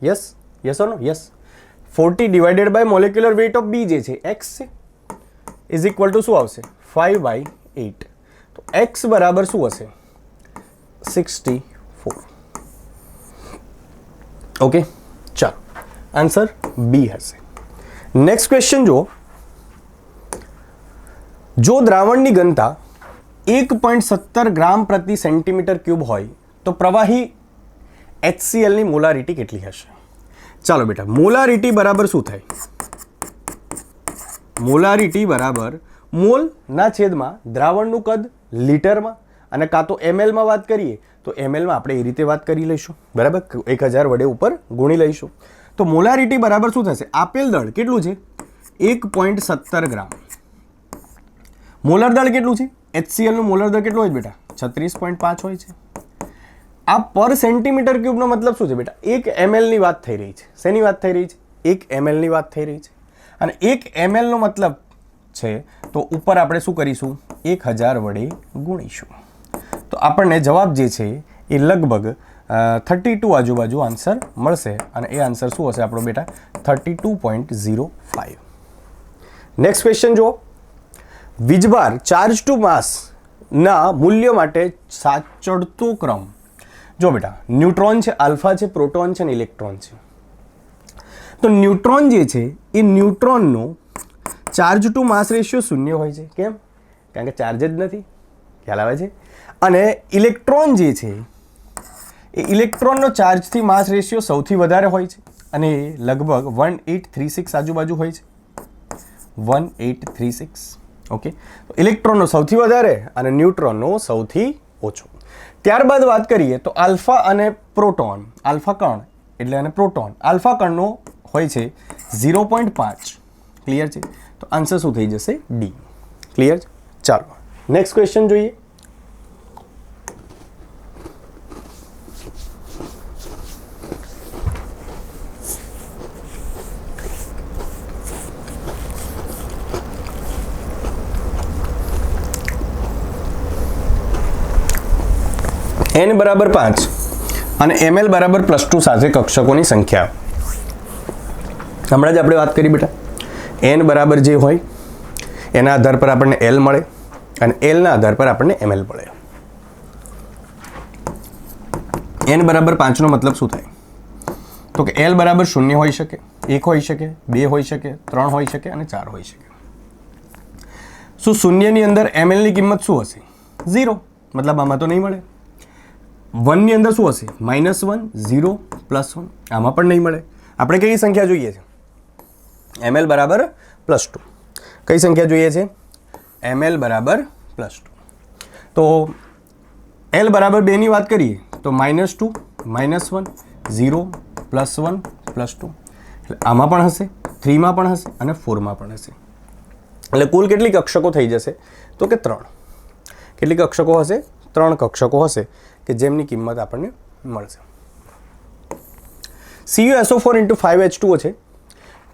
Yes, yes or no? Yes. 40 divided by molecular weight of B જે છે x છે, ઇઝ ઇક્વલ ટુ શું આવશે? 5/8. તો x બરાબર શું હશે? 64. ઓકે, ચાલો આન્સર B હશે. નેક્સ્ટ ક્વેશ્ચન જો દ્રાવણની ઘનતા 1.17 ગ્રામ પ્રતિ સેન્ટીમીટર ક્યુબ હોય તો પ્રવાહી HCl ની મોલારિટી કેટલી હશે? ચાલો બેટા, મોલારિટી બરાબર શું થાય? મોલારિટી બરાબર મોલ ના છેદમાં દ્રાવણનું કદ લીટરમાં, અને કાં તો ml માં વાત કરીએ તો ml માં આપણે એ રીતે વાત કરી લઈશું. બરાબર, 1000 વડે ઉપર ગુણી લઈશું. તો મોલારિટી બરાબર શું થશે? આપેલ દળ કેટલું છે? 1.17 ગ્રામ. મોલર દળ કેટલું છે? HCl નું મોલર દળ કેટલું હોય બેટા? 36.5 હોય છે. આ પર સેન્ટીમીટર ક્યુબનો મતલબ શું છે બેટા? 1 ml ની વાત થઈ રહી છે. શેની વાત થઈ રહી છે? 1 ml ની વાત થઈ રહી છે. અને 1 ml નો મતલબ છે તો ઉપર આપણે શું કરીશું? 1000 વડે ગુણીશું. તો આપણને જવાબ જે છે એ લગભગ 32 આજુબાજુ આન્સર મળશે, અને એ આન્સર શું હશે આપણો બેટા? 32.05. નેક્સ્ટ ક્વેશ્ચન જુઓ. વીજભાર ચાર્જ ટુ માસ ના મૂલ્ય માટે સાચડતો ક્રમ. જો બેટા, ન્યુટ્રોન છે, આલ્ફા છે, પ્રોટોન છે અને ઇલેક્ટ્રોન છે. તો ન્યુટ્રોન જે છે એ ન્યુટ્રોનનો ચાર્જ ટુ માસ રેશિયો 0 હોય છે. કેમ? કારણ કે ચાર્જ જ નથી. ખ્યાલ આવે છે? અને ઇલેક્ટ્રોન જે છે એ ઇલેક્ટ્રોનનો ચાર્જથી માસ રેશિયો સૌથી વધારે હોય છે, અને લગભગ 1836 આજુબાજુ હોય છે. 1836. ઓકે, ઇલેક્ટ્રોનનો સૌથી વધારે અને ન્યુટ્રોનનો સૌથી ઓછો. ત્યારબાદ વાત કરીએ તો આલ્ફા અને પ્રોટોન. આલ્ફા કણ એટલે અને પ્રોટોન આલ્ફા કણનો હોય છે 0.5. ક્લિયર છે? તો આન્સર શું થઈ જશે? ડી. ક્લિયર છે? ચાલો નેક્સ્ટ ક્વેશ્ચન જોઈએ. n બરાબર 5 અને ml બરાબર +2 સાથે કક્ષકોની સંખ્યા. હમણાં જ આપણે વાત કરી બેટા, n બરાબર જે હોય એના આધાર પર આપણને l મળે અને l ના આધાર પર આપણને ml મળે. n બરાબર 5 નો મતલબ શું થાય? તો કે l બરાબર 0 હોઈ શકે, 1 હોઈ શકે, 2 હોઈ શકે, 3 હોઈ શકે અને 4 હોઈ શકે. શું શૂન્યની અંદર ml ની કિંમત શું હશે? 0. મતલબ આમાં તો નહીં મળે. 1 ની અંદર શું હશે? -1, 0, +1. આમાં પણ નહીં મળે. આપણે કઈ સંખ્યા જોઈએ છે? ml બરાબર +2. કઈ સંખ્યા જોઈએ છે? ml બરાબર +2. તો l બરાબર 2 ની વાત કરીએ તો -2, -1, 0, +1, +2. એટલે આમાં પણ હશે, 3 માં પણ હશે અને 4 માં પણ હશે. એટલે કુલ કેટલી કક્ષકો થઈ જશે? તો કે 3. કેટલી કક્ષકો હશે? 3 કક્ષકો હશે કે જેમની કિંમત આપણને મળશે. CuSO4 × 5H2O છે,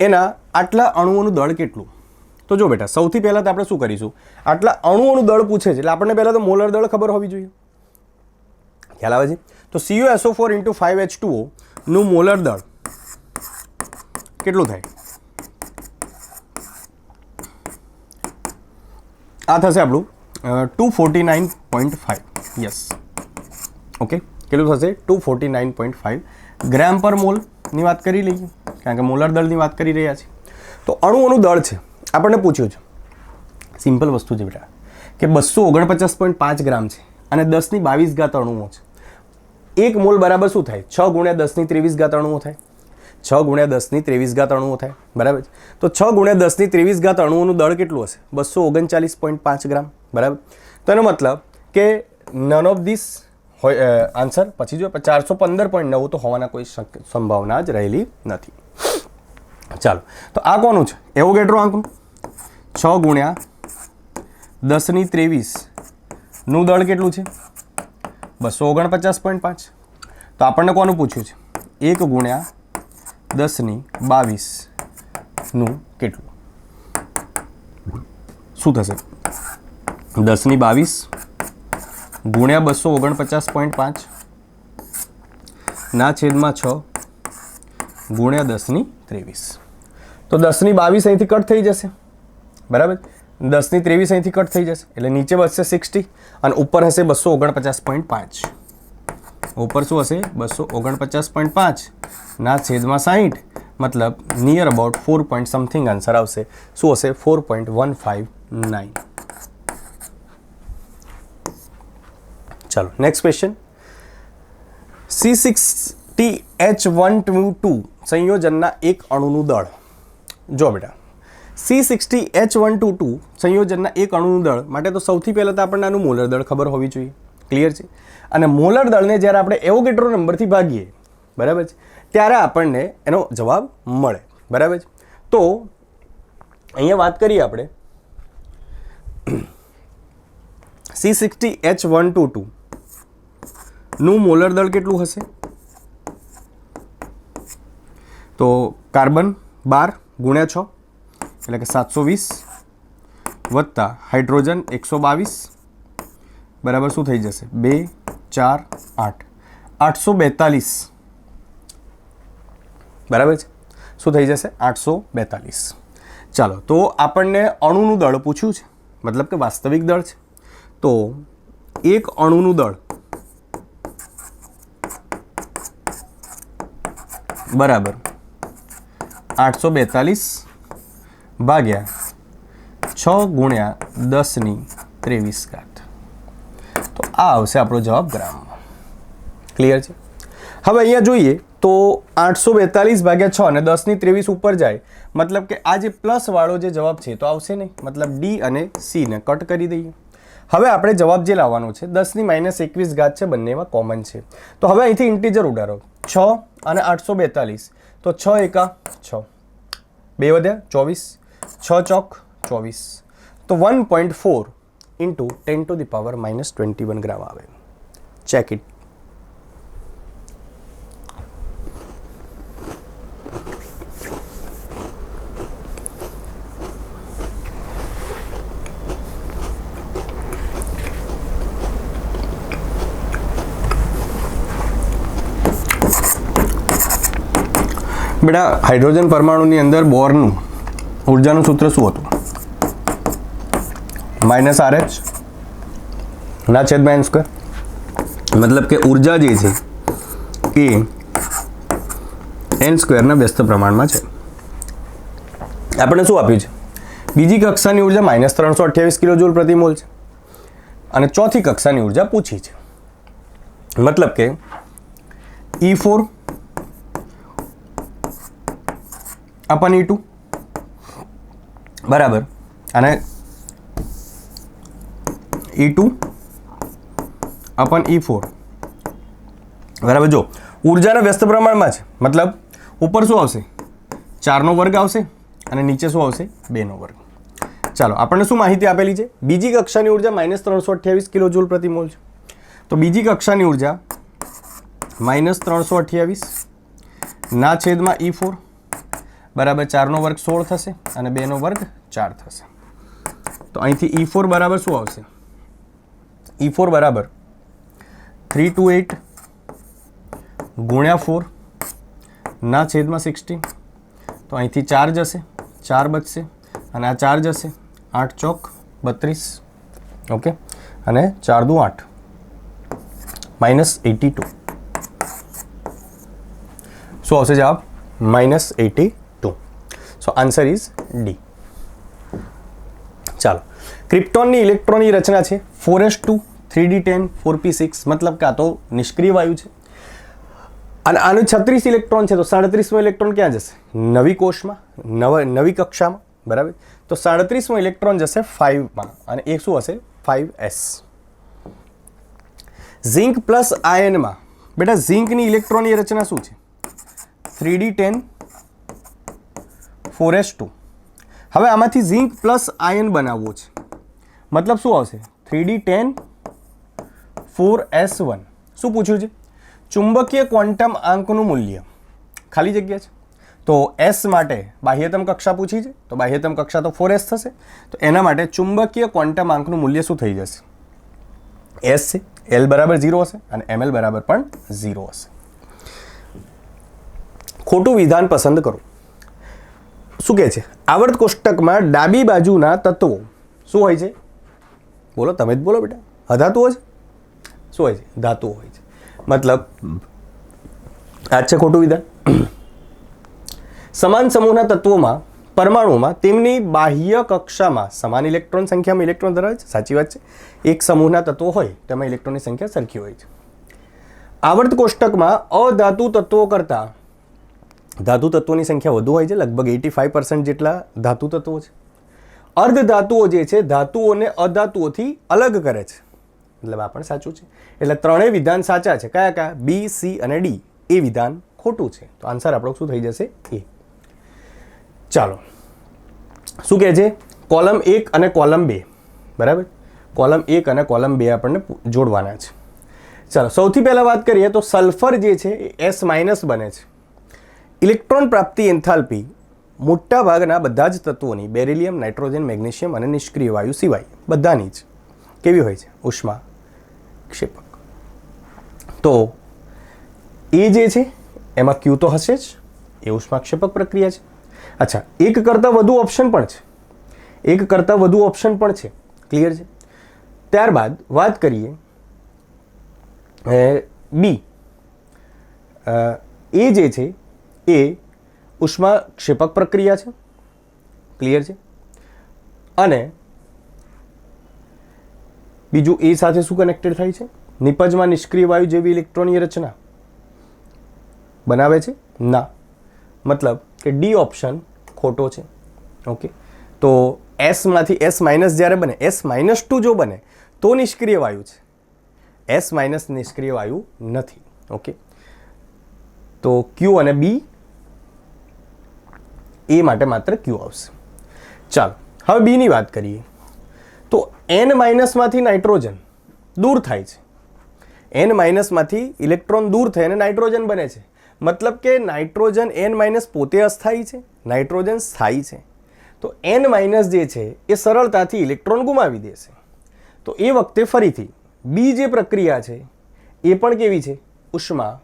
એના આટલા અણુઓનું દળ કેટલું? તો જો બેટા, સૌથી પહેલાં તો આપણે શું કરીશું? આટલા અણુઓનું દળ પૂછે છે એટલે આપણને પહેલાં તો મોલર દળ ખબર હોવી જોઈએ. ખ્યાલ આવે છે? તો CuSO4 × 5H2O નું મોલર દળ કેટલું થાય? આ થશે આપણું 249.5. યસ. ઓકે, કેટલું થશે? 249.5 ગ્રામ પર મોલની વાત કરી લઈએ, કારણ કે મોલર દળની વાત કરી રહ્યા છીએ. તો અણુઓનું દળ છે, આપણને પૂછ્યું છે. સિમ્પલ વસ્તુ છે બેટા કે 249.5 ગ્રામ છે અને 1022 અણુઓ છે. 1 મોલ બરાબર શું થાય? 6 × 1023 અણુઓ થાય. 6 × 1023 અણુઓ થાય. બરાબર? તો 6 × 1023 અણુઓનું દળ કેટલું હશે? 239.5 ગ્રામ. બરાબર? તો એનો મતલબ કે નન ઓફ ધીસ હોય આન્સર. પછી જો 415.9 તો હોવાના કોઈ સંભાવના જ રહેલી નથી. ચાલો, તો આ કોનું છે? એવોગેડ્રો આંકનું. 6 × 1023 નું દળ કેટલું છે? 249.5. તો આપણને કોનું પૂછ્યું છે? 1 × 1022 નું કેટલું? શું થશે? 1022 ગુણ્યા 249.5 ના છેદમાં 6 ગુણ્યા 1023. તો 1022 અહીંથી કટ થઈ જશે. બરાબર? 1023 અહીંથી કટ થઈ જશે એટલે નીચે બચશે 60 અને ઉપર હશે 249.5. ઉપર શું હશે? 249.5 ના છેદમાં 60, મતલબ near about 4 point something answer આવશે. શું હશે? 4.159. ચાલો નેક્સ્ટ ક્વેશ્ચન. C60H122 સંયોજનના એક અણુનું દળ. જો બેટા, C60H122 સંયોજનના એક અણુનું દળ માટે તો સૌથી પહેલાં તો આપણને આનું મોલર દળ ખબર હોવી જોઈએ. ક્લિયર છે? અને મોલર દળને જ્યારે આપણે એવોગેડ્રો નંબરથી ભાગીએ, બરાબર છે, ત્યારે આપણને એનો જવાબ મળે. બરાબર છે? તો અહીંયા વાત કરીએ આપણે C60H122 નું મોલર દળ કેટલું હશે? તો કાર્બન 12 ગુણ્યા 6 એટલે કે 720 વત્તા હાઇડ્રોજન 122 બરાબર શું થઈ જશે? 2, 4, 8 842. બરાબર છે? શું થઈ જશે? 842. ચાલો, તો આપણને અણુનું દળ પૂછ્યું છે, મતલબ કે વાસ્તવિક દળ છે. તો એક અણુનું દળ બરાબર 842 ભાગ્યા 6 ગુણ્યા 1023. તો આ આવશે આપણો જવાબ ગ્રામમાં. ક્લિયર છે? હવે અહીંયા જોઈએ તો 842 ભાગ્યા 6 અને 1023 ઉપર જાય, મતલબ કે આ જે પ્લસ વાળો જે જવાબ છે તો આવશે નહીં. મતલબ ડી અને સી ને કટ કરી દઈએ. હવે આપણે જવાબ જે લાવવાનો છે 10⁻21 ઘાત છે, બંનેમાં કોમન છે. તો હવે અહીંથી ઇન્ટીજર ઉડાડો, 6 અને 842, તો 6 એકા 6, 2 વધ્યા 24, 6 ચોક 24, તો 1.4 ઇન્ટુ 10⁻21 ગ્રામ આવે. Check it. બેટા હાઇડ્રોજન પરમાણુની અંદર બોરનું ઉર્જાનું સૂત્ર શું હતું? -RH ના છેદમાં n સ્ક્વેર. મતલબ કે ઉર્જા જે છે એ n સ્ક્વેરના વ્યસ્ત પ્રમાણમાં છે. આપણે શું આપ્યું છે? બીજી કક્ષાની ઉર્જા -328 કિલોજૂલ પ્રતિ મોલ છે અને ચોથી કક્ષાની ઉર્જા પૂછી છે. મતલબ કે E4 अपन E2 बराबर અને E2 अपन E4 બરાબર. જો ઉર્જાના વ્યસ્ત પ્રમાણમાં છે મતલબ ઉપર શું આવશે? 4નો વર્ગ આવશે અને નીચે શું આવશે? 2નો વર્ગ. ચાલો આપણને શું માહિતી આપેલી છે? બીજી કક્ષાની ઉર્જા -328 કિલોજૂલ પ્રતિ મોલ છે. તો બીજી કક્ષાની ઉર્જા -328 ના છેદમાં E4 બરાબર 4નો વર્ગ 16 થશે અને 2નો વર્ગ 4 થશે. તો અહીંથી E4 બરાબર શું આવશે? E4 બરાબર 328 ગુણ્યા 4 ના છેદમાં 16. તો અહીંથી 4 જશે, 4 બચશે અને આ 4 જશે, 8 ચોક 32. ઓકે, અને 4 દુ 8, -82. શું આવશે જવાબ? -82. સો આન્સર ઇઝ ડી. ચાલો, ક્રિપ્ટોનની ઇલેક્ટ્રોનની રચના છે 4s2 3d10 4p6, મતલબ કે આ તો નિષ્ક્રિય વાયુ છે અને આનું 36 ઇલેક્ટ્રોન છે. તો 37મો ઇલેક્ટ્રોન ક્યાં જશે? નવી કોષમાં, નવી કક્ષામાં. બરાબર. તો 37મો ઇલેક્ટ્રોન જશે 5માં અને એ શું હશે? 5s. ઝિંક પ્લસ આયનમાં બેટા ઝિંકની ઇલેક્ટ્રોનની રચના શું છે? 3d10 4s2. હવે આમાંથી ઝિંક પ્લસ આયન બનાવવો છે, મતલબ શું આવશે? 3d10 4s1. શું પૂછ્યું છે? ચુંબકીય ક્વોન્ટમ આંકનું મૂલ્ય, ખાલી જગ્યા છે. તો s માટે બાહ્યતમ કક્ષા પૂછી છે, તો બાહ્યતમ કક્ષા તો 4s થશે. તો એના માટે ચુંબકીય ક્વોન્ટમ આંકનું મૂલ્ય શું થઈ જશે? s છે, l બરાબર 0 હશે અને ml બરાબર પણ 0 હશે. ખોટું વિધાન પસંદ કરો. શું કહે છે? આવર્ત કોષ્ટકમાં ડાબી બાજુના તત્વો શું હોય છે? બોલો, તમે જ બોલો બેટા. અધાતુઓ છે. શું હોય છે? ધાતુઓ હોય છે. મતલબ આ છે ખોટું વિધાન. સમાન સમૂહના તત્વોમાં પરમાણુમાં તેમની બાહ્ય કક્ષામાં સમાન ઇલેક્ટ્રોન સંખ્યામાં ઇલેક્ટ્રોન ધરાવે છે. સાચી વાત છે. એક સમૂહના તત્વો હોય તેમાં ઇલેક્ટ્રોનની સંખ્યા સરખી હોય છે. આવર્ત કોષ્ટકમાં અધાતુ તત્વો કરતાં ધાતુ તત્વોની સંખ્યા વધુ હોય છે. લગભગ 85% જેટલા ધાતુ તત્વો છે. અર્ધ ધાતુઓ જે છે ધાતુઓને અધાતુઓથી અલગ કરે છે. મતલબ આ પણ સાચું છે. એટલે ત્રણેય વિધાન સાચા છે. કયા કયા? બી, સી અને ડી. એ વિધાન ખોટું છે. તો આન્સર આપણો શું થઈ જશે? એ. ચાલો, શું કહે છે? કોલમ 1 અને કોલમ 2. બરાબર. કોલમ 1 અને કોલમ 2 આપણને જોડવાના છે. ચાલો, સૌથી પહેલાં વાત કરીએ તો સલ્ફર જે છે એ S- બને છે. ઇલેક્ટ્રોન પ્રાપ્તિ એન્થાલ્પી મોટા ભાગના બધા જ તત્વોની, બેરિલિયમ, નાઇટ્રોજન, મેગ્નેશિયમ અને નિષ્ક્રિય વાયુ સિવાય બધાની જ કેવી હોય છે? ઉષ્મા ક્ષેપક. તો એ જે છે એમાં ક્યુ તો હશે જ, એ ઉષ્માક્ષેપક પ્રક્રિયા છે. અચ્છા, એક કરતાં વધુ ઓપ્શન પણ છે. એક કરતાં વધુ ઓપ્શન પણ છે. ક્લિયર છે? ત્યારબાદ વાત કરીએ બી. એ જે છે એ ઉષ્માક્ષેપક પ્રક્રિયા છે. ક્લિયર છે? અને બીજું એ સાથે શું કનેક્ટેડ થાય છે? નિપજમાં નિષ્ક્રિય વાયુ જેવી ઇલેક્ટ્રોનીય રચના બનાવે છે? ના. મતલબ કે ડી ઓપ્શન ખોટો છે. ઓકે, તો S માંથી S- જ્યારે બને, S-2 જો બને તો નિષ્ક્રિય વાયુ છે. એસ માઇનસ નિષ્ક્રિય વાયુ નથી. ઓકે, તો ક્યુ અને બી એ માટે માત્ર ક્યુ આવશે. ચાલો હવે બીની વાત કરીએ. તો એન માઇનસમાંથી નાઇટ્રોજન દૂર થાય છે. એન માઇનસમાંથી ઇલેક્ટ્રોન દૂર થઈને નાઇટ્રોજન બને છે. મતલબ કે નાઇટ્રોજન એન માઇનસ પોતે અસ્થાયી છે, નાઇટ્રોજન સ્થાયી છે. તો એન માઇનસ જે છે એ સરળતાથી ઇલેક્ટ્રોન ગુમાવી દેશે. તો એ વખતે ફરીથી બી જે પ્રક્રિયા છે એ પણ કેવી છે? ઉષ્મા.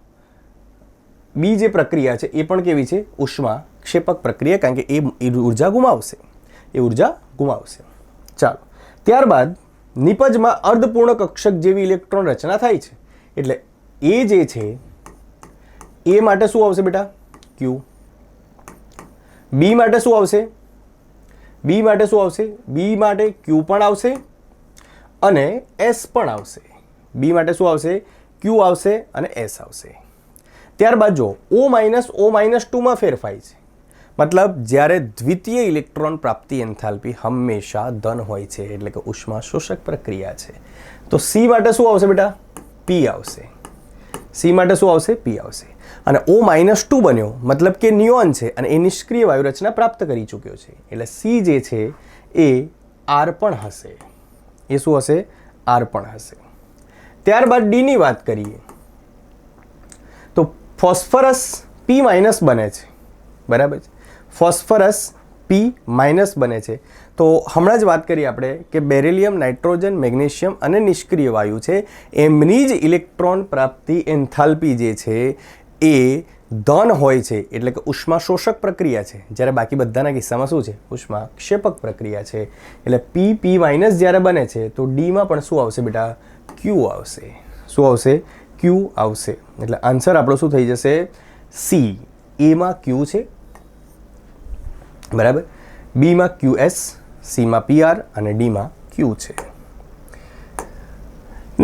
બી જે પ્રક્રિયા છે એ પણ કેવી છે? ઉષ્મા ક્ષેપક પ્રક્રિયા, કારણ કે એ ઉર્જા ગુમાવશે, એ ઉર્જા ગુમાવશે. ચાલો, ત્યારબાદ નિપજમાં અર્ધપૂર્ણ કક્ષક જેવી ઇલેક્ટ્રોન રચના થાય છે. એટલે એ જે છે એ માટે શું આવશે બેટા? ક્યુ. બી માટે શું આવશે? બી માટે શું આવશે? બી માટે ક્યુ પણ આવશે અને એસ પણ આવશે. બી માટે શું આવશે? ક્યુ આવશે અને એસ આવશે. ત્યારબાદ જો O માઇનસ ટુમાં ફેરફાય છે. મતલબ જ્યારે દ્વિતીય ઇલેક્ટ્રોન પ્રાપ્તિ એન્થાલ્પી હંમેશા ધન હોય છે, એટલે કે ઉષ્મા શોષક પ્રક્રિયા છે. તો સી માટે શું આવશે બેટા? પી આવશે. સી માટે શું આવશે? પી આવશે. અને O માઇનસ ટુ બન્યો, મતલબ કે નિયોન છે અને એ નિષ્ક્રિય વાયુ રચના પ્રાપ્ત કરી ચૂક્યો છે. એટલે સી જે છે એ આર પણ હશે. એ શું હશે? આર પણ હશે. ત્યારબાદ ડીની વાત કરીએ તો ફોસ્ફરસ પી માઇનસ બને છે. બરાબર છે, ફોસ્ફરસ પી માઇનસ બને છે. તો હમણાં જ વાત કરી આપણે કે બેરિલિયમ, નાઇટ્રોજન, મેગ્નેશિયમ અને નિષ્ક્રિય વાયુ છે એમની જ ઇલેક્ટ્રોન પ્રાપ્તિ એન્થાલ્પી જે છે એ ધન હોય છે, એટલે કે ઉષ્મા શોષક પ્રક્રિયા છે. જ્યારે બાકી બધાના કિસ્સામાં શું છે? ઉષ્મા ક્ષેપક પ્રક્રિયા છે. એટલે પી માઇનસ જ્યારે બને છે તો ડીમાં પણ શું આવશે બેટા? ક્યુ આવશે. શું આવશે? ક્યુ આવશે. એટલે આન્સર આપણો શું થઈ જશે? સી. એમાં ક્યુ છે, બરાબર, બીમાં ક્યુ એસ, સીમાં પીઆર અને ડીમાં ક્યુ છે.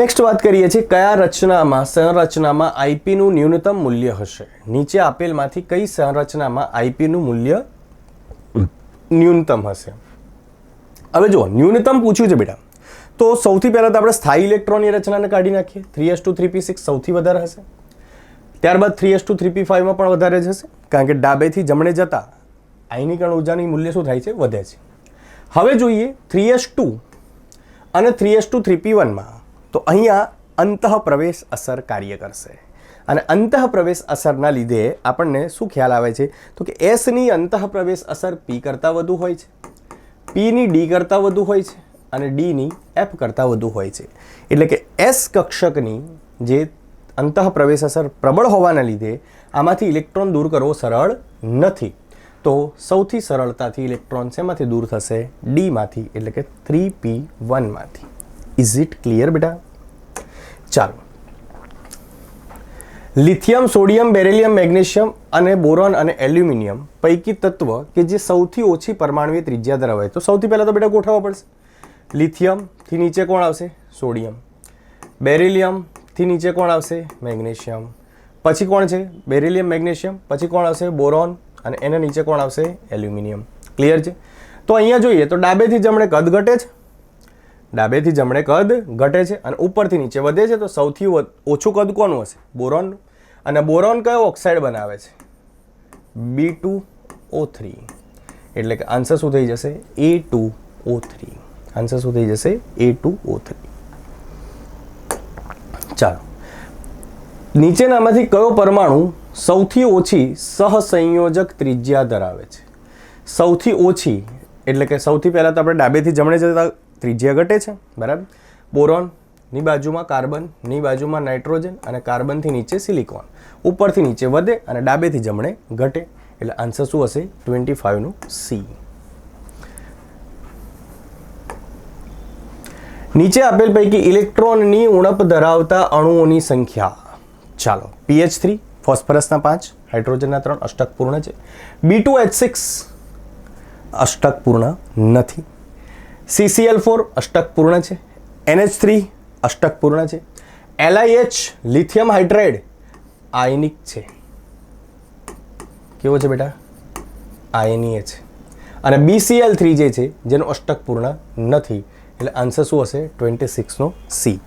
નેક્સ્ટ વાત કરીએ છીએ કયા રચનામાં સંરચનામાં આઈપીનું ન્યૂનતમ મૂલ્ય હશે? નીચે આપેલમાંથી કઈ સંરચનામાં આઈપીનું મૂલ્ય ન્યૂનતમ હશે? હવે જો ન્યૂનતમ પૂછ્યું છે બેટા, તો સૌથી પહેલાં તો આપણે સ્થાયી ઇલેક્ટ્રોનની રચનાને કાઢી નાખીએ. 3s2 3p6 સૌથી વધારે હશે. ત્યારબાદ 3s2 3p5 પણ વધારે જ હશે, કારણ કે ડાબેથી જમણે જતા આયનીકરણ ઉર્જાની મૂલ્ય શું થાય છે? વધે છે. હવે જોઈએ 3s2 અને 3s2 3p1માં, તો અહીંયા અંતઃપ્રવેશ અસર કાર્ય કરશે. અને અંતઃપ્રવેશ અસરના લીધે આપણને શું ખ્યાલ આવે છે? તો કે એસની અંતઃપ્રવેશ અસર પી કરતાં વધુ હોય છે, પીની ડી કરતાં વધુ હોય છે અને ડીની એફ કરતાં વધુ હોય છે. એટલે કે એસ કક્ષકની જે અંતઃપ્રવેશ અસર પ્રબળ હોવાના લીધે આમાંથી ઇલેક્ટ્રોન દૂર કરવો સરળ નથી. તો સૌથી સરળતાથી ઇલેક્ટ્રોન શેમાંથી દૂર થશે? ડીમાંથી, એટલે કે 3p1માંથી. ઇઝ ઇટ ક્લિયર બેટા? ચાલો, લિથિયમ, સોડિયમ, બેરિલિયમ, મેગ્નેશિયમ અને બોરોન અને એલ્યુમિનિયમ પૈકી તત્વ કે જે સૌથી ઓછી પરમાણુય ત્રિજ્યા ધરાવે, તો સૌથી પહેલાં તો બેટા ગોઠવવા પડશે. લિથિયમથી નીચે કોણ આવશે? સોડિયમ. બેરિલિયમથી નીચે કોણ આવશે? મેગ્નેશિયમ. પછી કોણ છે? Beryllium, magnesium. પછી કોણ આવશે? બોરોન. અને એના નીચે કોણ આવશે? એલ્યુમિનિયમ. ક્લિયર છે? તો અહીંયા જોઈએ તો ડાબેથી જમણે કદ ઘટે છે, ડાબેથી જમણે કદ ઘટે છે અને ઉપરથી નીચે વધે છે. તો સૌથી ઓછું કદ કોનું હશે? બોરોનનું. અને બોરોન કયો ઓક્સાઇડ બનાવે છે? B2O3. એટલે કે આન્સર શું થઈ જશે? A2O3. આન્સર શું થઈ જશે? A2O3. ચાલો, નીચેનામાંથી કયો પરમાણુ સૌથી ઓછી સહસંયોજક ત્રિજ્યા ધરાવે છે? સૌથી ઓછી એટલે કે સૌથી પહેલાં તો આપણે ડાબેથી જમણે જતા ત્રિજ્યા ઘટે છે, બરાબર. બોરોનની બાજુમાં કાર્બનની બાજુમાં નાઇટ્રોજન અને કાર્બનથી નીચે સિલિકોન, ઉપરથી નીચે વધે અને ડાબેથી જમણે ઘટે. એટલે આન્સર શું હશે? 25નું સી. નીચે આપેલ પૈકી ઇલેક્ટ્રોનની ઉણપ ધરાવતા અણુઓની સંખ્યા. ચાલો, PH3 ફોસ્ફરસના 5, હાઇડ્રોજનના 3 અષ્ટકપૂર્ણ છે. B2H6 અષ્ટકપૂર્ણ નથી. CCl4 અષ્ટકપૂર્ણ છે. NH3 અષ્ટકપૂર્ણ છે. LiH લિથિયમ હાઇડ્રાઇડ આયનિક છે. કેવો છે બેટા? આયનીય છે. અને BCl3 જે છે જેનું અષ્ટકપૂર્ણ નથી, એટલે આન્સર શું હશે? 26નો સી.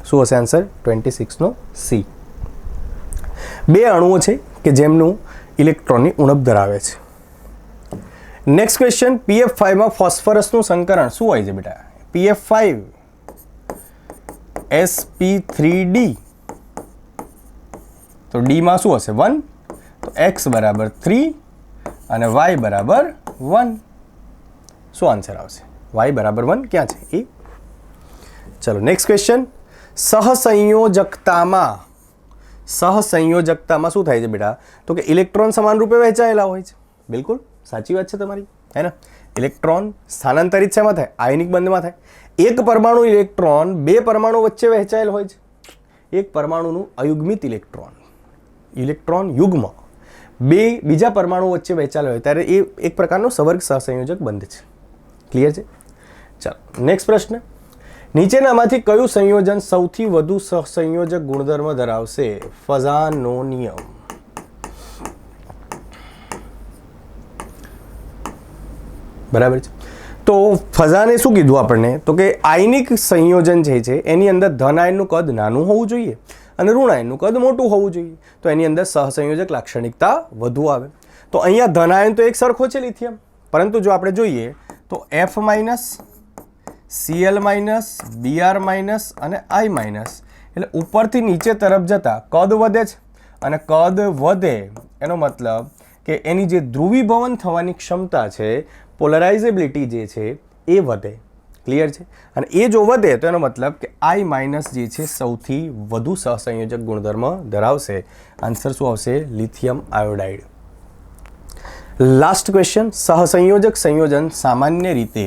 શું હશે આન્સર? 26નો સી. બે અણુઓ છે કે જેમનું ઇલેક્ટ્રોનની ઉણપ ધરાવે છે. નેક્સ્ટ ક્વેશ્ચન, PF5માં ફોસ્ફરસનું સંકરણ શું હોય છે બેટા? PF5 sp3d, તો ડીમાં શું હશે? 1, તો x બરાબર 3 અને y બરાબર 1. શું આન્સર આવશે? y બરાબર 1 ક્યાં છે? એ. ચલો નેક્સ્ટ ક્વેશ્ચન, સહસંયોજકતામાં શું થાય છે બેટા? તો કે ઇલેક્ટ્રોન સમાન રૂપે વહેંચાયેલા હોય છે. બિલકુલ સાચી વાત છે તમારી, હે ને? ઇલેક્ટ્રોન સ્થાનાંતરિત શેમાં થાય? આયનિક બંધમાં થાય. એક પરમાણુ ઇલેક્ટ્રોન બે પરમાણુ વચ્ચે વહેંચાયેલ હોય છે. એક પરમાણુનું અયુગ્મિત ઇલેક્ટ્રોન યુગ્મ બે બીજા પરમાણુ વચ્ચે વહેંચાયેલ હોય ત્યારે એ એક પ્રકારનો સવર્ગ સહસંયોજક બંધ છે. ક્લિયર છે? ચાલો નેક્સ્ટ પ્રશ્ન, નીચેનામાંથી કયું સંયોજન સૌથી વધુ સહસંયોજક ગુણધર્મ ધરાવશે? ફઝાનનો નિયમ. બરાબર છે. તો ફઝાને શું કીધું આપણને? તો કે આયનિક સંયોજન જે છે એની અંદર ધન આયનનું કદ નાનું હોવું જોઈએ અને ઋણ આયનનું કદ મોટું હોવું જોઈએ. તો એની અંદર સહસંયોજક લાક્ષણિકતા વધુ આવે. તો અહીંયા ધન આયન તો એક સરખો છે લિથિયમ, પરંતુ જો આપણે જોઈએ તો F minus, Cl minus, Br minus અને I માઇનસ, એટલે ઉપરથી નીચે તરફ જતાં કદ વધે છે. અને કદ વધે એનો મતલબ કે એની જે ધ્રુવીભવન થવાની ક્ષમતા છે, પોલરાઇઝેબિલિટી જે છે એ વધે. ક્લિયર છે? અને એ જો વધે તો એનો મતલબ કે I માઇનસ જે છે સૌથી વધુ સહસંયોજક ગુણધર્મ ધરાવશે. આન્સર શું આવશે? Lithium iodide. લાસ્ટ ક્વેશ્ચન, સહસંયોજક સંયોજન સામાન્ય રીતે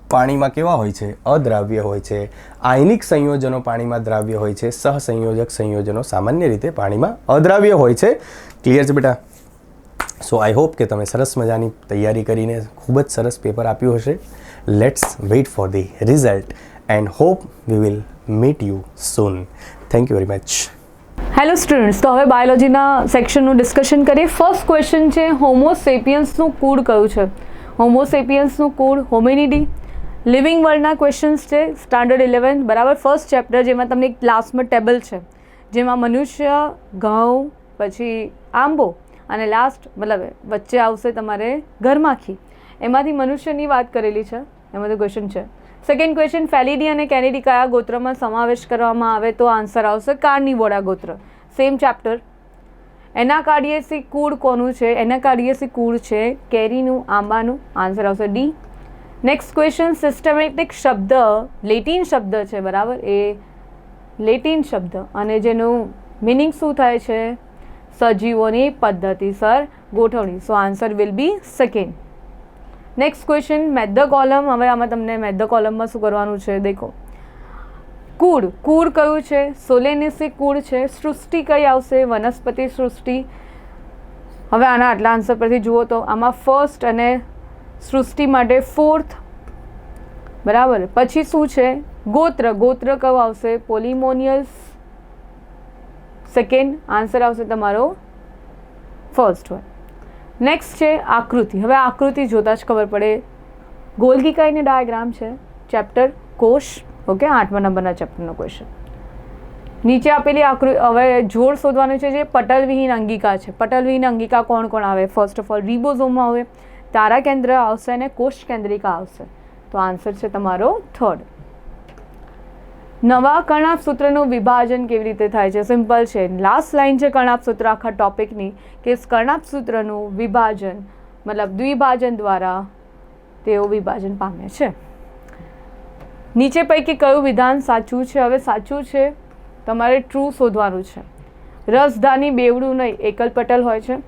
પાણીમાં કેવા હોય છે? અદ્રાવ્ય હોય છે. આયનિક સંયોજનો પાણીમાં દ્રાવ્ય હોય છે. સહસંયોજક સંયોજનો સામાન્ય રીતે પાણીમાં અદ્રાવ્ય હોય છે. ક્લિયર છે બેટા? સો આઈ હોપ કે તમે સરસ મજાની તૈયારી કરીને ખૂબ જ સરસ પેપર આપ્યું હશે. Let's weight for the result and hope we will meet you soon. Thank you very much. Hello students, તો હવે બાયોલોજીના સેક્શનનું ડિસ્કશન કરીએ. ફર્સ્ટ ક્વેશ્ચન છે, હોમોસેપિયન્સનું કુળ કયું છે? હોમોસેપિયન્સનું કુળ હોમિનિડી. લિવિંગ વર્લ્ડના ક્વેશ્ચન્સ છે સ્ટાન્ડર્ડ 11 બરાબર, ફર્સ્ટ ચેપ્ટર, જેમાં તમને એક ક્લાસમાં ટેબલ છે જેમાં મનુષ્ય, ઘઉં, પછી આંબો અને લાસ્ટ મતલબ વચ્ચે આવશે તમારે ઘરમાખી. એમાંથી મનુષ્યની વાત કરેલી છે, એમાં તો ક્વેશ્ચન છે. સેકન્ડ ક્વેશ્ચન, ફેલિડી અને કેનિડી કયા ગોત્રમાં સમાવેશ કરવામાં આવે? તો આન્સર આવશે કાર્નિવોરા ગોત્ર. Same chapter. એનાકાર્ડિયેસી કુળ કોનું છે? એનાકાર્ડિયેસી કુળ છે કેરીનું, આંબાનું. આન્સર આવશે ડી. નેક્સ્ટ ક્વેશ્ચન, સિસ્ટમેટિક શબ્દ લેટિન શબ્દ છે બરાબર, એ લેટિન શબ્દ અને જેનું મિનિંગ શું થાય છે? સજીવોની પદ્ધતિસર ગોઠવણી. So answer will be second. Next question, match the column. હવે આમાં તમને મેથ ધ કોલમમાં શું કરવાનું છે? દેખો, કુળ કયું છે? સોલેનેસી કુળ છે. સૃષ્ટિ કઈ આવશે? વનસ્પતિ સૃષ્ટિ. હવે આના આટલા આન્સર પરથી જુઓ તો આમાં ફર્સ્ટ અને સૃષ્ટિ માટે ફોર્થ બરાબર. પછી શું છે? ગોત્ર કયું આવશે? પોલિમોનિયસ. સેકન્ડ આન્સર આવશે તમારો ફર્સ્ટ વન. નેક્સ્ટ છે આકૃતિ. હવે આકૃતિ જોતાં જ ખબર પડે. ગોલ્ગી કાઈની ડાયાગ્રામ છે, ચેપ્ટર કોષ. ઓકે, 8મા નંબરના ચેપ્ટરનો ક્વેશ્ચન. નીચે આપેલી આકૃતિ, હવે જોડ શોધવાનું છે જે પટલવિહીન અંગિકા છે. પટલવિહીન અંગિકા કોણ કોણ આવે? ફર્સ્ટ ઓફ ઓલ રિબોઝોમ આવે, તારા કેન્દ્ર આવશે અને કોષ કેન્દ્રિકા આવશે. તો આન્સર છે તમારો થર્ડ. નવા કર્ણાભસૂત્રનું વિભાજન કેવી રીતે થાય છે? સિમ્પલ છે. લાસ્ટ લાઇન છે કર્ણાભસૂત્ર આખા ટોપિકની, કે કર્ણાભસૂત્રનું વિભાજન મતલબ દ્વિભાજન દ્વારા તેઓ વિભાજન પામે છે. નીચે પૈકી કયું વિધાન સાચું છે? હવે સાચું છે તમારે ટ્રુ શોધવાનું છે. રસધાની બેવડું નહીં, એકલ પટલ હોય છે.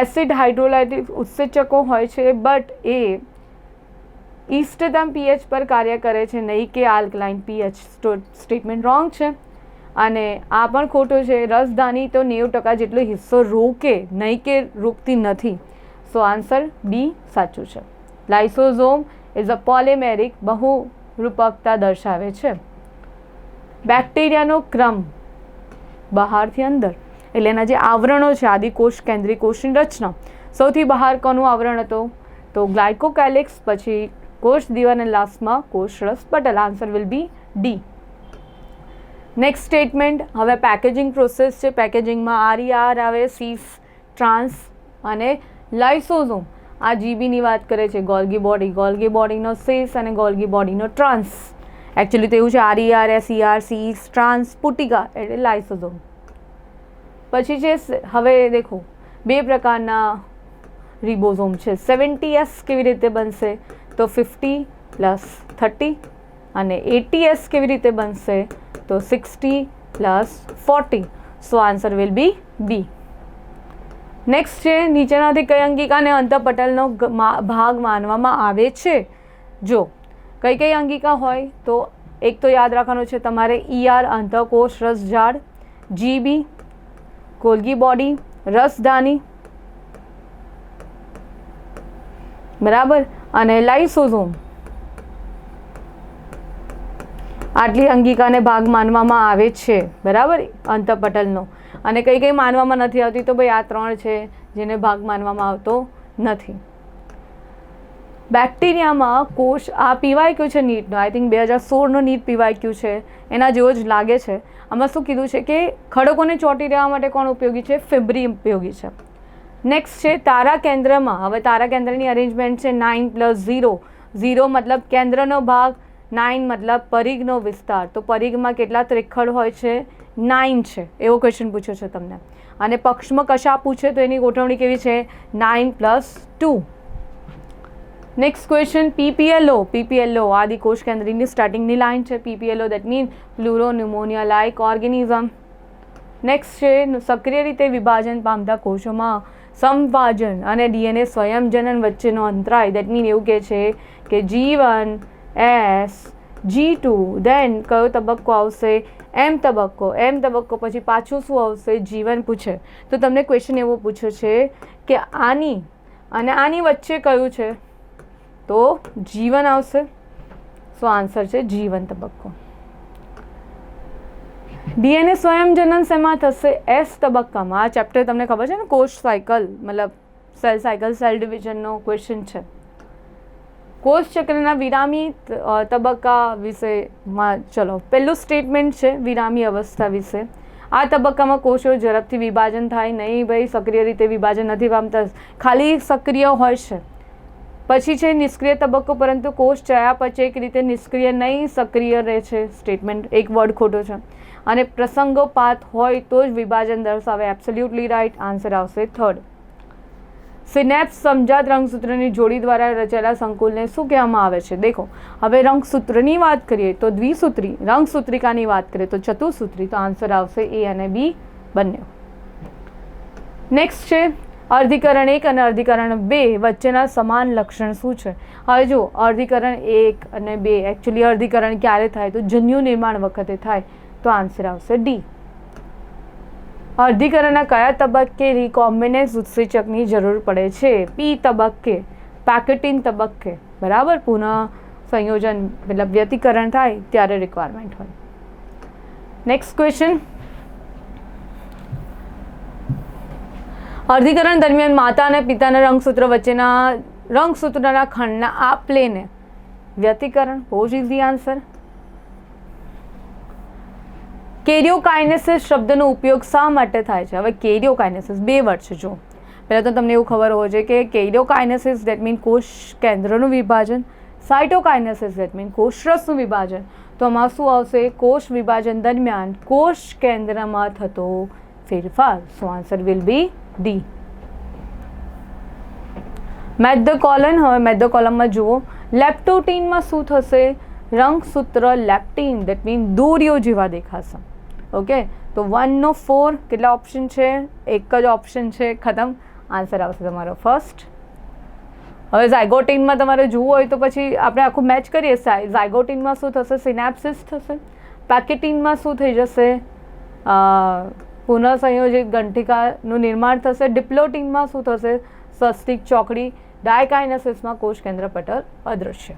એસિડ હાઇડ્રોલાઇટિક ઉત્સેચકો હોય છે, બટ એ ઇષ્ટતમ પીએચ પર કાર્ય કરે છે, નહીં કે આલ્કલાઇન પીએચ. સ્ટેટમેન્ટ રોંગ છે અને આ પણ ખોટું છે. રસધાની તો 90% જેટલો હિસ્સો રોકે, નહીં કે રોકતી નથી. સો આન્સર બી સાચું છે. લાઇસોઝોમ ઇઝ અ પોલિમેરિક, બહુરૂપકતા દર્શાવે છે. બેક્ટેરિયાનો ક્રમ બહારથી અંદર, એટલે એના જે આવરણો છે, આદિકોષ, કેન્દ્રીય કોષની રચના. સૌથી બહાર કોનું આવરણ હતું? તો ગ્લાયકોકેલિક્સ, પછી કોષ દીવા અને લાસ્ટમાં કોષરસ પટલ. Answer will be D. Next statement. હવે પેકેજિંગ પ્રોસેસ છે. પેકેજિંગમાં RER આવે, સીસ, ટ્રાન્સ અને લાઇસોઝોમ. આ જીબીની વાત કરે છે. ગોલ્ગી બોડી, ગોલ્ગી બોડીનો સીસ અને ગોલ્ગી બોડીનો ટ્રાન્સ. એકચ્યુઅલી તો એવું છે RER, SER, સીસ, ટ્રાન્સ, પુટિકા એટલે લાઇસોઝોમ. પછી છે હવે દેખો બે પ્રકારના રિબોઝોમ છે. 70S કેવી રીતે બનશે? તો 50 + 30 અને 80S કેવી રીતે બનશે? તો 60 + 40. So answer will be B. Next છે નીચેનાથી કઈ અંગિકાને અંતઃપટલનો ભાગ માનવામાં આવે છે? જો કઈ કઈ અંગિકા હોય તો એક તો યાદ રાખવાનું છે તમારે ER અંતઃકોષ રસજાળ, GB ગોલ્ગી બોડી રસધાની, બરાબર, અને લાઇસોઝોમ. આટલી અંગિકાને ભાગ માનવામાં આવે છે, બરાબર, અંતઃપટલનો. અને કઈ કઈ માનવામાં નથી આવતી? તો ભાઈ આ 3 છે જેને ભાગ માનવામાં આવતો નથી. બેક્ટેરિયામાં કોષ, આ PYQ છે નીટનો, આઈ થિંક 2016નો નીટ PYQ છે, એના જેવો જ લાગે છે. આમાં શું કીધું છે કે ખડકોને ચોંટી રહેવા માટે કોણ ઉપયોગી છે? ફિબ્રી ઉપયોગી છે. નેક્સ્ટ છે તારા કેન્દ્રમાં. હવે તારા કેન્દ્રની અરેન્જમેન્ટ છે 9 + 0. 0 મતલબ કેન્દ્રનો ભાગ, 9 મતલબ પરિઘનો વિસ્તાર. તો પરિઘમાં કેટલા ત્રિખડ હોય છે? 9 છે. એવો ક્વેશ્ચન પૂછ્યો છે તમને. અને પક્ષમાં કશા પૂછે તો એની ગોઠવણી કેવી છે? 9 + 2. Next question PPLO. PPLO આદિકોષ કેન્દ્રની સ્ટાર્ટિંગની લાઇન છે. PPLO that mean pleuropneumonia like organism. Next છે સક્રિય રીતે વિભાજન પામતા કોષોમાં સમભાજન અને DNA સ્વયંજનન વચ્ચેનો અંતરાય. દેટ મીન એવું કહે છે કે G1 S G2 દેન કયો તબક્કો આવશે? M તબક્કો. M તબક્કો પછી પાછું શું આવશે? G1 પૂછે તો તમને ક્વેશ્ચન એવો પૂછ્યો છે કે આની અને આની વચ્ચે કયું છે? તો G1 આવશે. સો આન્સર છે G1 તબક્કો. DNA સ્વયંજનન શેમાં થશે? S તબક્કામાં. આ ચેપ્ટર તમને ખબર છે ને, કોષ સાયકલ મતલબ સેલ સાયકલ, સેલ ડિવિઝનનો ક્વેશ્ચન છે. કોષ ચક્રના વિરામી તબક્કા વિશેમાં ચલો પહેલું સ્ટેટમેન્ટ છે વિરામી અવસ્થા વિશે. આ તબક્કામાં કોષો ઝડપથી વિભાજન થાય નહીં. ભાઈ સક્રિય રીતે વિભાજન નથી પામતા, ખાલી સક્રિય હોય છે. પછી છે નિષ્ક્રિય તબક્કો, પરંતુ કોષ ચયાપચય રીતે નિષ્ક્રિય નહીં, સક્રિય રહે છે. સ્ટેટમેન્ટ એક વર્ડ ખોટો છે. અને પ્રસંગોપાત હોય તો જ વિભાજન દર્શાવે. Absolutely right. આન્સર આવશે 3rd. સિનેપ્સ સમજાત રંગસૂત્રની જોડી દ્વારા રચાયેલા સંકુલને શું કહેવામાં આવે છે? દેખો હવે રંગસૂત્રની વાત કરીએ તો દ્વિસૂત્રી, રંગસૂત્રિકાની વાત કરીએ તો ચતુસૂત્રી. તો આન્સર આવશે A અને B બંને. નેક્સ્ટ છે અર્ધીકરણ 1 અને અર્ધીકરણ 2 વચ્ચેના સમાન લક્ષણ શું છે? હવે જો અર્ધીકરણ 1 અને 2 એકચ્યુઅલી અર્ધીકરણ ક્યારે થાય? તો જન્યુ નિર્માણ વખતે થાય. તો આન્સર આવશે D. અર્ધીકરણના કયા તબક્કે રિકોમ્બિનેન્સ ઉત્સેચકની જરૂર પડે છે? P તબક્કે, પેકેટિન તબક્કે, બરાબર. પુનઃ સંયોજન મતલબ વ્યતિકરણ થાય ત્યારે રિક્વાયરમેન્ટ હોય. Next question. અર્ધીકરણ દરમિયાન માતા અને પિતાના રંગસૂત્ર વચ્ચેના રંગસૂત્રના ખંડના આપલેને વ્યતિકરણ. બહુ જ ઇઝી આન્સર. કેરિયોકાઇનેસિસ શબ્દનો ઉપયોગ શા માટે થાય છે? હવે કેરિયોકાઇનેસિસ 2 વર્ડ છે. જો પહેલાં તો તમને એવું ખબર હોવું જોઈએ કે કેરિયોકાઇનેસિસ દેટ મીન કોષ કેન્દ્રનું વિભાજન, સાઇટોકાઇનેસિસ દેટ મીન કોષરસનું વિભાજન. તો આમાં શું આવશે? કોષ વિભાજન દરમિયાન કોષ કેન્દ્રમાં થતો ફેરફાર. So answer will be D. Match the column. હવે મેથ ધ કોલમમાં જુઓ લેપ્ટોટીનમાં શું થશે? રંગસૂત્ર લેપ્ટીન દેટ મીન દોરીઓ જેવા દેખાશે. ઓકે, તો 1 નો 4 કેટલા ઓપ્શન છે? એક જ ઓપ્શન છે. ખતમ. આન્સર આવશે તમારો ફર્સ્ટ. હવે ઝાયગોટીનમાં તમારે જોવું હોય તો પછી આપણે આખું મેચ કરીએ. ઝાયગોટીનમાં શું થશે? સિનેપ્સિસ થશે. પેકેટીનમાં શું થઈ જશે? પુનઃસંયોજિત ગંઠિકાનું નિર્માણ થશે. ડિપ્લોટીનમાં શું થશે? સસ્તિક ચોકડી. ડાયકાઇનેસિસમાં કોષ કેન્દ્ર પટલ અદૃશ્ય.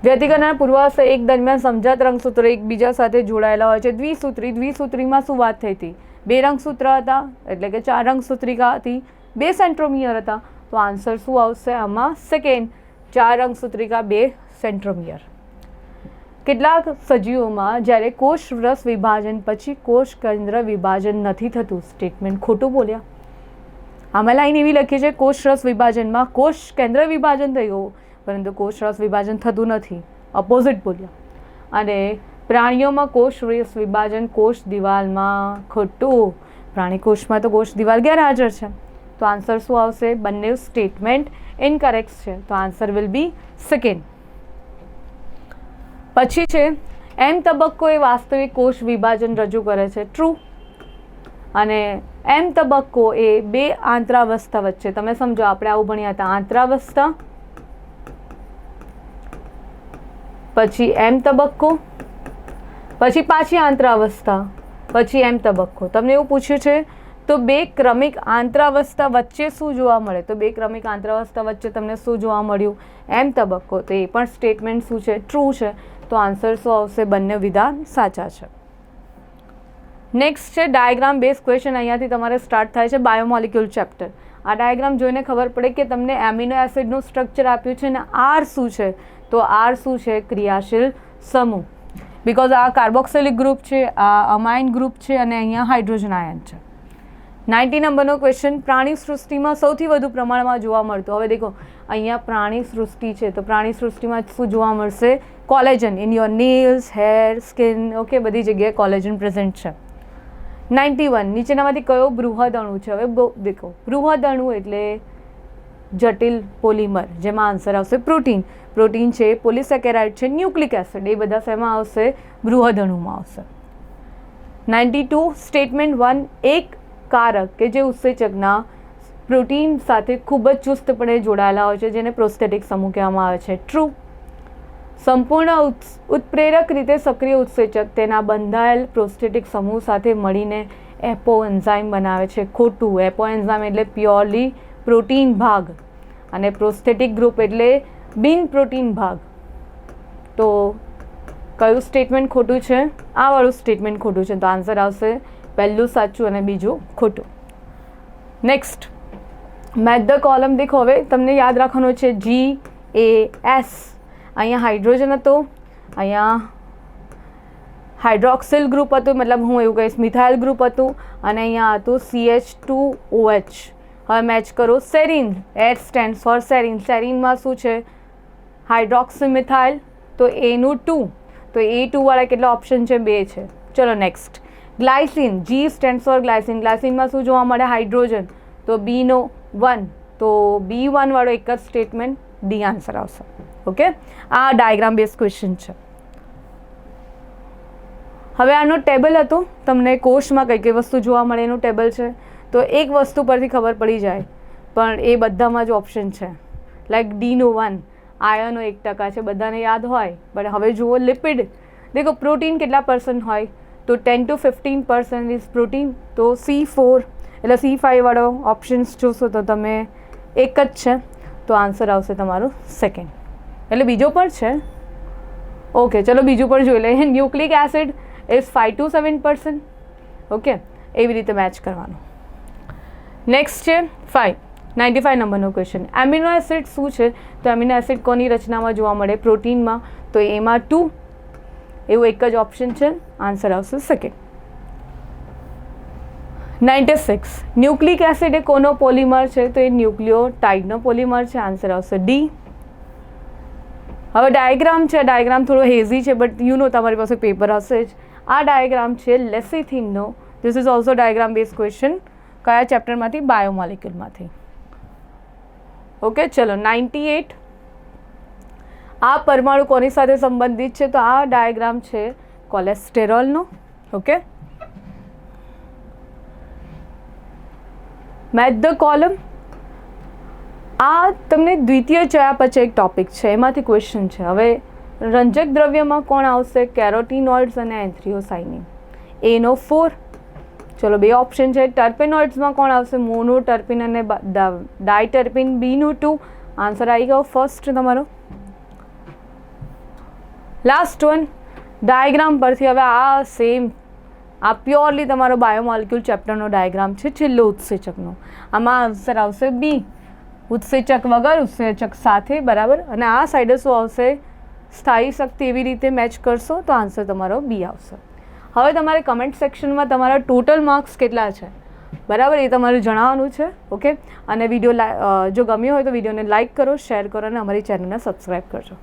વ્યતિકરણના પૂર્વાશય 1 દરમિયાન સમજાત રંગસૂત્રો એકબીજા સાથે જોડાયેલા હોય છે. દ્વિસૂત્રી. દ્વિસૂત્રીમાં શું વાત થઈ હતી? 2 રંગસૂત્ર હતા, એટલે કે 4 રંગસૂત્રિકા હતી, 2 સેન્ટ્રોમિયર હતા. તો આન્સર શું આવશે આમાં? સેકન્ડ. 4 અંગસૂત્રિકા, 2 સેન્ટ્રોમિયર. કેટલાક સજીવોમાં જ્યારે કોષરસ વિભાજન પછી કોષ કેન્દ્ર વિભાજન નથી થતું. સ્ટેટમેન્ટ ખોટું બોલ્યા. આમાં લાઈન એવી લખી છે કોષરસ વિભાજનમાં કોષ કેન્દ્ર વિભાજન થયું પરંતુ કોષરસ વિભાજન થતું નથી. ઓપોઝિટ બોલ્યા. અને પ્રાણીઓમાં કોષરસ વિભાજન કોષ દિવાલમાં ખોટું. પ્રાણી કોષમાં તો કોષ દિવાલ ગેરહાજર છે. તો આન્સર શું આવશે? બંને સ્ટેટમેન્ટ ઇનકરેક્ટ છે. તો આન્સર વિલ બી સેકન્ડ. પછી છે એમ તબક્કો એ વાસ્તવિક કોષ વિભાજન રજૂ કરે છે. ટ્રુ. અને એમ તબક્કો એ 2 આંતરાવસ્થા વચ્ચે, તમે સમજો આપણે આવું ભણ્યા હતા, આંતરાવસ્થા પછી એમ તબક્કો પછી પાછી આંતરાવસ્થા પછી એમ તબક્કો. તમને એવું પૂછ્યું છે તો 2 ક્રમિક આંતરાવસ્થા વચ્ચે શું જોવા મળે? તો 2 ક્રમિક આંતરાવસ્થા વચ્ચે તમને શું જોવા મળ્યું? એમ તબક્કો. તો એ પણ સ્ટેટમેન્ટ શું છે? ટ્રુ છે. તો આન્સર શું આવશે? બંને વિધાન સાચા છે. નેક્સ્ટ છે ડાયાગ્રામ બેઝ ક્વેશ્ચન. અહીંયાથી તમારે સ્ટાર્ટ થાય છે બાયોમોલિક્યુલ ચેપ્ટર. આ ડાયાગ્રામ જોઈને ખબર પડે કે તમને એમિનો એસિડનું સ્ટ્રક્ચર આપ્યું છે ને આર શું છે? તો આર શું છે? ક્રિયાશીલ સમૂહ. બિકોઝ આ કાર્બોક્સિલિક ગ્રુપ છે, આ અમાઇન ગ્રુપ છે અને અહીંયા હાઇડ્રોજન આયન છે. 90 નંબરનો ક્વેશ્ચન. પ્રાણી સૃષ્ટિમાં સૌથી વધુ પ્રમાણમાં જોવા મળતું. હવે દેખો અહીંયા પ્રાણી સૃષ્ટિ છે તો પ્રાણી સૃષ્ટિમાં શું જોવા મળશે? Collagen in your nails, hair, skin. Okay, બધી જગ્યાએ કોલેજન પ્રેઝન્ટ છે. 91 નીચેનામાંથી કયો બૃહદ અણુ છે? હવે દેખો બૃહદ અણુ એટલે જટિલ પોલિમર, જેમાં આન્સર આવશે પ્રોટીન. પ્રોટીન છે, પોલિસેકેરાઇડ છે, ન્યુક્લિક એસિડ, એ બધા શેમાં આવશે? બૃહદ અણુમાં આવશે. 92 સ્ટેટમેન્ટ 1 એક કારક કે જે ઉત્સેચકના પ્રોટીન સાથે ખૂબ જ ચુસ્તપણે જોડાયેલા હોય છે જેને પ્રોસ્ટેટિક સમૂહ કહેવામાં આવે છે. ટ્રુ. સંપૂર્ણ ઉત્પ્રેરક રીતે સક્રિય ઉત્સેચક તેના બંધાયેલ પ્રોસ્ટેટિક સમૂહ સાથે મળીને એપો એન્ઝાઇમ બનાવે છે. ખોટું. એપો એન્ઝાઇમ એટલે પ્યોરલી પ્રોટીન ભાગ અને પ્રોસ્ટેટિક ગ્રુપ એટલે બિન પ્રોટીન ભાગ. તો કયું સ્ટેટમેન્ટ ખોટું છે? આ વાળું સ્ટેટમેન્ટ ખોટું છે. તો આન્સર આવશે પહેલું સાચું અને બીજું ખોટું. Next match the column. દેખો હવે તમને યાદ રાખવાનું છે GAS. અહીંયા હાઇડ્રોજન હતો, અહીંયા હાઇડ્રોક્સિલ ગ્રુપ હતું, મતલબ હું એવું કહીશ મિથાઇલ ગ્રુપ હતું અને અહીંયા હતું CH2OH. હવે મેચ કરો serine. S stands for serine. સેરીનમાં શું છે? હાઇડ્રોક્સીમિથાઇલ. તો એનું 2. તો A2 વાળા કેટલા ઓપ્શન છે? 2 છે. ચલો next. Glycine. G stands for glycine. ગ્લાયસિનમાં શું જોવા મળે? હાઇડ્રોજન. તો B નો 1. તો B1 વાળો એક જ સ્ટેટમેન્ટ ડી આન્સર આવશે. ઓકે, આ ડાયાગ્રામ બેઝ ક્વેશ્ચન છે. હવે આનો ટેબલ હતો, તમને કોષમાં કઈ કઈ વસ્તુ જોવા મળે એનું ટેબલ છે. તો એક વસ્તુ પરથી ખબર પડી જાય પણ એ બધામાં જ ઓપ્શન છે. લાઈક D નો 1, આયર્નનો 1% છે, બધાને યાદ હોય. પણ હવે જુઓ લિપિડ. દેખો પ્રોટીન કેટલા % હોય? તો 10 to 15% ઇઝ પ્રોટીન. તો C4 એટલે C5 વાળો ઓપ્શન્સ જોશો તો તમે એક જ છે. તો આન્સર આવશે તમારું સેકન્ડ. એટલે બીજો પણ છે. ઓકે, ચલો બીજું પણ જોઈ લઈએ. Nucleic acid is 5 to 7%. Okay, એવી રીતે મેચ કરવાનું. નેક્સ્ટ છે 95 નંબરનો ક્વેશ્ચન. એમિનો એસિડ શું છે? તો એમિનો એસિડ કોની રચનામાં જોવા મળે? પ્રોટીનમાં. તો એમાં 2 એવું એક જ ઓપ્શન છે. આન્સર આવશે સેકન્ડ. 96 ન્યુક્લિક એસિડ એ કોનો પોલિમર છે? તો એ ન્યુક્લિયોટાઇડનો પોલિમર છે. આન્સર આવશે ડી. હવે ડાયાગ્રામ છે. ડાયાગ્રામ થોડો હેઝી છે બટ યુ નો તમારી પાસે પેપર હશે જ. આ ડાયાગ્રામ છે લેસિથિનનો. This is also diagram based question. કયા ચેપ્ટરમાંથી? બાયોમોલિક્યુલમાંથી. ઓકે, ચલો 98 આ પરમાણુ કોની સાથે સંબંધિત છે? તો આ ડાયાગ્રામ છે કોલેસ્ટેરોલનો. Okay, match the column. આ તમને દ્વિતીય ચયાપચય એક ટોપિક છે, એમાંથી ક્વેશ્ચન છે. હવે રંજક દ્રવ્યમાં કોણ આવશે? કેરોટીનોઇડ્સ અને એન્થ્રીઓસાઇનિન. A નો 4. ચલો 2 ઓપ્શન છે. ટર્પેનોઇડ્સમાં કોણ આવશે? મોનોટર્પિન અને ડાયટર્પિન. B નું 2. આન્સર આવી ગયો ફર્સ્ટ તમારો. લાસ્ટ વન ડાયાગ્રામ પરથી. હવે આ સેમ આ પ્યોરલી તમારો બાયોમોલિક્યુલ ચેપ્ટરનો ડાયાગ્રામ છે છેલ્લો ઉત્સેચકનો. આમાં આન્સર આવશે B. ઉત્સેચક વગર, ઉત્સેચક સાથે, બરાબર. અને આ સાઈડે શું આવશે? સ્થાયી શક્તિ. એવી રીતે મેચ કરશો તો આન્સર તમારો બી આવશે. હવે તમારે કમેન્ટ સેક્શનમાં તમારા ટોટલ માર્ક્સ કેટલા છે, બરાબર, એ તમારે જણાવવાનું છે. ઓકે. અને વિડીયો જો ગમ્યો હોય તો વિડીયોને લાઇક કરો, શેર કરો અને અમારી ચેનલને સબસ્ક્રાઈબ કરજો.